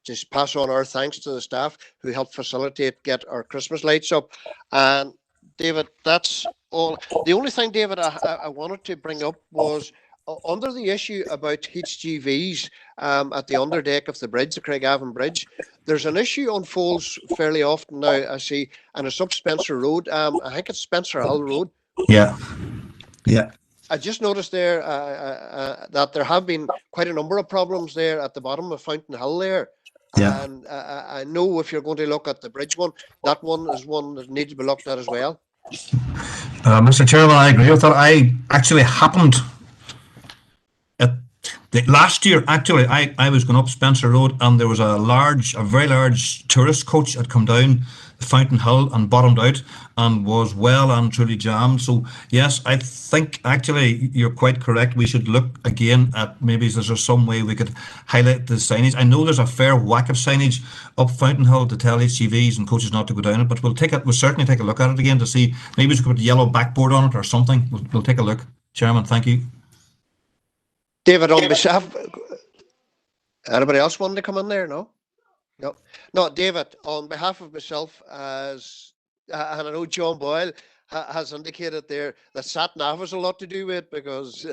Just pass on our thanks to the staff who helped facilitate get our Christmas lights up. And David, that's all. The only thing, David, I wanted to bring up was under the issue about HGVs at the underdeck of the bridge, the Craigavon Bridge. There's an issue unfolds fairly often now, I see, and it's up Spencer Road. I think it's Spencer Hill Road. Yeah. I just noticed there that there have been quite a number of problems there at the bottom of Fountain Hill there. Yeah. And I know if you're going to look at the bridge one, that one is one that needs to be looked at as well. Mr. Chairman, I agree with that. I actually happened Last year, actually, I was going up Spencer Road and there was a very large tourist coach had come down Fountain Hill and bottomed out and was well and truly jammed. So yes, I think actually you're quite correct. We should look again at maybe there's some way we could highlight the signage. I know there's a fair whack of signage up Fountain Hill to tell HGVs and coaches not to go down it, but we'll certainly take a look at it again to see maybe we could put a yellow backboard on it or something. We'll take a look. Chairman, thank you. David, on behalf, anybody else wanting to come in there? No? No, David, on behalf of myself, and I know John Boyle has indicated there that sat nav has a lot to do with it, because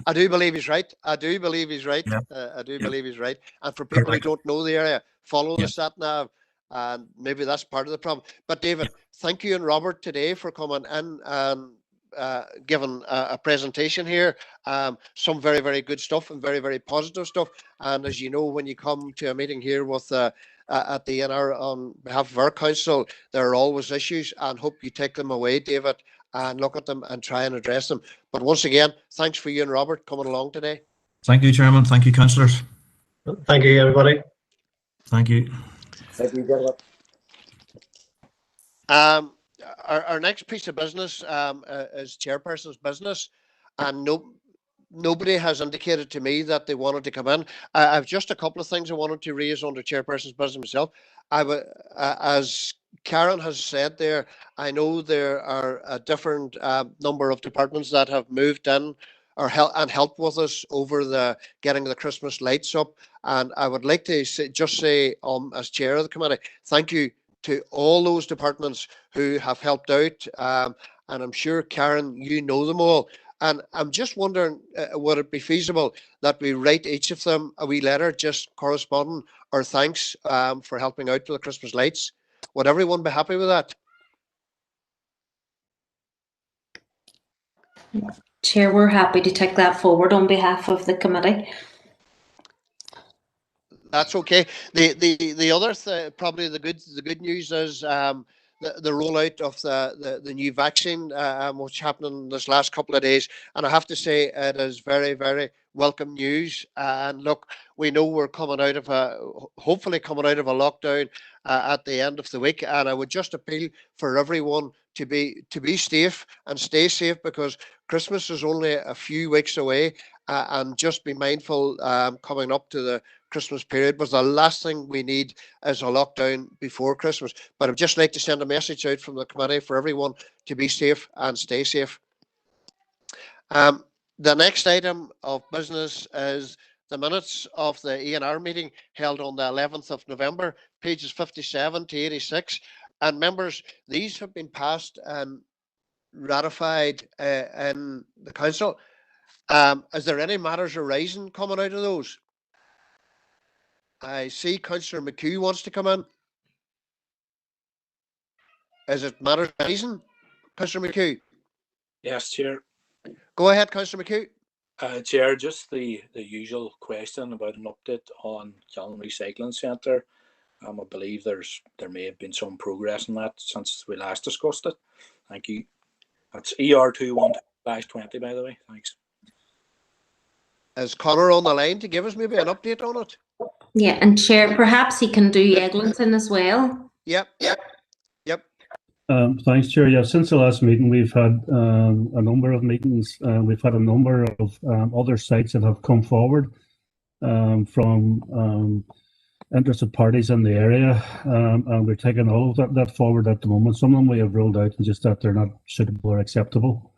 I do believe he's right. Yeah. I do believe he's right. And for people who don't know the area, follow the sat nav, and maybe that's part of the problem. But David, thank you and Robert today for coming in and given a presentation here. Some very, very good stuff and very, very positive stuff. And as you know, when you come to a meeting here with at the Enr on behalf of our council, there are always issues, and hope you take them away, David, and look at them and try and address them. But once again, thanks for you and Robert coming along today. Thank you, Chairman. Thank you, councillors. Thank you, everybody. Thank you. Thank you, David. Our next piece of business is chairperson's business, and nobody has indicated to me that they wanted to come in. I've just a couple of things I wanted to raise under chairperson's business myself. As Karen has said there, I know there are a different number of departments that have moved in or helped with us over the getting the Christmas lights up, and I would like to say as chair of the committee, thank you to all those departments who have helped out, and I'm sure, Karen, you know them all. And I'm just wondering, would it be feasible that we write each of them a wee letter just corresponding our thanks for helping out with the Christmas lights? Would everyone be happy with that? Chair, we're happy to take that forward on behalf of the committee. That's okay. The other probably the good news is the rollout of the new vaccine, which happened this last couple of days, and I have to say it is very, very welcome news. And look, we know we're hopefully coming out of a lockdown at the end of the week, and I would just appeal for everyone to be safe and stay safe, because Christmas is only a few weeks away, and just be mindful coming up to the Christmas period, but the last thing we need is a lockdown before Christmas. But I'd just like to send a message out from the committee for everyone to be safe and stay safe. The next item of business is the minutes of the Enr meeting held on the 11th of November, pages 57 to 86. And members, these have been passed and ratified in the council. Is there any matters arising coming out of those? I see Councillor McHugh wants to come in. Is it matters arising, Councillor McHugh? Yes, Chair. Go ahead, Councillor McHugh. Chair, just the usual question about an update on Young Recycling Centre. I believe there may have been some progress in that since we last discussed it. Thank you. That's ER21/20, by the way. Thanks. Is Connor on the line to give us maybe an update on it? Yeah, and Chair, perhaps he can do Eglinton as well. Yep. Thanks, Chair. Yeah, since the last meeting, we've had a number of meetings. We've had a number of other sites that have come forward from interested parties in the area, and we're taking all of that forward at the moment. Some of them we have ruled out, and just that they're not suitable or acceptable.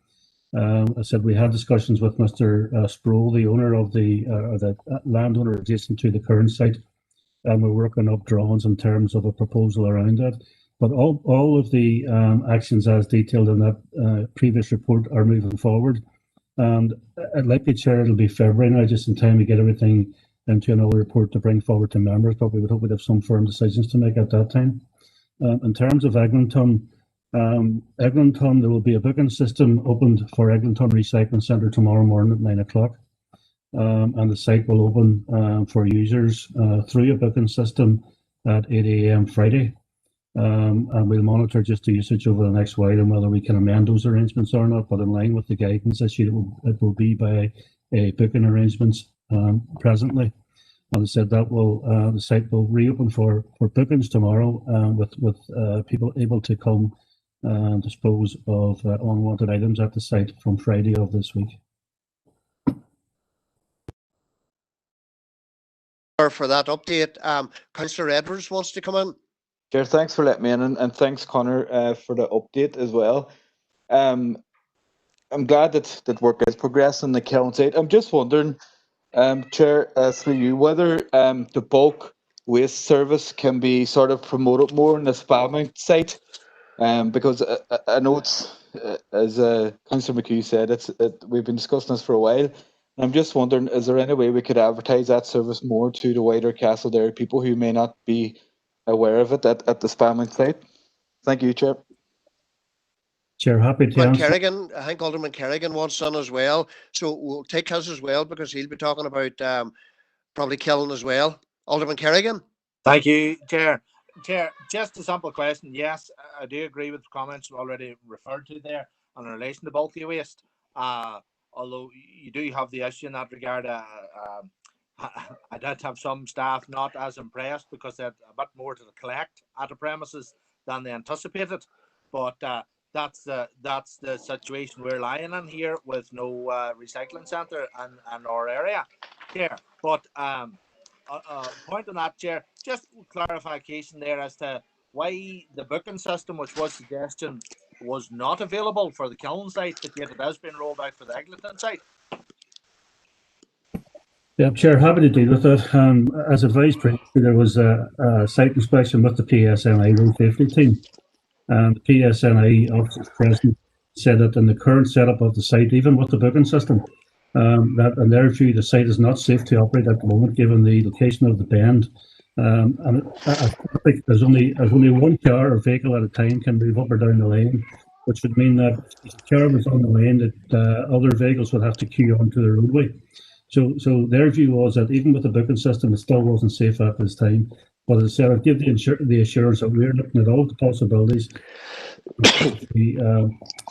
I said we had discussions with Mr. Sproul, the owner of the landowner adjacent to the current site, and we're working up drawings in terms of a proposal around that. But all of the actions as detailed in that previous report are moving forward. And I'd like to Chair, it'll be February now, just in time to get everything into another report to bring forward to members, but we would hope we'd have some firm decisions to make at that time. In terms of Eglinton, there will be a booking system opened for Eglinton Recycling Centre tomorrow morning at 9 o'clock. And the site will open for users through a booking system at 8 AM Friday. And we'll monitor just the usage over the next while and whether we can amend those arrangements or not, but in line with the guidance issued, it will be by booking arrangements presently. And they said that the site will reopen for bookings tomorrow, with people able to come and dispose of unwanted items at the site from Friday of this week. For that update, Councillor Edwards wants to come in. Chair, thanks for letting me in, and thanks, Conor, for the update as well. I'm glad that work is progressing on the Kiln site. I'm just wondering, Chair, through you, whether the bulk waste service can be sort of promoted more on the Strabane site, because I know it's, as Councillor McHugh said, we've been discussing this for a while. I'm just wondering, is there any way we could advertise that service more to the wider Castleberry people who may not be aware of it at the Strabane site? Thank you, Chair. Chair, happy to answer. Kerrigan, I think Alderman Kerrigan wants on as well, so we'll take his as well because he'll be talking about probably Kiln as well. Alderman Kerrigan. Thank you, Chair. Chair, just a simple question. Yes, I do agree with the comments already referred to there in relation to bulky waste. Although you do have the issue in that regard, I did have some staff not as impressed because they had a bit more to collect at the premises than they anticipated. But that's the situation we're lying in here with no recycling centre in our area here. But point on that, Chair, just clarification there as to why the booking system, which was suggestion, was not available for the Kiln site, but yet it has been rolled out for the Eglinton site. Yeah, Chair, happy to deal with that. As advised previously, there was a site inspection with the PSNI road safety team. And the PSNI officers present said that in the current setup of the site, even with the booking system, that in their view, the site is not safe to operate at the moment, given the location of the bend. And I think there's only one car or vehicle at a time can move up or down the lane, which would mean that if the car was on the lane, that other vehicles would have to queue onto the roadway. So their view was that even with the booking system, it still wasn't safe at this time. But as I said, I'd give the assurance that we're looking at all the possibilities,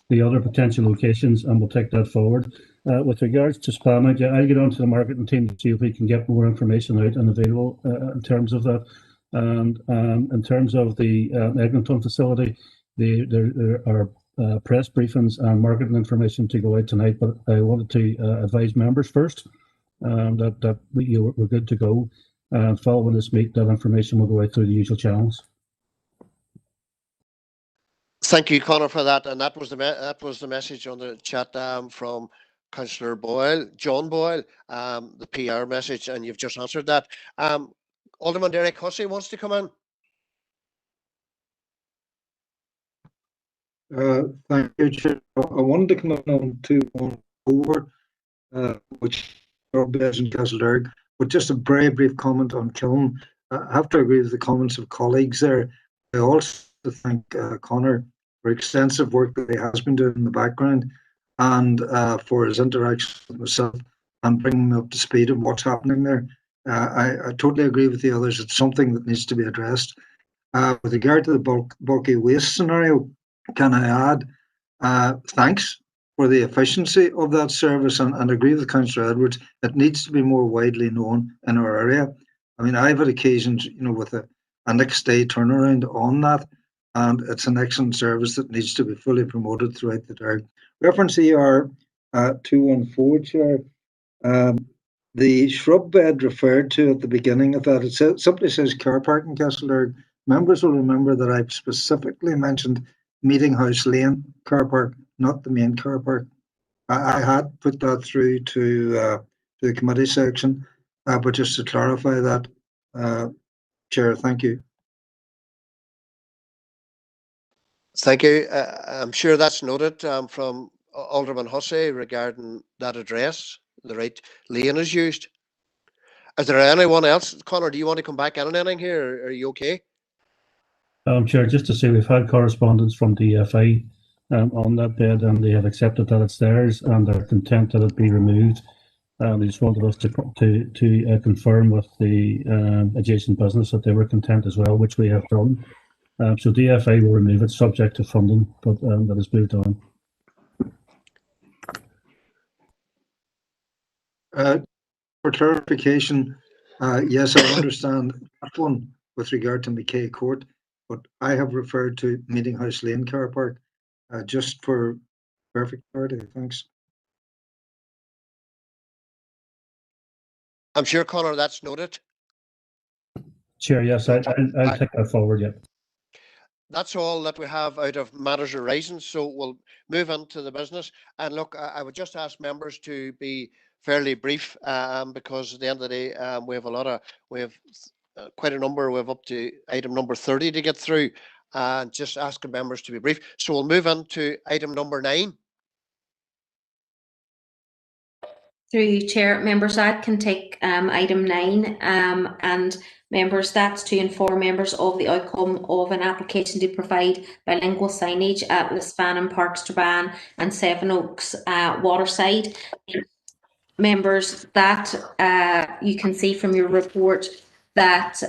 the other potential locations, and we'll take that forward. With regards to Strabane, I'll get onto the marketing team to see if we can get more information out and available in terms of that. And in terms of the Eglinton facility, there are press briefings and marketing information to go out tonight, but I wanted to advise members first that we're good to go. Following this meet, that information will go out through the usual channels. Thank you, Conor, for that. And that was the message on the chat from Councillor Boyle, John Boyle, the PR message, and you've just answered that. Alderman Derek Hussey wants to come in. Thank you, Chair. I wanted to come in on 214, which are based in Castleberry, but just a very brief comment on Kiln. I have to agree with the comments of colleagues there. I also thank Conor for extensive work that he has been doing in the background and for his interaction with myself and bringing me up to speed of what's happening there. I totally agree with the others. It's something that needs to be addressed. With regard to the bulky waste scenario, can I add thanks for the efficiency of that service and agree with Councillor Edwards. It needs to be more widely known in our area. I mean, I've had occasions, with a next day turnaround on that, and it's an excellent service that needs to be fully promoted throughout the Derry. Reference ER 214, Chair. The shrub bed referred to at the beginning of that, it simply says car park in Castleberry. Members will remember that I've specifically mentioned Meeting House Lane car park, not the main car park. I had put that through to the committee section, but just to clarify that, Chair, thank you. Thank you. I'm sure that's noted from Alderman Hussey regarding that address. The right lane is used. Is there anyone else? Conor, do you want to come back on anything here? Or are you okay? Chair, just to say we've had correspondence from DFI on that bed, and they have accepted that it's theirs and they're content that it be removed. They just wanted us to confirm with the adjacent business that they were content as well, which we have done. So DFI will remove it subject to funding, but that is moved on. For clarification, yes, I understand that one with regard to McKay Court, but I have referred to Meeting House Lane car park, just for perfect clarity. Thanks. I'm sure, Conor, that's noted. Chair, yes, I'll take that forward, yeah. That's all that we have out of matters arising, so we'll move into the business. And look, I would just ask members to be fairly brief, because at the end of the day, we have quite a number. We have up to item number 30 to get through, and just asking members to be brief. So we'll move into item number 9. Through you, Chair, members, I can take item 9, and members, that's to inform members of the outcome of an application to provide bilingual signage at Lisfannon Park, Strabane and Sevenoaks, Waterside. Members, that you can see from your report that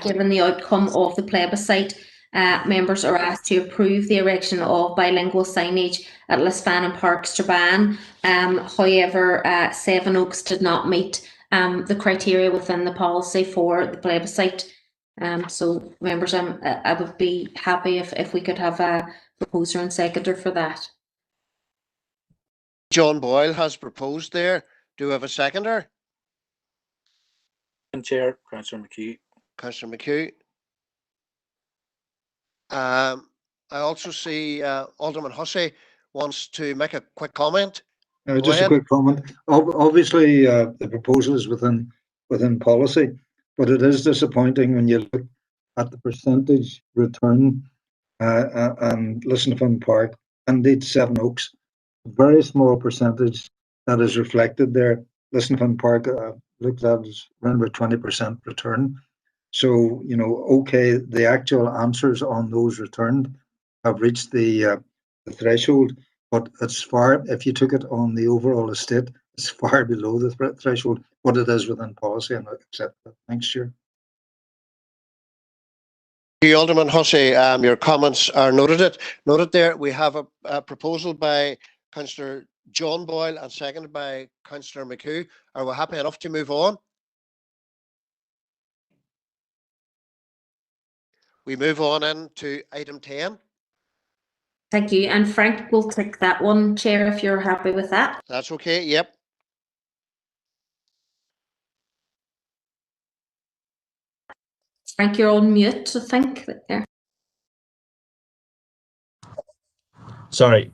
given the outcome of the plebiscite, members are asked to approve the erection of bilingual signage at Lisfannon Park, Strabane. However, Sevenoaks did not meet the criteria within the policy for the plebiscite. So, members, I would be happy if we could have a proposer and seconder for that. John Boyle has proposed there. Do we have a seconder? Chair, Councillor McKee. Councillor McHugh. I also see Alderman Hussey wants to make a quick comment. Just a quick comment. Obviously, the proposal is within policy, but it is disappointing when you look at the percentage return and Lisfannon Park, and indeed Sevenoaks. Very small percentage that is reflected there. Lisfannon Park looked at as around about 20% return. So, you know, okay, the actual answers on those returned have reached the threshold, but it's far, if you took it on the overall estate, it's far below the threshold, what it is within policy, and I accept that. Thanks, Chair. Alderman Hussey, your comments are noted there. We have a proposal by Councillor John Boyle and seconded by Councillor McHugh. Are we happy enough to move on? We move on into item 10. Thank you. And Frank will take that one, Chair, if you're happy with that. That's okay, yep. Frank, you're on mute, I think. There. Sorry.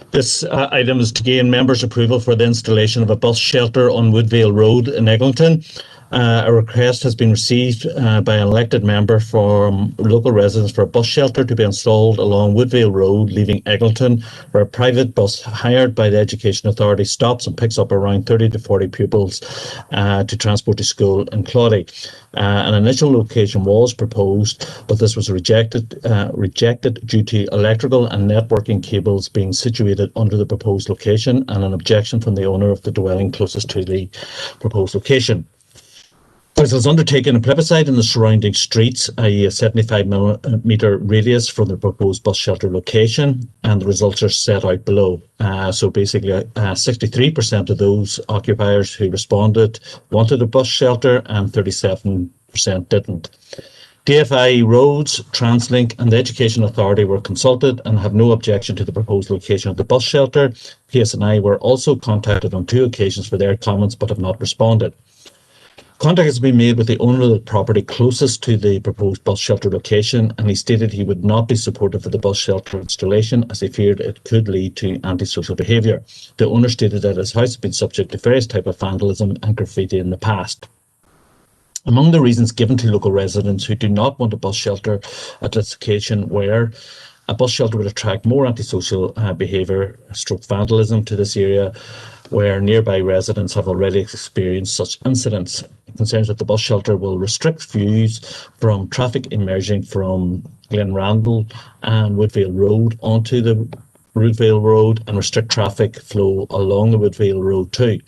This item is to gain members' approval for the installation of a bus shelter on Woodvale Road in Eglinton. A request has been received by an elected member from local residents for a bus shelter to be installed along Woodvale Road, leaving Eglinton, where a private bus hired by the Education Authority stops and picks up around 30 to 40 pupils to transport to school in Claudy. An initial location was proposed, but this was rejected due to electrical and networking cables being situated under the proposed location and an objection from the owner of the dwelling closest to the proposed location. Council has undertaken a plebiscite in the surrounding streets, i.e. a 75-metre radius from the proposed bus shelter location, and the results are set out below. So basically 63% of those occupiers who responded wanted a bus shelter and 37% didn't. DFI Roads, Translink and the Education Authority were consulted and have no objection to the proposed location of the bus shelter. PSNI were also contacted on 2 occasions for their comments but have not responded. Contact has been made with the owner of the property closest to the proposed bus shelter location, and he stated he would not be supportive of the bus shelter installation as he feared it could lead to antisocial behaviour. The owner stated that his house has been subject to various types of vandalism and graffiti in the past. Among the reasons given to local residents who do not want a bus shelter at this location were a bus shelter would attract more antisocial behaviour, vandalism to this area, where nearby residents have already experienced such incidents. Concerns that the bus shelter will restrict views from traffic emerging from Glenrandle and Woodvale Road onto the Woodvale Road and restrict traffic flow along the Woodvale Road too.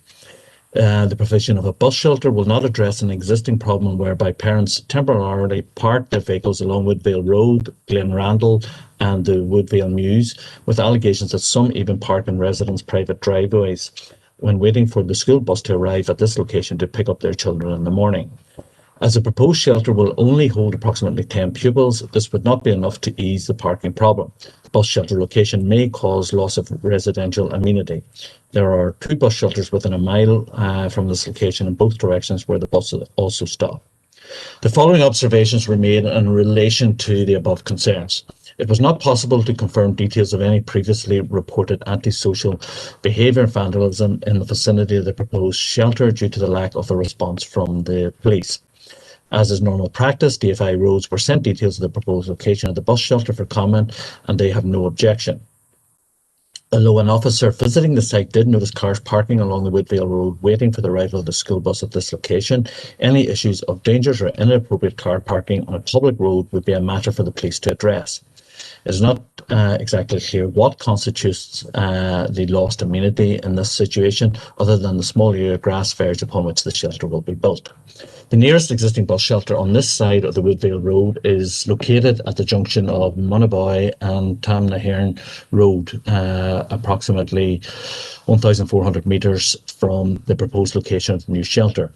The provision of a bus shelter will not address an existing problem whereby parents temporarily park their vehicles along Woodvale Road, Glenrandle and the Woodvale Mews, with allegations that some even park in residents' private driveways. when waiting for the school bus to arrive at this location to pick up their children in the morning. As the proposed shelter will only hold approximately 10 pupils, this would not be enough to ease the parking problem. The bus shelter location may cause loss of residential amenity. There are 2 bus shelters within a mile from this location in both directions where the buses also stop. The following observations were made in relation to the above concerns. It was not possible to confirm details of any previously reported antisocial behaviour and vandalism in the vicinity of the proposed shelter due to the lack of a response from the police. As is normal practice, DFI Roads were sent details of the proposed location of the bus shelter for comment, and they have no objection. Although an officer visiting the site did notice cars parking along the Woodvale Road waiting for the arrival of the school bus at this location, any issues of dangers or inappropriate car parking on a public road would be a matter for the police to address. It is not exactly clear what constitutes the lost amenity in this situation, other than the small area of grass verge upon which the shelter will be built. The nearest existing bus shelter on this side of the Woodvale Road is located at the junction of Monaghan and Tamnahairn Road, approximately 1,400 metres from the proposed location of the new shelter.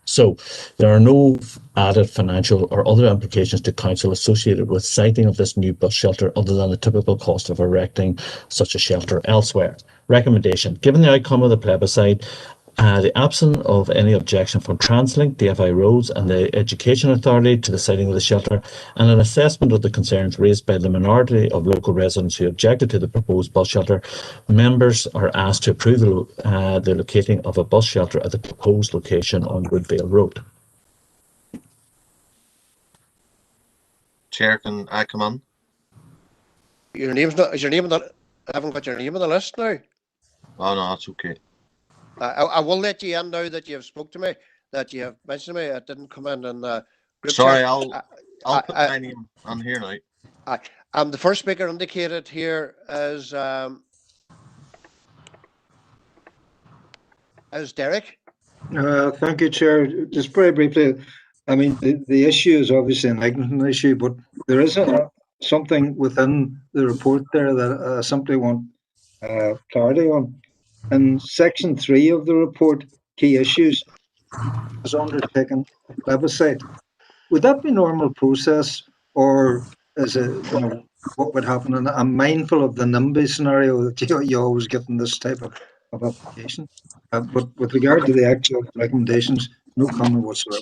So there are no added financial or other implications to council associated with siting of this new bus shelter other than the typical cost of erecting such a shelter elsewhere. Recommendation: given the outcome of the plebiscite, the absence of any objection from TransLink, DFI Roads and the Education Authority to the siting of the shelter, and an assessment of the concerns raised by the minority of local residents who objected to the proposed bus shelter, members are asked to approve the locating of a bus shelter at the proposed location on Woodvale Road. Chair, can I come on? Your name's not. Is your name on the? I haven't got your name on the list now. Oh no, that's okay. I will let you in now that you have spoke to me, that you have mentioned me. It didn't come in the group Sorry, chat. I'll put my name on here now. The first speaker indicated here is Derek. Thank you, Chair. Just very briefly, I mean, the issue is obviously an Eglinton issue, but there is something within the report there that I simply want clarity on. In section 3 of the report, key issues, is undertaken a plebiscite. Would that be normal process, or is it, what would happen? And I'm mindful of the NIMBY scenario that you always get in this type of application. But with regard to the actual recommendations, no comment whatsoever.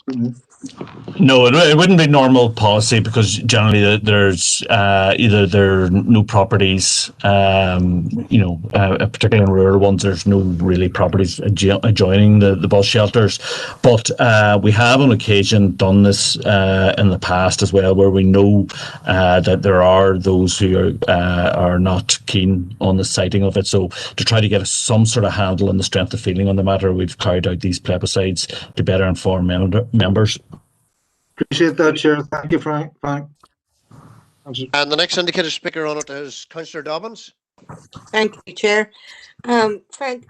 No, it wouldn't be normal policy, because generally there's either there are no properties, particularly in rural ones, there's no really properties adjoining the bus shelters. But we have on occasion done this in the past as well, where we know that there are those who are not keen on the siting of it. So to try to get some sort of handle on the strength of feeling on the matter, we've carried out these plebiscites to better inform members. Appreciate that, Chair. Thank you, Frank. And the next indicated speaker on it is Councillor Dobbins. Thank you, Chair. Frank,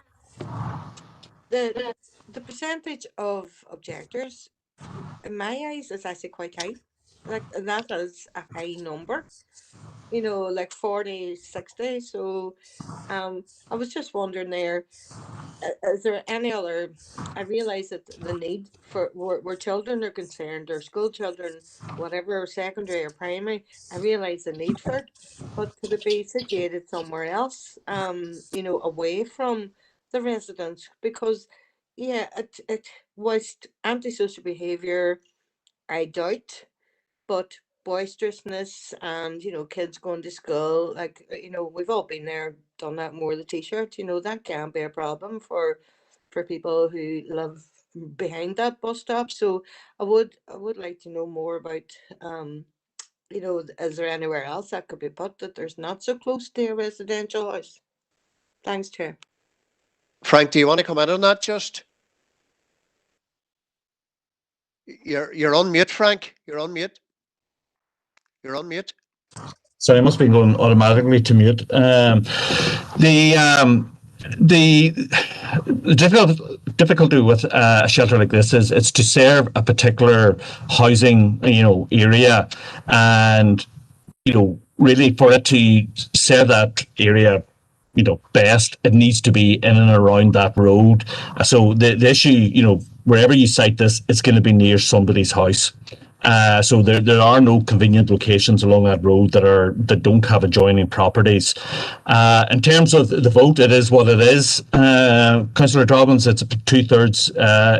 the percentage of objectors, in my eyes, is actually quite high. And that is a high number. Like 40, 60. So I was just wondering there, is there any other? I realise that the need for where children are concerned, or school children, whatever, secondary or primary, I realise the need for it, but could it be situated somewhere else, away from the residents? Because it was antisocial behaviour, I doubt, but boisterousness and kids going to school, we've all been there, done that, more the t-shirt, that can be a problem for people who live behind that bus stop. So I would like to know more about is there anywhere else that could be put that there's not so close to a residential house? Thanks, Chair. Frank, do you want to comment on that? Just you're on mute, Frank. You're on mute. Sorry, I must be going automatically to mute. The difficulty with a shelter like this is it's to serve a particular housing area, and really for it to serve that area best, it needs to be in and around that road. So the issue, wherever you site this, it's going to be near somebody's house. So there are no convenient locations along that road that don't have adjoining properties. In terms of the vote, it is what it is. Councillor Dobbins, it's 2/3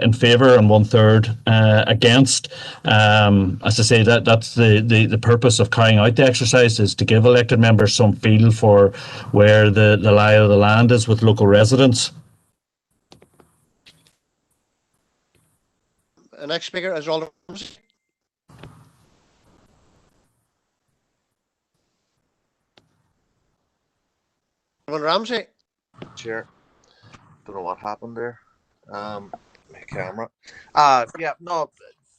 in favour and 1/3 against. As I say, that's the purpose of carrying out the exercise, is to give elected members some feel for where the lie of the land is with local residents. The next speaker is Alderman Ramsey. Chair, don't know what happened there. My camera. Yeah, no.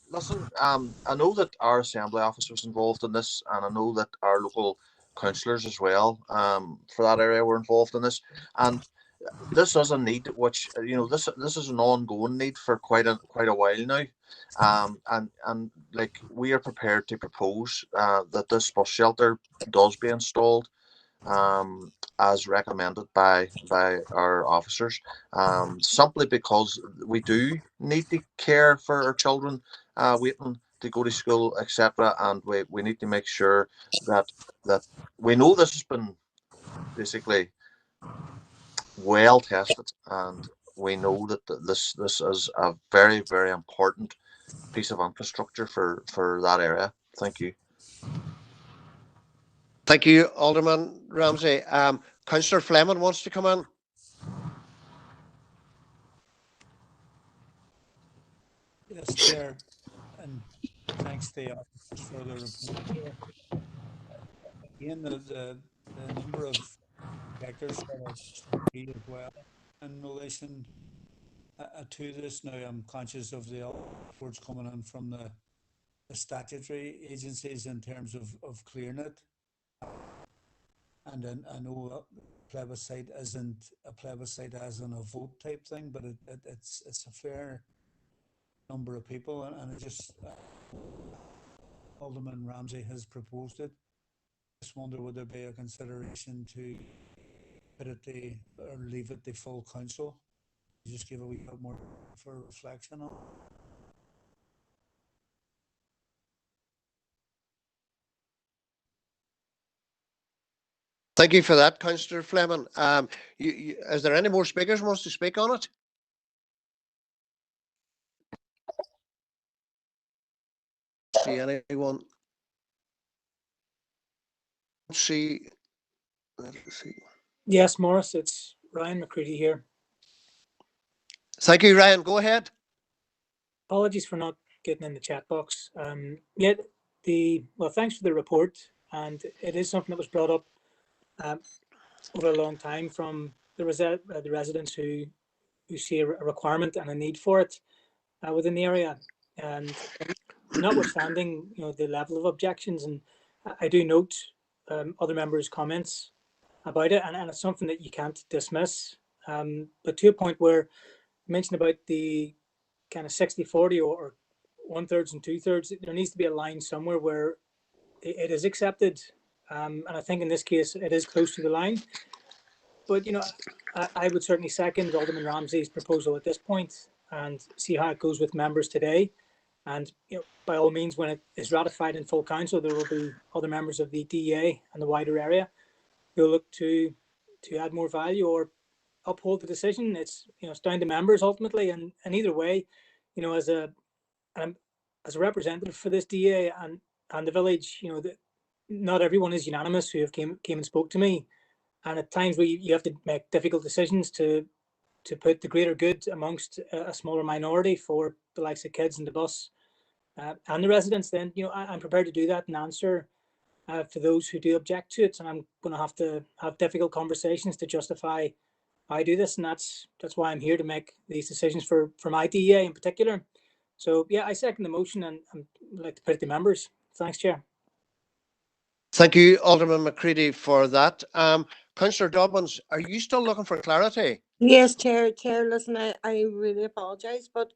Listen, I know that our assembly office was involved in this, and I know that our local councillors as well, for that area, were involved in this. And this is a need which, this is an ongoing need for quite a while now. And like, we are prepared to propose that this bus shelter does be installed, as recommended by our officers, simply because we do need to care for our children waiting to go to school, etc. And we need to make sure that we know this has been basically well tested, and we know that this is a very, very important piece of infrastructure for that area. Thank you. Thank you, Alderman Ramsey. Councillor Fleming wants to come in. Yes, Chair, and thanks to the officers for the report here. Again, the number of objectors that are as well in relation to this. Now, I'm conscious of the reports coming in from the statutory agencies in terms of clearing it. And then I know plebiscite isn't a plebiscite as in a vote type thing, but it's a fair number of people, and it just Alderman Ramsey has proposed it. Just wonder, would there be a consideration to put it or leave it the full council? Just give a wee bit more for reflection on. Thank you for that, Councillor Fleming. Is there any more speakers who wants to speak on it? See anyone? See. Let's see. Yes, Morris, it's Ryan McCready here. Thank you, Ryan. Go ahead. Apologies for not getting in the chat box. Well, thanks for the report, and it is something that was brought up over a long time from the residents who see a requirement and a need for it within the area. And notwithstanding, the level of objections, and I do note other members' comments about it, and it's something that you can't dismiss. But to a point where you mentioned about the kind of 60-40 or 1/3 and 2/3, there needs to be a line somewhere where it is accepted. And I think in this case, it is close to the line. But, I would certainly second Alderman Ramsey's proposal at this point and see how it goes with members today. And, by all means, when it is ratified in full council, there will be other members of the DEA and the wider area who will look to add more value or uphold the decision. It's down to members ultimately, and either way, as a representative for this DA and the village, not everyone is unanimous who have came and spoke to me, and at times you have to make difficult decisions to put the greater good amongst a smaller minority for the likes of kids and the bus and the residents. Then I'm prepared to do that and answer for those who do object to it, and I'm going to have difficult conversations to justify I do this, and that's why I'm here, to make these decisions for my DEA in particular. So yeah, I second the motion, and I'd like to put it to members. Thanks, Chair. Thank you, Alderman McCready, for that. Councillor Dobbins, are you still looking for clarity? Yes, Chair. Listen, I really apologise, but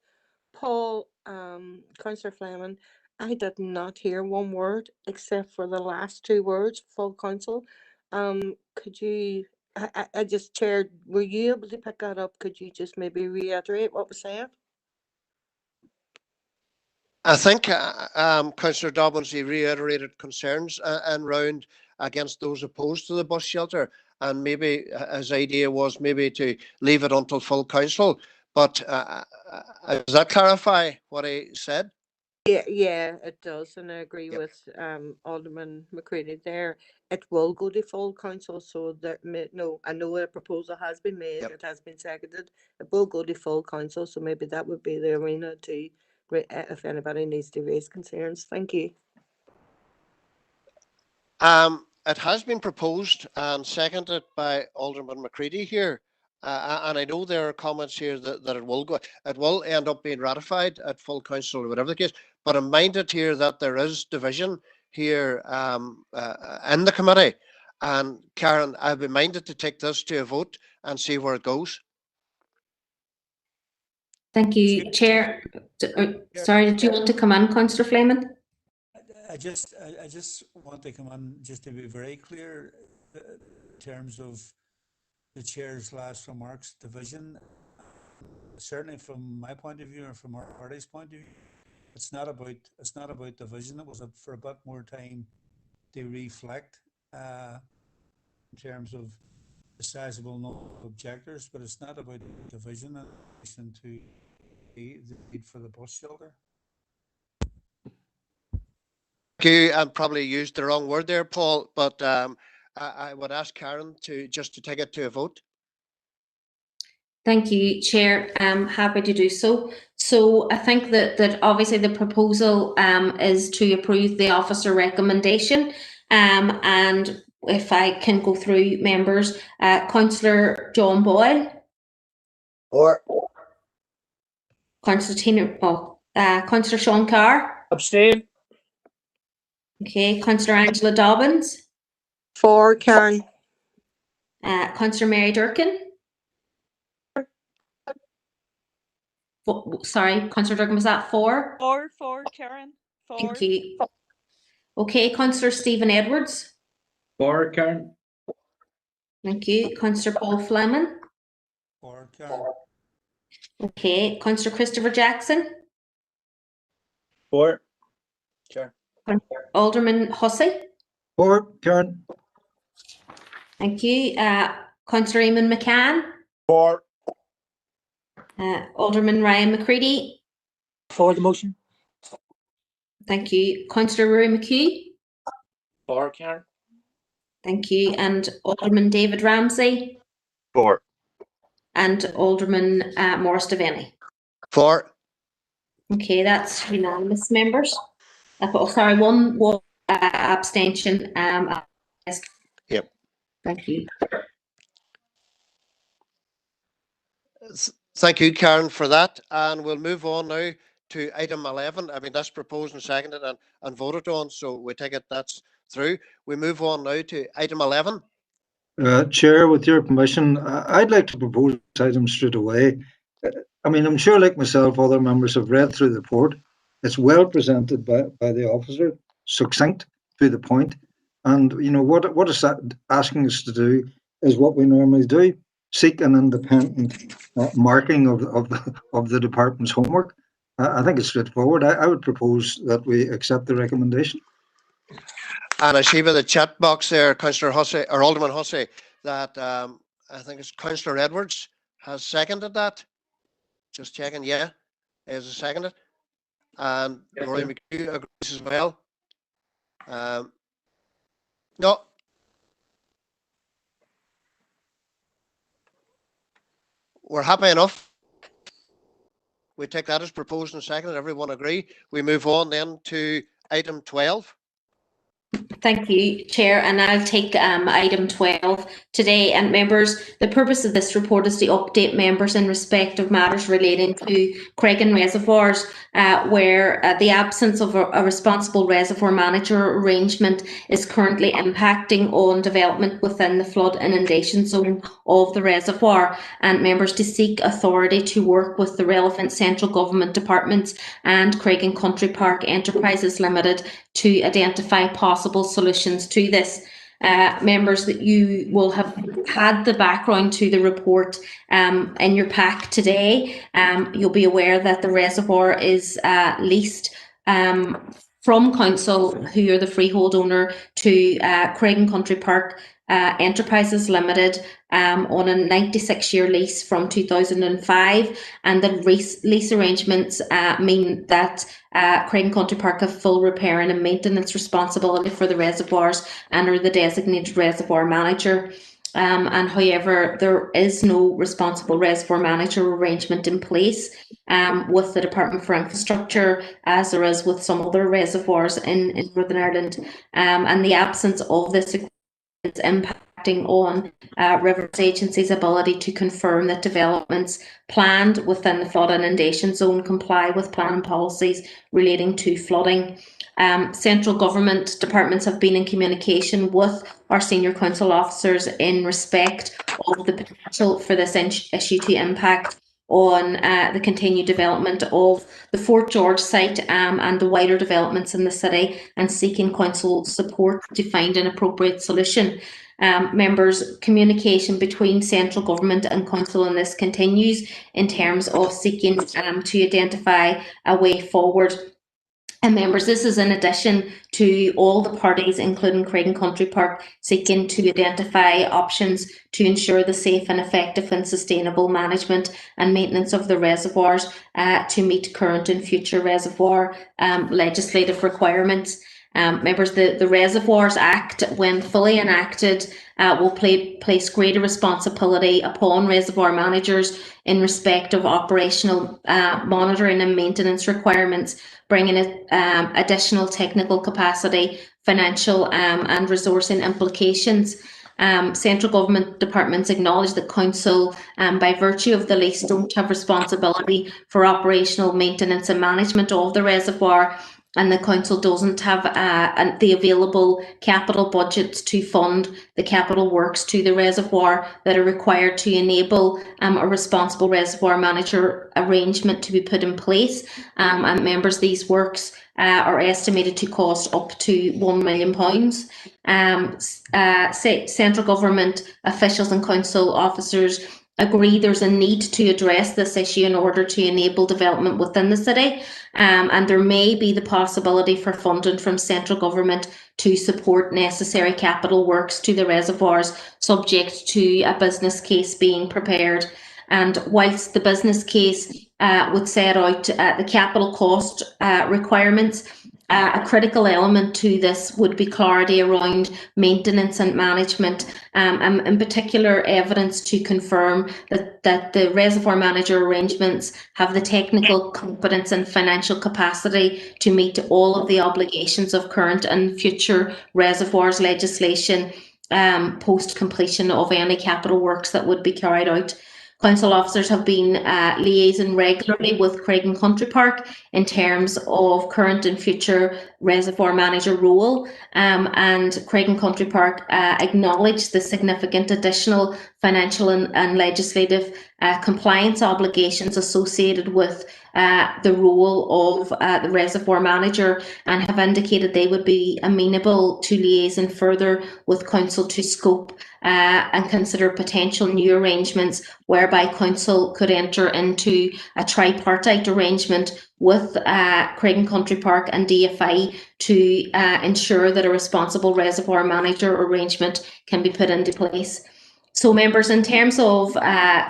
Paul, Councillor Fleming, I did not hear one word except for the last two words, full council. Could you I just, Chair, were you able to pick that up? Could you just maybe reiterate what was said? I think Councillor Dobbins, he reiterated concerns and round against those opposed to the bus shelter, and maybe his idea was maybe to leave it until full council. But does that clarify what he said? Yeah, it does, and I agree with Alderman Mckinney there. It will go to full council, so that no, I know a proposal has been made. It has been seconded. It will go to full council, so maybe that would be the arena to, if anybody needs to raise concerns. Thank you. It has been proposed and seconded by Alderman McCready here. And I know there are comments here that it will end up being ratified at full council or whatever the case. But I'm minded here that there is division here in the committee. And Karen, I'd be minded to take this to a vote and see where it goes. Thank you, Chair. Sorry, did you want to come in, Councillor Fleming? I just want to come on just to be very clear in terms of the Chair's last remarks, division. Certainly from my point of view and from our party's point of view, it's not about division. It was for a bit more time to reflect in terms of the sizable number of objectors, but it's not about division in relation to the need for the bus shelter. You probably used the wrong word there, Paul, but I would ask Karen to take it to a vote. Thank you, Chair. I'm happy to do so. So I think that obviously the proposal is to approve the officer recommendation. And if I can go through members, Councillor John Boyle. Or Councillor Sean Carr. Abstain. Okay, Councillor Angela Dobbins. For Karen. Councillor Mary Durkin. Sorry, Councillor Durkin, was that for? For Karen. For. Thank you. Okay, Councillor Stephen Edwards. For Karen. Thank you. Councillor Paul Fleming. For Karen. Okay, Councillor Christopher Jackson. For Chair. Alderman Hussey. For Karen. Thank you. Councillor Eamon McCann. For. Alderman Ryan McCready. For the motion. Thank you. Councillor Rory McHugh. For Karen. Thank you. And Alderman David Ramsey. For. And Alderman Morris Devaney. For. Okay, that's unanimous, members. Sorry, one abstention. Yep. Thank you. Thank you, Karen, for that. And we'll move on now to item 11. I mean, that's proposed and seconded and voted on, so we take it that's through. We move on now to item 11. Chair, with your permission, I'd like to propose this item straight away. I mean, I'm sure, like myself, other members have read through the report. It's well presented by the officer, succinct, to the point. And, you know, what it's asking us to do is what we normally do, seek an independent marking of the department's homework. I think it's straightforward. I would propose that we accept the recommendation. And I see by the chat box there, Councillor Hussey, or Alderman Hussey, that I think it's Councillor Edwards has seconded that. Just checking, yeah, is it seconded? And Rory McHugh agrees as well. No. We're happy enough. We take that as proposed and seconded. Everyone agree. We move on then to item 12. Thank you, Chair, and I'll take item 12 today. And members, the purpose of this report is to update members in respect of matters relating to Cregan reservoirs, where the absence of a responsible reservoir manager arrangement is currently impacting on development within the flood inundation zone of the reservoir, and members to seek authority to work with the relevant central government departments and Cregan Country Park Enterprises Limited to identify possible solutions to this. members, that you will have had the background to the report in your pack today. You'll be aware that the reservoir is leased from council, who are the freehold owner, to Craig Country Park Enterprises Limited on a 96-year lease from 2005, and the lease arrangements mean that Craig Country Park have full repairing and maintenance responsibility for the reservoirs and are the designated reservoir manager. And however, there is no responsible reservoir manager arrangement in place with the Department for Infrastructure, as there is with some other reservoirs in Northern Ireland, and the absence of this is impacting on Rivers Agency's ability to confirm that developments planned within the flood inundation zone comply with planning policies relating to flooding. Central government departments have been in communication with our senior council officers in respect of the potential for this issue to impact on the continued development of the Fort George site and the wider developments in the city, and seeking council support to find an appropriate solution. Members, communication between central government and council on this continues in terms of seeking to identify a way forward. And members, this is in addition to all the parties, including Craig Country Park, seeking to identify options to ensure the safe and effective and sustainable management and maintenance of the reservoirs to meet current and future reservoir legislative requirements. Members, the Reservoirs Act, when fully enacted, will place greater responsibility upon reservoir managers in respect of operational monitoring and maintenance requirements, bringing additional technical capacity, financial and resourcing implications. Central government departments acknowledge that council, by virtue of the lease, don't have responsibility for operational maintenance and management of the reservoir, and the council doesn't have the available capital budgets to fund the capital works to the reservoir that are required to enable a responsible reservoir manager arrangement to be put in place. And members, these works are estimated to cost up to £1 million. Central government officials and council officers agree there's a need to address this issue in order to enable development within the city, and there may be the possibility for funding from central government to support necessary capital works to the reservoirs, subject to a business case being prepared. And whilst the business case would set out the capital cost requirements, a critical element to this would be clarity around maintenance and management, and in particular evidence to confirm that the reservoir manager arrangements have the technical competence and financial capacity to meet all of the obligations of current and future reservoirs legislation post completion of any capital works that would be carried out. Council officers have been liaising regularly with Craig Country Park in terms of current and future reservoir manager role, and Craig Country Park acknowledged the significant additional financial and legislative compliance obligations associated with the role of the reservoir manager, and have indicated they would be amenable to liaising further with council to scope and consider potential new arrangements whereby council could enter into a tripartite arrangement with Craig Country Park and DFI to ensure that a responsible reservoir manager arrangement can be put into place. So members, in terms of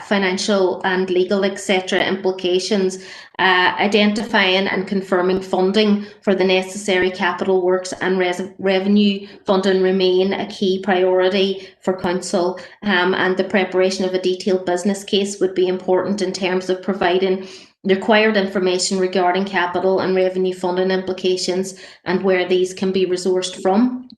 financial and legal, etc. implications, identifying and confirming funding for the necessary capital works and revenue funding remain a key priority for council, and the preparation of a detailed business case would be important in terms of providing the required information regarding capital and revenue funding implications and where these can be resourced from.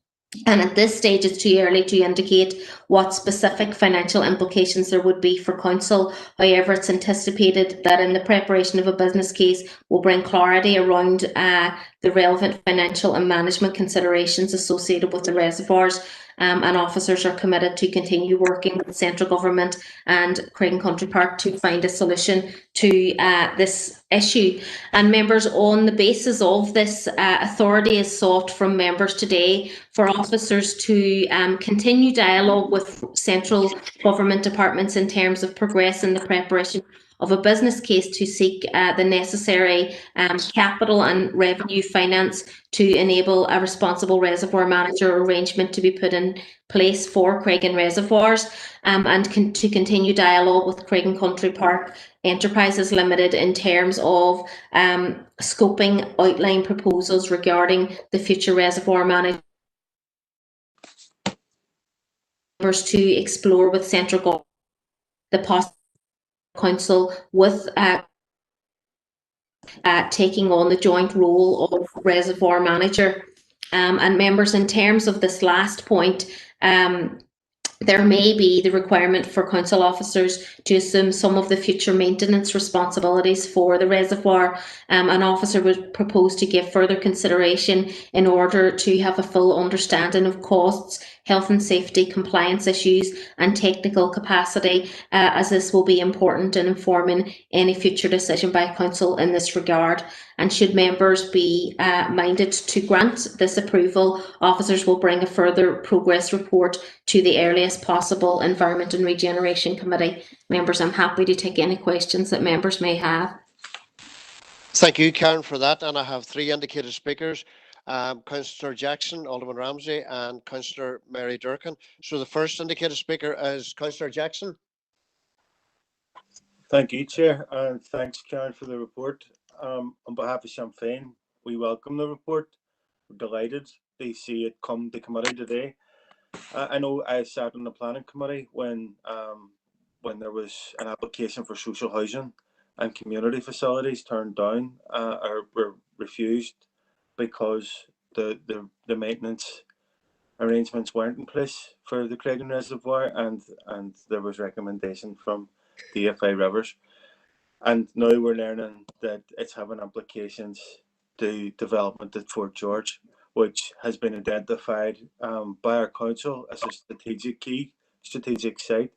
And at this stage, it's too early to indicate what specific financial implications there would be for council. However, it's anticipated that in the preparation of a business case will bring clarity around the relevant financial and management considerations associated with the reservoirs. and officers are committed to continue working with central government and Craig and Country Park to find a solution to this issue. And members, on the basis of this, authority is sought from members today for officers to continue dialogue with central government departments in terms of progressing the preparation of a business case to seek the necessary capital and revenue finance to enable a responsible reservoir manager arrangement to be put in place for Craigan Reservoirs, and to continue dialogue with Craig and Country Park Enterprises Limited in terms of scoping outline proposals regarding the future reservoir management to explore with central government the possible council with taking on the joint role of reservoir manager. And members, in terms of this last point, there may be the requirement for council officers to assume some of the future maintenance responsibilities for the reservoir. An officer would propose to give further consideration in order to have a full understanding of costs, health and safety, compliance issues and technical capacity, as this will be important in informing any future decision by council in this regard. And should members be minded to grant this approval, officers will bring a further progress report to the earliest possible Environment and Regeneration Committee. Members, I'm happy to take any questions that members may have. Thank you, Karen, for that. And I have three indicated speakers, Councillor Jackson, Alderman Ramsey and Councillor Mary Durkin. So the first indicated speaker is Councillor Jackson. Thank you, Chair, and thanks, Karen, for the report. On behalf of Sinn Féin, we welcome the report. We're delighted to see it come to committee today. I know I sat in the planning committee when there was an application for social housing and community facilities turned down or were refused because the maintenance arrangements weren't in place for the Craigan Reservoir, and there was recommendation from DFI Rivers. And now we're learning that it's having implications to development at Fort George, which has been identified by our council as a strategic site.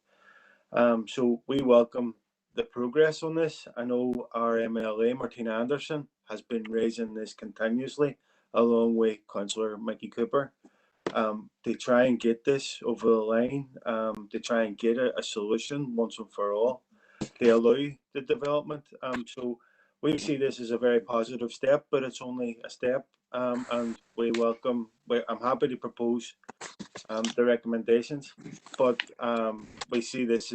So we welcome the progress on this. I know our MLA, Martina Anderson, has been raising this continuously, along with Councillor Mickey Cooper, to try and get this over the line, to try and get a solution once and for all to allow the development. So we see this as a very positive step, but it's only a step, and we welcome. I'm happy to propose the recommendations, but we see this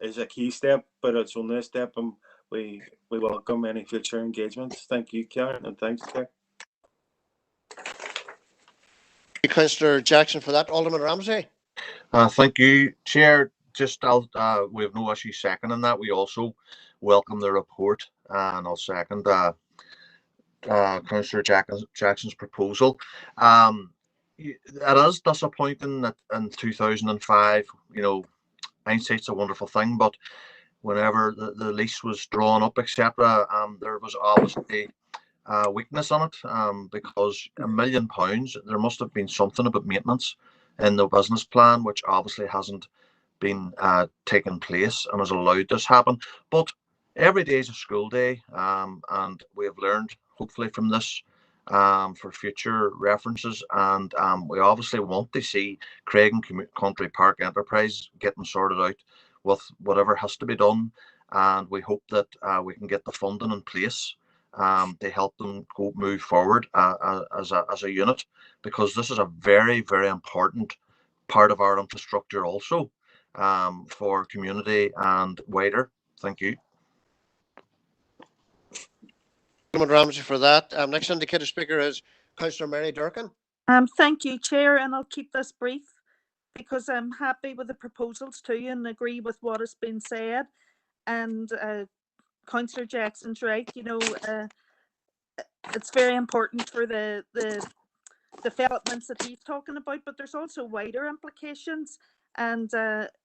as a key step, but it's only a step, and we welcome any future engagements. Thank you, Karen, and thanks, Claire. Councillor Jackson for that. Alderman Ramsey. Thank you, Chair. Just we have no issue seconding that. We also welcome the report, and I'll second Councillor Jackson's proposal. It is disappointing that in 2005, you know, hindsight's a wonderful thing, but whenever the lease was drawn up, etc., there was obviously weakness on it, because £1 million, there must have been something about maintenance in the business plan, which obviously hasn't been taken place and has allowed this happen. But every day is a school day, and we have learned hopefully from this for future references, and we obviously want to see Craig and Country Park Enterprise getting sorted out with whatever has to be done, and we hope that we can get the funding in place to help them move forward as a unit, because this is a very, very important part of our infrastructure also, for community and wider. Thank you. Alderman Ramsey for that. Next indicated speaker is Councillor Mary Durkin. Thank you, Chair, and I'll keep this brief because I'm happy with the proposals too and agree with what has been said. And Councillor Jackson's right, you know, it's very important for the developments that he's talking about, but there's also wider implications. And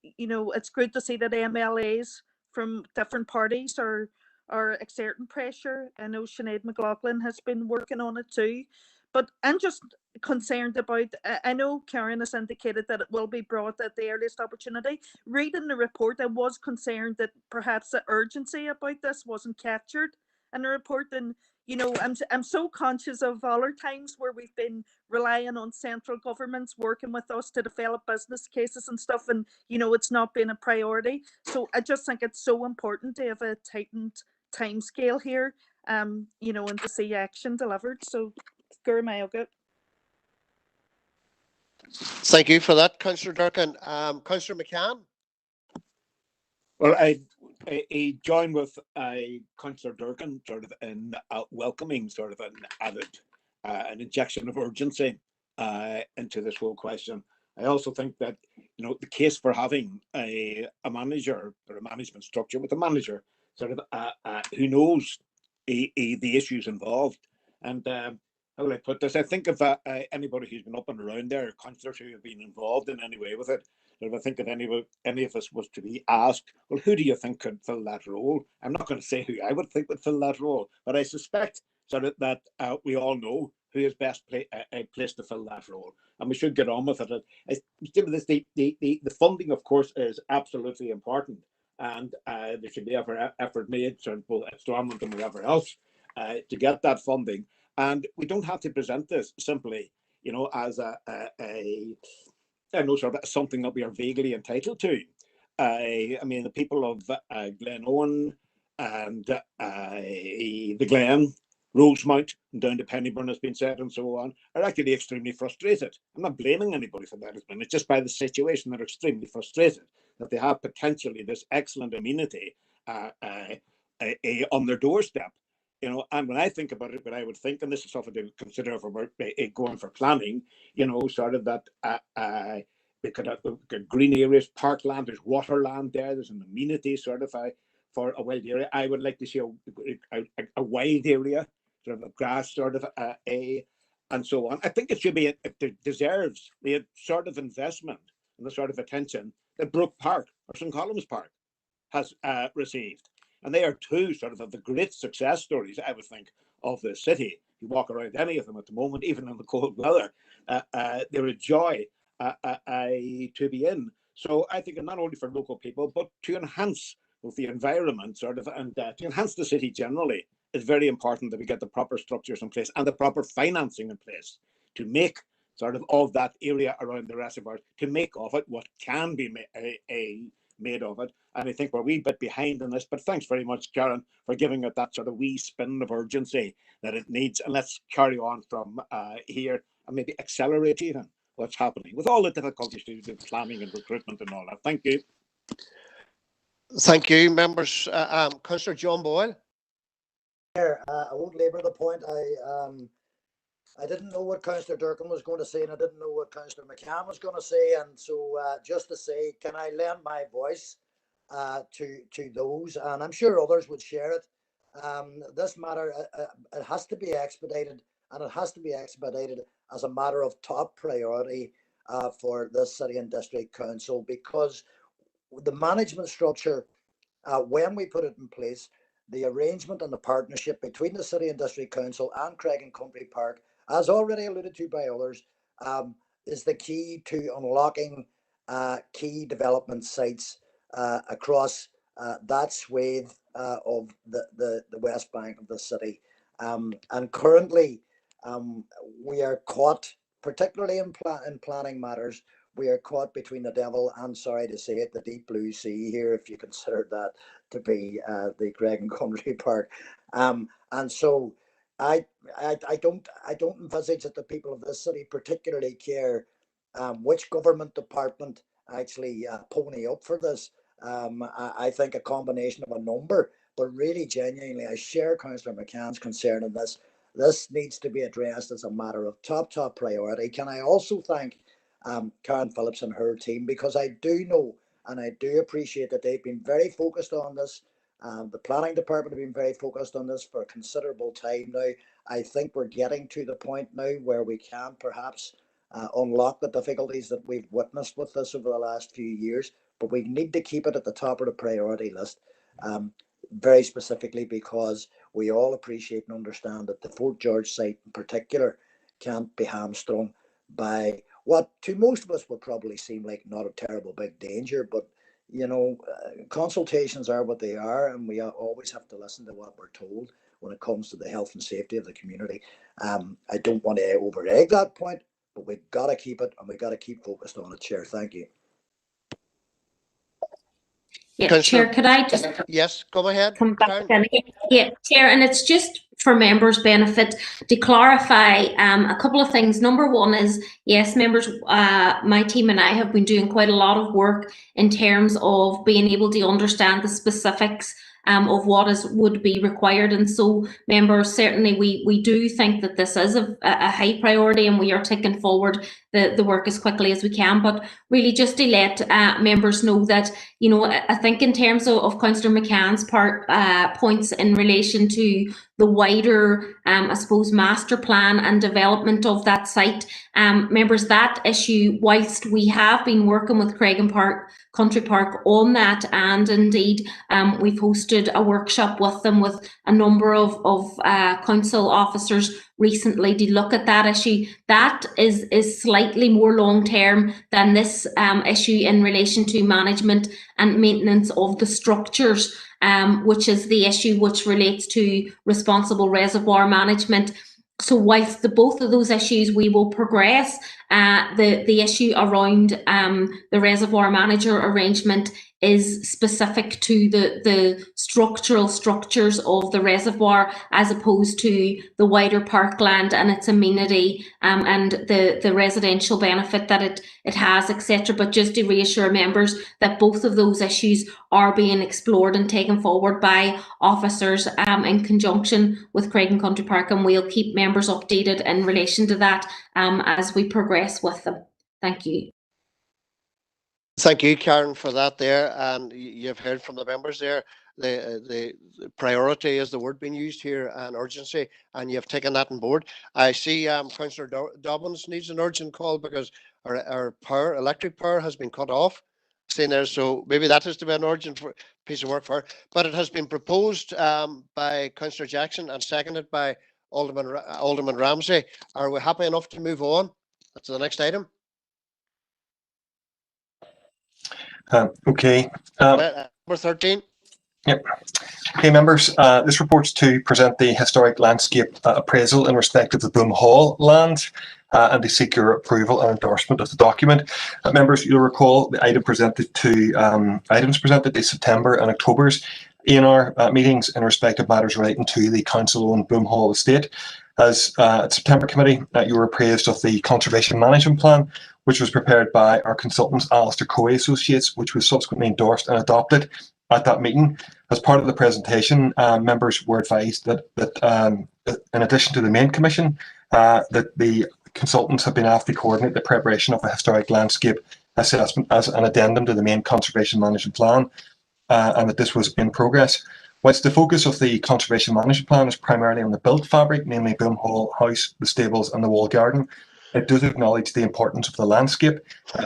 you know, it's good to see that MLAs from different parties are exerting pressure. I know Sinead McLaughlin has been working on it too, But I'm just concerned about, I know Karen has indicated that it will be brought at the earliest opportunity. Reading the report, I was concerned that perhaps the urgency about this wasn't captured in the report. And, you know, I'm so conscious of other times where we've been relying on central governments working with us to develop business cases and stuff, and, you know, it's not been a priority. So I just think it's so important to have a tightened timescale here, you know, and to see action delivered. So, Gurmayogut. Thank you for that, Councillor Durkin. Councillor McCann. Well, I join with Councillor Durkin sort of in welcoming sort of an added an injection of urgency into this whole question. I also think that, you know, the case for having a manager or a management structure with a manager sort of who knows the issues involved. And how will I put this? I think of anybody who's been up and around there, councillors who have been involved in any way with it. If I think if any of us was to be asked, well, who do you think could fill that role? I'm not going to say who I would think would fill that role, but I suspect sort of that we all know who is best placed to fill that role, and we should get on with it. The funding, of course, is absolutely important, and there should be effort made, sort of both at Stormont and wherever else, to get that funding. And we don't have to present this simply, you know, as I know sort of something that we are vaguely entitled to. I mean, the people of Glenowen and the Glen, Rosemount, and down to Pennyburn has been said, and so on, are actually extremely frustrated. I'm not blaming anybody for that. It's just by the situation they're extremely frustrated that they have potentially this excellent amenity on their doorstep. You know, and when I think about it, what I would think, and this is something to consider for going for planning, you know, sort of that we could have green areas, parkland, there's waterland there, there's an amenity sort of for a wild area. I would like to see a wide area, sort of a grass sort of and so on. I think it should be, it deserves the sort of investment and the sort of attention that Brook Park or St. Columns Park has received. And they are two sort of the great success stories, I would think, of the city. You walk around any of them at the moment, even in the cold weather, they're a joy to be in. So I think not only for local people, but to enhance both the environment sort of, and to enhance the city generally, it's very important that we get the proper structures in place and the proper financing in place to make sort of that area around the reservoirs, to make of it what can be made of it. And I think we're a wee bit behind in this, but thanks very much, Karen, for giving it that sort of wee spin of urgency that it needs. And let's carry on from here and maybe accelerate even what's happening with all the difficulties to do with planning and recruitment and all that. Thank you. Thank you, members. Councillor John Boyle. I won't labour the point. I didn't know what Councillor Durkin was going to say, and I didn't know what Councillor McCann was going to say. And so just to say, can I lend my voice to those? And I'm sure others would share it. This matter, it has to be expedited, and it has to be expedited as a matter of top priority for this City and District Council, because the management structure, when we put it in place, the arrangement and the partnership between the City and District Council and Craig and Country Park, as already alluded to by others, is the key to unlocking key development sites across that swathe of the West Bank of the city. And currently, we are caught, particularly in planning matters, we are caught between the devil and, sorry to say it, the deep blue sea here, if you consider that to be the Craig and Country Park. And so I don't envisage that the people of this city particularly care which government department actually pony up for this. I think a combination of a number, but really genuinely, I share Councillor McCann's concern in this. This needs to be addressed as a matter of top priority. Can I also thank Karen Phillips and her team, because I do know and I do appreciate that they've been very focused on this. The planning department have been very focused on this for a considerable time now. I think we're getting to the point now where we can perhaps unlock the difficulties that we've witnessed with this over the last few years, but we need to keep it at the top of the priority list, very specifically because we all appreciate and understand that the Fort George site in particular can't be hamstrung by what to most of us would probably seem like not a terrible big danger, but consultations are what they are, and we always have to listen to what we're told when it comes to the health and safety of the community. I don't want to over-egg that point, but we've got to keep it, and we've got to keep focused on it, Chair. Thank you. Yeah, Chair, could I just yes, go ahead. Come back again? Yeah, Chair, and it's just for members' benefit to clarify a couple of things. Number one is, yes, members, my team and I have been doing quite a lot of work in terms of being able to understand the specifics of what would be required, and so members, certainly we do think that this is a high priority, and we are taking forward the work as quickly as we can. But really, just to let members know that, I think in terms of Councillor McCann's points in relation to the wider, I suppose, master plan and development of that site, members, that issue, whilst we have been working with Craigan Park Country Park on that, and indeed we've hosted a workshop with them with a number of council officers recently to look at that issue. That is slightly more long term than this issue in relation to management and maintenance of the structures, which is the issue which relates to responsible reservoir management. So whilst both of those issues we will progress, the issue around the reservoir manager arrangement is specific to the structural structures of the reservoir, as opposed to the wider parkland and its amenity and the residential benefit that it has, etc. But just to reassure members that both of those issues are being explored and taken forward by officers in conjunction with Craigan Country Park, and we'll keep members updated in relation to that as we progress with them. Thank you. Thank you, Karen, for that there. And you've heard from the members there. The priority is the word being used here, and urgency, and you've taken that on board. I see Councillor Dobbins needs an urgent call because our electric power has been cut off. Seen there, so maybe that has to be an urgent piece of work for her. But it has been proposed by Councillor Jackson and seconded by Alderman Ramsey. Are we happy enough to move on to the next item? Okay. Number 13. Yep. Okay, members, this report's to present the historic landscape appraisal in respect of the Boom Hall land and to seek your approval and endorsement of the document. Members, you'll recall the items presented to September and October's Enr meetings in respect of matters relating to the council-owned Boom Hall estate. As at September committee, you were appraised of the conservation management plan, which was prepared by our consultants, Alistair Coey Associates, which was subsequently endorsed and adopted at that meeting. As part of the presentation, members were advised that in addition to the main commission, that the consultants have been asked to coordinate the preparation of a historic landscape assessment as an addendum to the main conservation management plan, and that this was in progress. Whilst the focus of the conservation management plan is primarily on the built fabric, namely Boom Hall House, the stables and the wall garden, it does acknowledge the importance of the landscape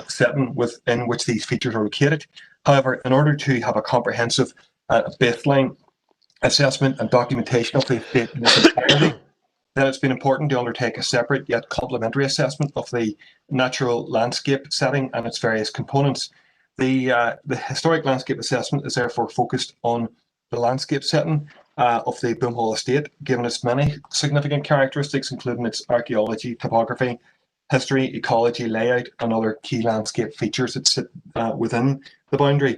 setting within which these features are located. However, in order to have a comprehensive baseline assessment and documentation of the estate in its entirety, then it's been important to undertake a separate yet complementary assessment of the natural landscape setting and its various components. The historic landscape assessment is therefore focused on the landscape setting of the Boom Hall estate, given its many significant characteristics, including its archaeology, topography, history, ecology, layout, and other key landscape features that sit within the boundary.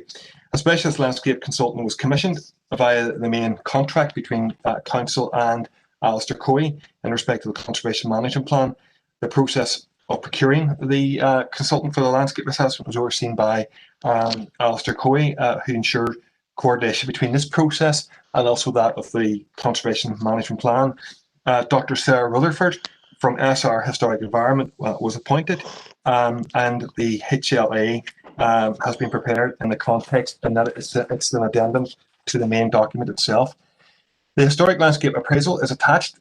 A specialist landscape consultant was commissioned via the main contract between Council and Alistair Coey in respect to the conservation management plan. The process of procuring the consultant for the landscape assessment was overseen by Alistair Coey, who ensured coordination between this process and also that of the conservation management plan. Dr. Sarah Rutherford from SR Historic Environment was appointed, and the HLA has been prepared in the context, and that it's an addendum to the main document itself. The historic landscape appraisal is attached,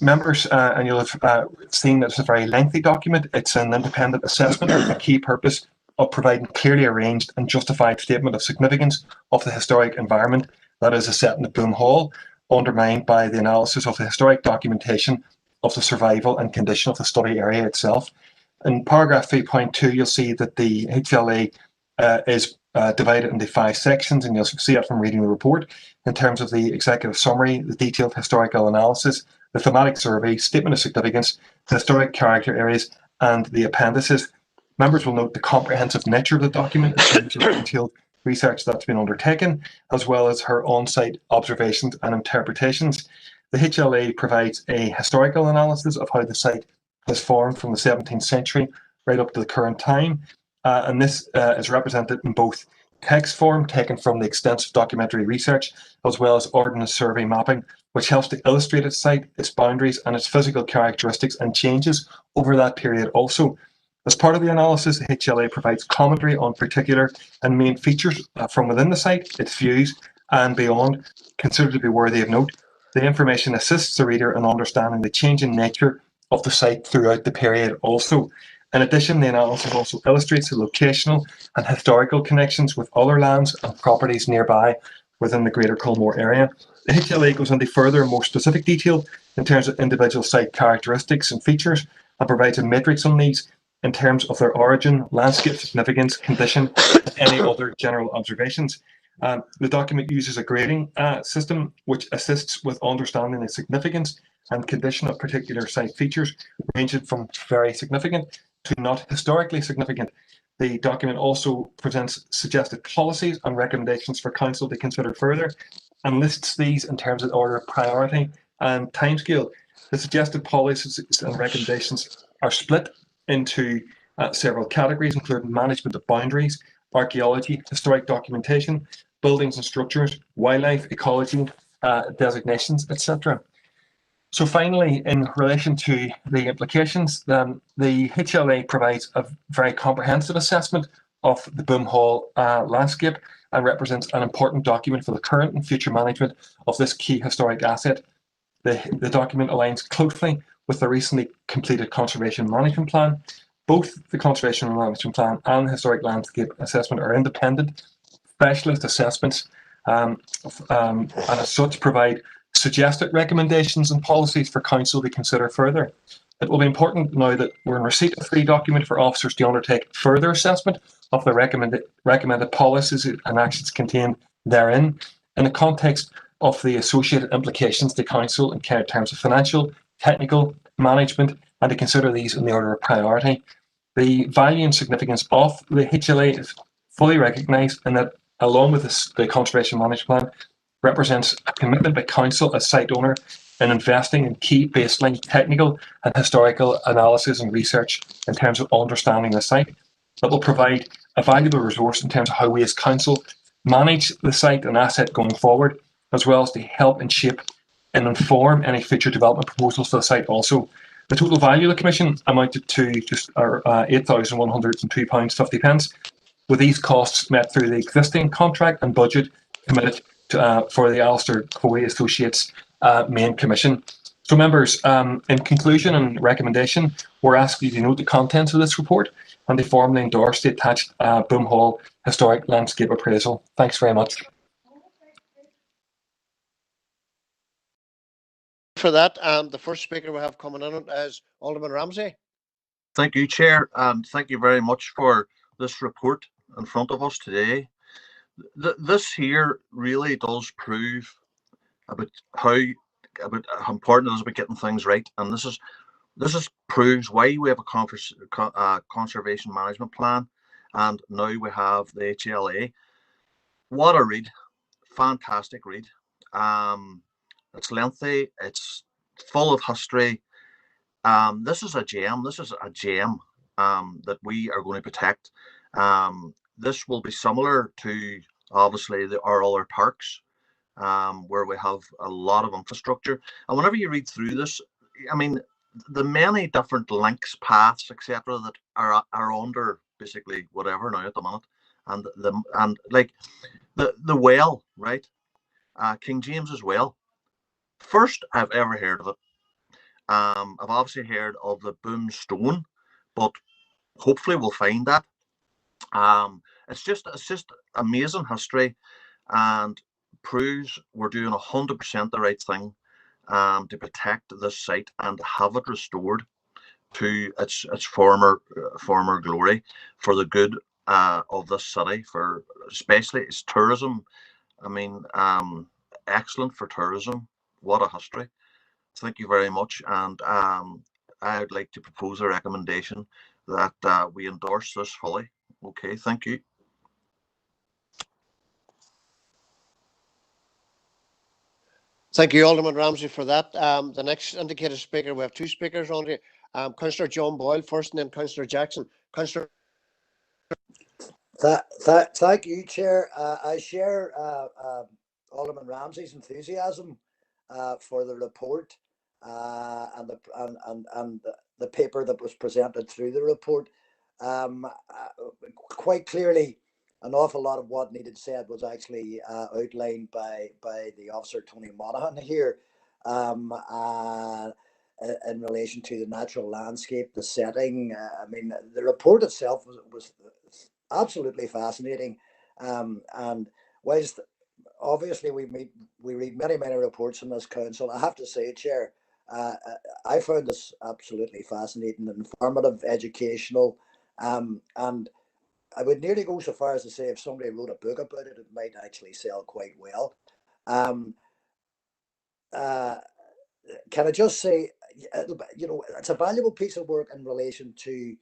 members, and you'll have seen that it's a very lengthy document. It's an independent assessment with a key purpose of providing clearly arranged and justified statement of significance of the historic environment that is a setting of Boom Hall, undermined by the analysis of the historic documentation of the survival and condition of the study area itself. In paragraph 3.2, you'll see that the HLA is divided into 5 sections, and you'll see it from reading the report in terms of the executive summary, the detailed historical analysis, the thematic survey, statement of significance, the historic character areas, and the appendices. Members will note the comprehensive nature of the document in terms of detailed research that's been undertaken, as well as her on-site observations and interpretations. The HLA provides a historical analysis of how the site has formed from the 17th century right up to the current time, and this is represented in both text form taken from the extensive documentary research, as well as ordnance survey mapping, which helps to illustrate its site, its boundaries, and its physical characteristics and changes over that period also. As part of the analysis, the HLA provides commentary on particular and main features from within the site, its views, and beyond, considered to be worthy of note. The information assists the reader in understanding the changing nature of the site throughout the period also. In addition, the analysis also illustrates the locational and historical connections with other lands and properties nearby within the Greater Culmore area. The HLA goes into further and more specific detail in terms of individual site characteristics and features, and provides a matrix on these in terms of their origin, landscape significance, condition, and any other general observations. The document uses a grading system which assists with understanding the significance and condition of particular site features, ranging from very significant to not historically significant. The document also presents suggested policies and recommendations for Council to consider further, and lists these in terms of order of priority and timescale. The suggested policies and recommendations are split into several categories, including management of boundaries, archaeology, historic documentation, buildings and structures, wildlife, ecology, designations, etc. So finally, in relation to the implications, the HLA provides a very comprehensive assessment of the Boom Hall landscape and represents an important document for the current and future management of this key historic asset. The document aligns closely with the recently completed Conservation Management Plan. Both the Conservation Management Plan and the Historic Landscape Assessment are independent, specialist assessments, and as such provide suggested recommendations and policies for Council to consider further. It will be important now that we're in receipt of the document for officers to undertake further assessment of the recommended policies and actions contained therein in the context of the associated implications to Council in terms of financial, technical, management, and to consider these in the order of priority. The value and significance of the HLA is fully recognised, and that, along with the Conservation Management Plan, represents a commitment by Council as site owner in investing in key baseline technical and historical analysis and research in terms of understanding the site that will provide a valuable resource in terms of how we as Council manage the site and asset going forward, as well as to help and shape and inform any future development proposals for the site also. The total value of the commission amounted to just £8,102.50, with these costs met through the existing contract and budget committed to, for the Alistair Coey Associates main commission. So members, in conclusion and recommendation, we're asking you to note the contents of this report and to formally endorse the attached Boom Hall Historic Landscape Appraisal. Thanks very much. For that, the first speaker we have coming in is Alderman Ramsey. Thank you, Chair, and thank you very much for this report in front of us today. This here really does prove about how important it is about getting things right, and this proves why we have a conservation management plan, and now we have the HLA. What a read! Fantastic read. It's lengthy. It's full of history. This is a gem. This is a gem that we are going to protect. This will be similar to obviously our other parks, where we have a lot of infrastructure. And whenever you read through this, I mean, the many different links, paths, etc., that are under basically whatever now at the minute, and like the well, right? King James's Well. First I've ever heard of it. I've obviously heard of the Boom Stone, but hopefully we'll find that. It's just amazing history, and proves we're doing 100% the right thing. to protect this site and have it restored to its former glory for the good of this city, for especially its tourism. I mean, excellent for tourism. What a history. Thank you very much. And I would like to propose a recommendation that we endorse this fully. Okay, thank you. Thank you, Alderman Ramsey, for that. The next indicated speaker, we have two speakers on here. Councillor John Boyle first, and then Councillor Jackson. Councillor. Thank you, Chair. I share Alderman Ramsey's enthusiasm for the report and the paper that was presented through the report. Quite clearly, an awful lot of what needed said was actually outlined by the officer Tony Monaghan here in relation to the natural landscape, the setting. I mean, the report itself was absolutely fascinating, and whilst obviously we read many reports in this council, I have to say, Chair, I found this absolutely fascinating, informative, educational, and I would nearly go so far as to say if somebody wrote a book about it, it might actually sell quite well. Can I just say, it's a valuable piece of work in relation to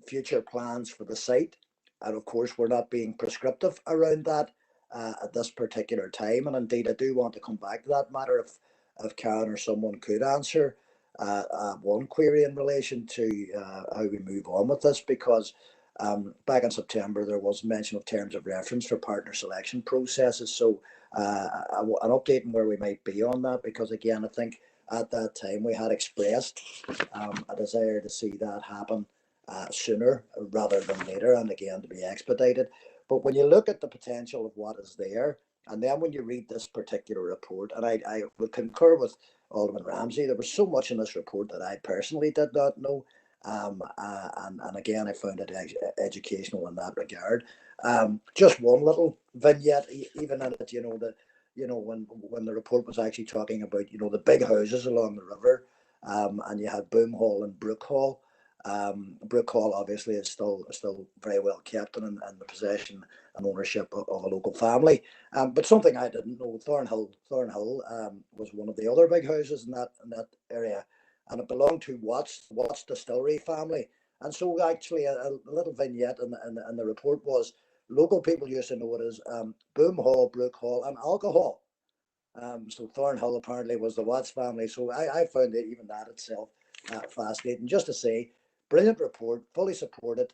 future plans for the site. And of course, we're not being prescriptive around that at this particular time. And indeed, I do want to come back to that matter if Karen or someone could answer one query in relation to how we move on with this, because back in September, there was mention of terms of reference for partner selection processes. So an update on where we might be on that, because again, I think at that time we had expressed a desire to see that happen sooner rather than later, and again to be expedited. But when you look at the potential of what is there, and then when you read this particular report, and I would concur with Alderman Ramsey, there was so much in this report that I personally did not know. And again, I found it educational in that regard. Just one little vignette, even in it, when the report was actually talking about, the big houses along the river, and you had Boom Hall and Brook Hall. Brook Hall obviously is still very well kept and in the possession and ownership of a local family. But something I didn't know, Thornhill was one of the other big houses in that area, and it belonged to Watts Distillery family. And so actually a little vignette in the report was local people used to know it as Boom Hall, Brook Hall, and alcohol. So Thornhill apparently was the Watts family. So I found it, even that itself fascinating. Just to say, brilliant report, fully supported.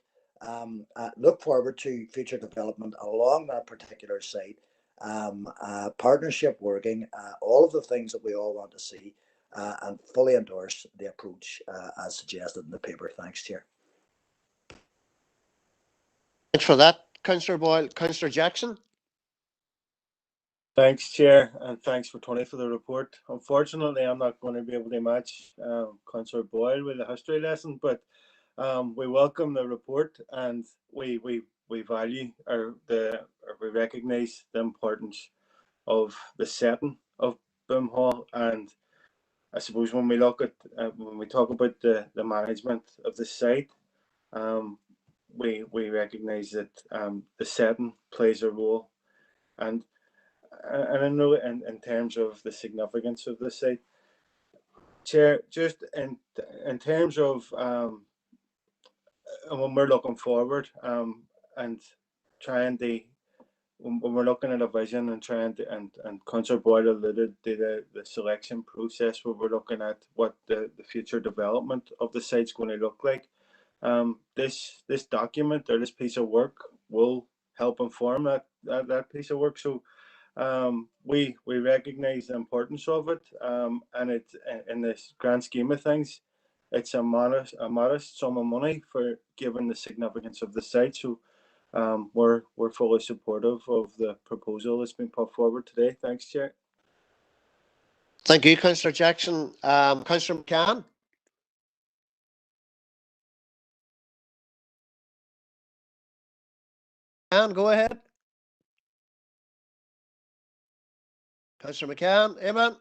Look forward to future development along that particular site. Partnership working, all of the things that we all want to see, and fully endorse the approach as suggested in the paper. Thanks, Chair. Thanks for that, Councillor Boyle. Councillor Jackson. Thanks, Chair, and thanks for Tony for the report. Unfortunately, I'm not going to be able to match Councillor Boyle with a history lesson, but we welcome the report, and we value we recognise the importance of the setting of Boom Hall. And I suppose when we look at when we talk about the management of the site, we recognise that the setting plays a role, and I know in terms of the significance of the site, Chair, just in terms of when we're looking forward and trying to, when we're looking at a vision and trying to, and Councillor Boyle alluded to the selection process, where we're looking at what the future development of the site's going to look like. This document or this piece of work will help inform that piece of work. So we recognise the importance of it, and it, in this grand scheme of things, it's a modest sum of money for given the significance of the site. So we're fully supportive of the proposal that's been put forward today. Thanks, Chair. Thank you, Councillor Jackson. Councillor McCann. Go ahead. Councillor McCann, amen.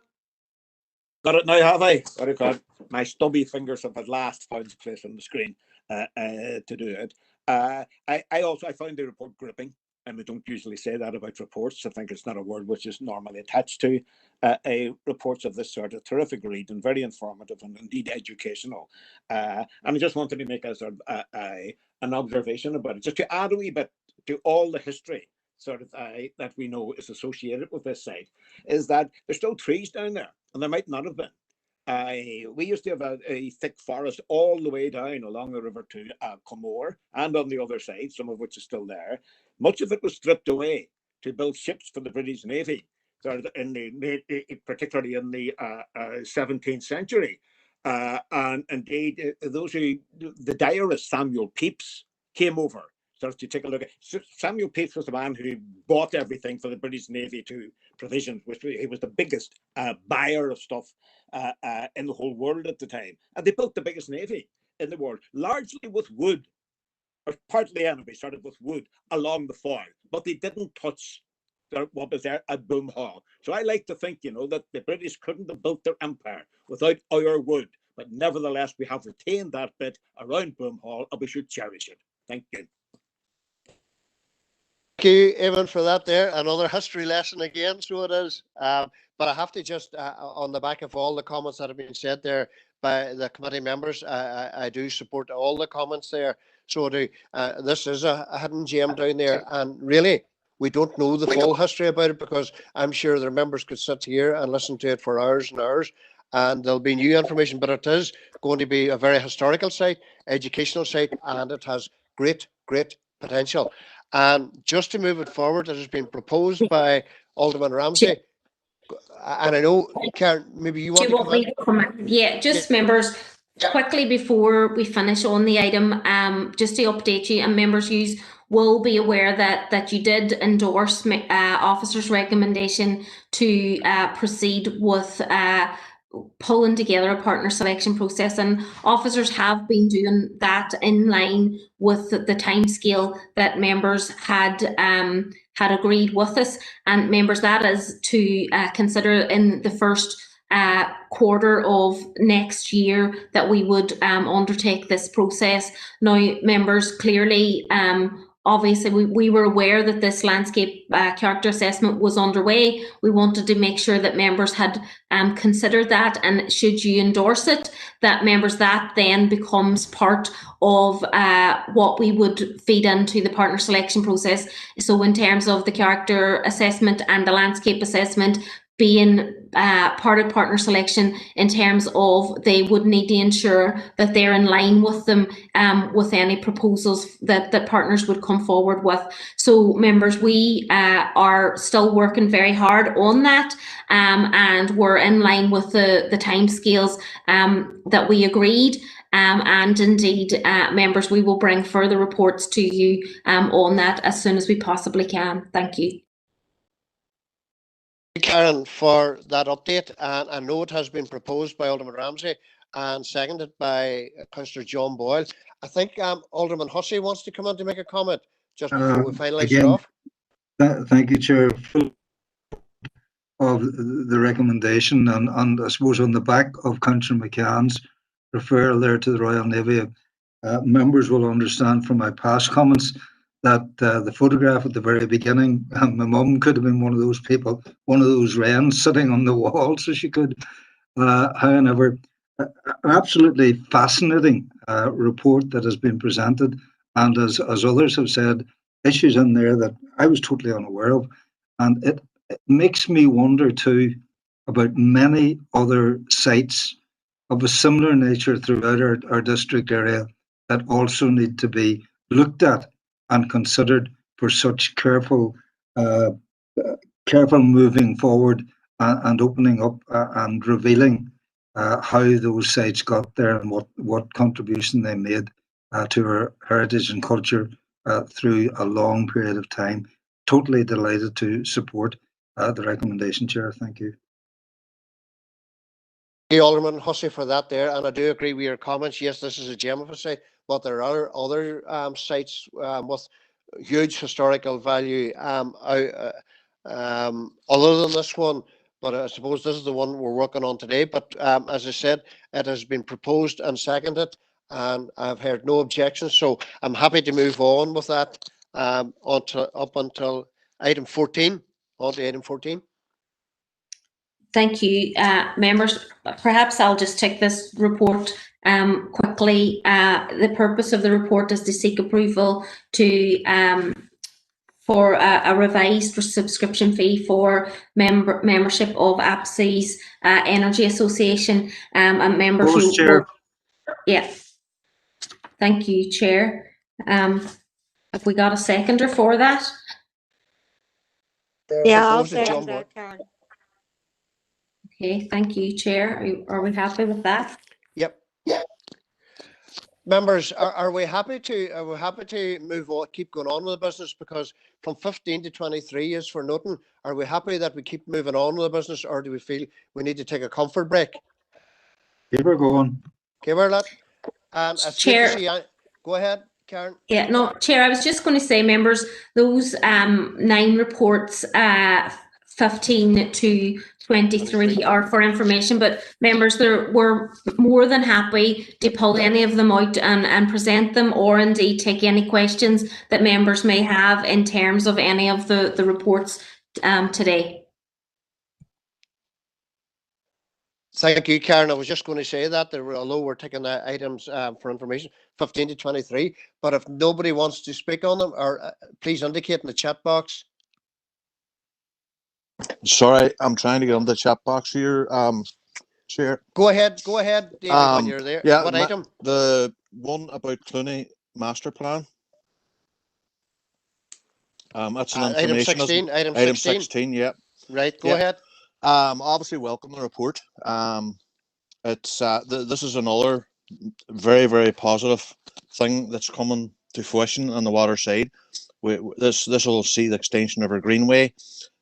Got it now, have I? Very good. My stubby fingers have at last found a place on the screen to do it. I also found the report gripping, and we don't usually say that about reports. I think it's not a word which is normally attached to reports of this sort. A terrific read and very informative and indeed educational. And I just wanted to make a sort of an observation about it, just to add a wee bit to all the history sort of that we know is associated with this site, is that there's still trees down there, and there might not have been. We used to have a thick forest all the way down along the river to Comore, and on the other side, some of which is still there. Much of it was stripped away to build ships for the British Navy, sort of particularly in the 17th century. And indeed, the diarist Samuel Pepys came over sort of to take a look at. Samuel Pepys was the man who bought everything for the British Navy to provisions, which he was the biggest buyer of stuff in the whole world at the time. And they built the biggest navy in the world, largely with wood, or partly anyway, started with wood along the foil, but they didn't touch what was there at Boom Hall. So I like to think, that the British couldn't have built their empire without our wood, but nevertheless, we have retained that bit around Boom Hall, and we should cherish it. Thank you. Thank you, Evan, for that there. Another history lesson again, so it is. But I have to just, on the back of all the comments that have been said there by the committee members, I do support all the comments there. So this is a hidden gem down there. And really, we don't know the full history about it, because I'm sure their members could sit here and listen to it for hours and hours, and there'll be new information. But it is going to be a very historical site, educational site, and it has great, great potential. And just to move it forward, it has been proposed by Alderman Ramsey. And I know, Karen, maybe you want to come in? Yeah, just members, quickly before we finish on the item, just to update you, and members, you will be aware that you did endorse officer's recommendation to proceed with pulling together a partner selection process, and officers have been doing that in line with the timescale that members had agreed with us. And members, that is to consider in the first quarter of next year that we would undertake this process. Now, members, clearly obviously, we were aware that this landscape character assessment was underway. We wanted to make sure that members had considered that, and should you endorse it, that members, that then becomes part of what we would feed into the partner selection process. So in terms of the character assessment and the landscape assessment being part of partner selection, in terms of they would need to ensure that they're in line with them, with any proposals that partners would come forward with. So members, we are still working very hard on that, and we're in line with the timescales that we agreed. And indeed, members, we will bring further reports to you on that as soon as we possibly can. Thank you. Karen, for that update. And I know it has been proposed by Alderman Ramsey and seconded by Councillor John Boyle. I think Alderman Hussey wants to come on to make a comment just before we finalise it off. Thank you, Chair, of the recommendation, and I suppose on the back of Councillor McCann's referral there to the Royal Navy, members will understand from my past comments that the photograph at the very beginning, my mum could have been one of those people, one of those wrens sitting on the wall, so she could. However, an absolutely fascinating report that has been presented, and as others have said, issues in there that I was totally unaware of, and it makes me wonder too about many other sites of a similar nature throughout our district area that also need to be looked at and considered for such careful moving forward, and opening up and revealing how those sites got there and what contribution they made to our heritage and culture through a long period of time. Totally delighted to support the recommendation, Chair. Thank you. Thank you, Alderman Hussey, for that there, and I do agree with your comments. Yes, this is a gem of a site, but there are other sites with huge historical value other than this one, but I suppose this is the one we're working on today. But as I said, it has been proposed and seconded, and I've heard no objections. So I'm happy to move on with that up until item 14. On to item 14. Thank you, members. Perhaps I'll just take this report quickly. The purpose of the report is to seek approval to for a revised subscription fee for membership of APSI's Energy Association. And members Chair. Yeah. Thank you, Chair. Have we got a seconder for that? Yeah, I'll second that, Karen. Okay, thank you, Chair. Are we happy with that? Yep. Members, are we happy to move on, keep going on with the business? Because from 15 to 23 is for nothing. Are we happy that we keep moving on with the business, or do we feel we need to take a comfort break? Keep her going. Okay, we're that. And it's good to see. Go ahead, Karen. Yeah, no, Chair, I was just going to say, members, those 9 reports, 15 to 23 are for information, but members, we're more than happy to pull any of them out and present them, or indeed take any questions that members may have in terms of any of the reports today. Thank you, Karen. I was just going to say that, although we're taking the items for information, 15 to 23, but if nobody wants to speak on them, or please indicate in the chat box. Sorry, I'm trying to get on the chat box here, Chair. Go ahead, David, when you're there. Yeah, what item? The one about Clooney master plan. That's an item information. 16. Item 16. Yeah. Right. Go ahead. Obviously, welcome the report. It's this is another very, very positive thing that's coming to fruition on the water side. This will see the extension of our greenway.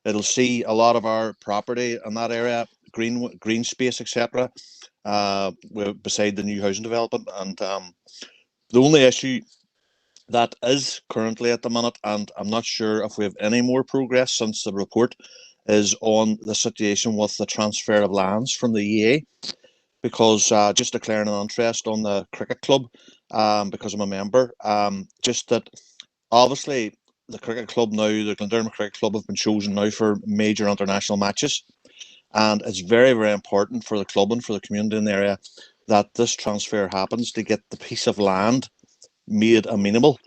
It'll see a lot of our property in that area, green space, etc. Beside the new housing development, and the only issue that is currently at the minute, and I'm not sure if we have any more progress since the report, is on the situation with the transfer of lands from the EA. Because just declaring an interest on the cricket club, because I'm a member, just that obviously the cricket club now, the Glenderma Cricket Club, have been chosen now for major international matches, and it's very, very important for the club and for the community in the area that this transfer happens to get the piece of land made amenable,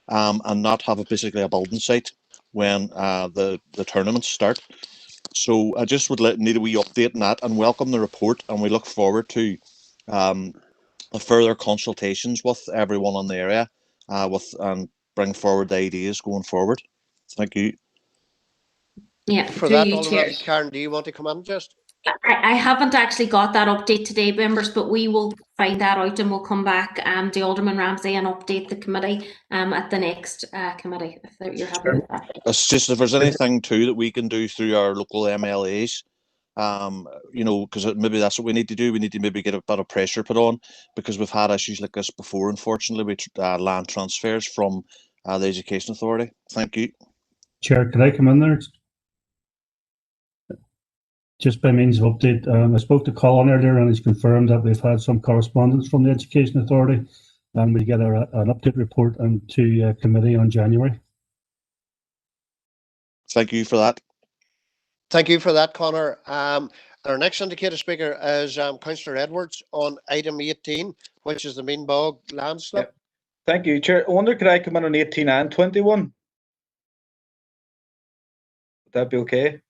and not have basically a building site when the tournaments start. So I just would need a wee update on that, and welcome the report, and we look forward to further consultations with everyone in the area, and bring forward the ideas going forward. Thank you. Yeah, for that, already, Karen, do you want to come in just? I haven't actually got that update today, members, but we will find that out and we'll come back to Alderman Ramsey and update the committee at the next committee, if you're happy with that. It's just if there's anything too that we can do through our local MLAs, you know, because maybe that's what we need to do. We need to maybe get a bit of pressure put on, because we've had issues like this before, unfortunately, with land transfers from the Education Authority. Thank you. Chair, can I come in there? Just by means of update, I spoke to Colin earlier and he's confirmed that we've had some correspondence from the Education Authority, and we'll get an update report to committee on January. Thank you for that. Thank you for that, Conor. Our next indicated speaker is Councillor Edwards on item 18, which is the Mean Bog landslip. Yep. Thank you, Chair. I wonder, could I come in on 18 and 21? Would that be okay?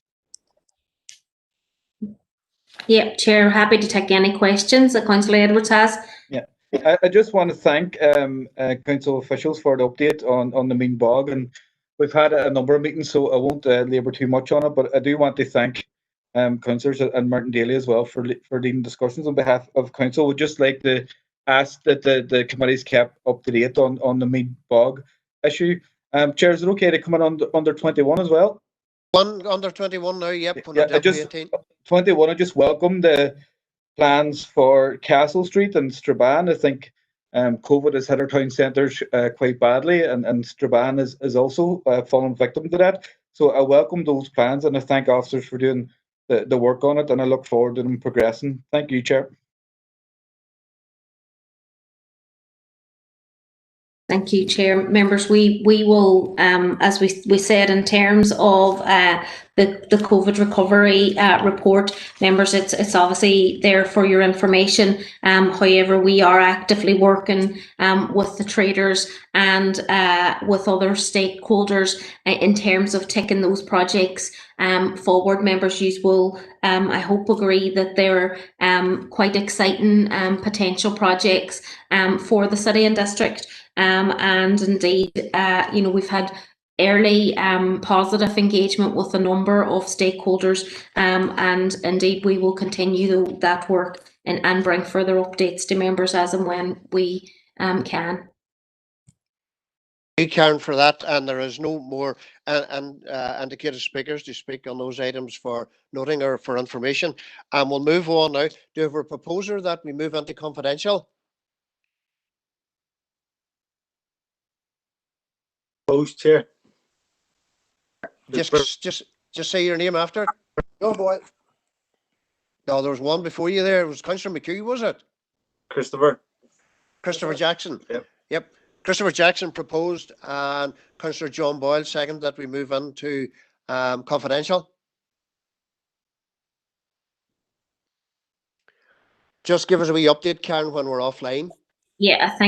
Yeah, Chair, happy to take any questions that Councillor Edwards has. Yeah, I just want to thank council officials for the update on the Mean Bog, and we've had a number of meetings, so I won't labour too much on it, but I do want to thank councillors and Martin Daly as well for leading discussions on behalf of council. We'd just like to ask that the committee's kept up to date on the Mean Bog issue. Chair, is it okay to come in under 21 as well? Under 21 now, yep. Yeah, I just 21. I just welcome the plans for Castle Street and Strabane. I think COVID has hit our town centres quite badly, and Strabane is also fallen victim to that. So I welcome those plans, and I thank officers for doing the work on it, and I look forward to them progressing. Thank you, Chair. Thank you, Chair. Members, we will, as we said, in terms of the COVID recovery report, members, it's obviously there for your information. However, we are actively working with the traders and with other stakeholders in terms of taking those projects forward. Members, you will, I hope, agree that they're quite exciting potential projects for the city and district. And indeed, we've had early positive engagement with a number of stakeholders, and indeed we will continue that work and bring further updates to members as and when we can. Thank you, Karen, for that, and there is no more indicated speakers to speak on those items for noting or for information. And we'll move on now. Do you have a proposer that we move into confidential? Post, Chair. Just say your name after. John Boyle. No, there was one before you there. It was Councillor McHugh, was it? Christopher Jackson. Yep. Christopher Jackson proposed, and Councillor John Boyle seconded that we move into confidential. Just give us a wee update, Karen, when we're offline. Yeah, I think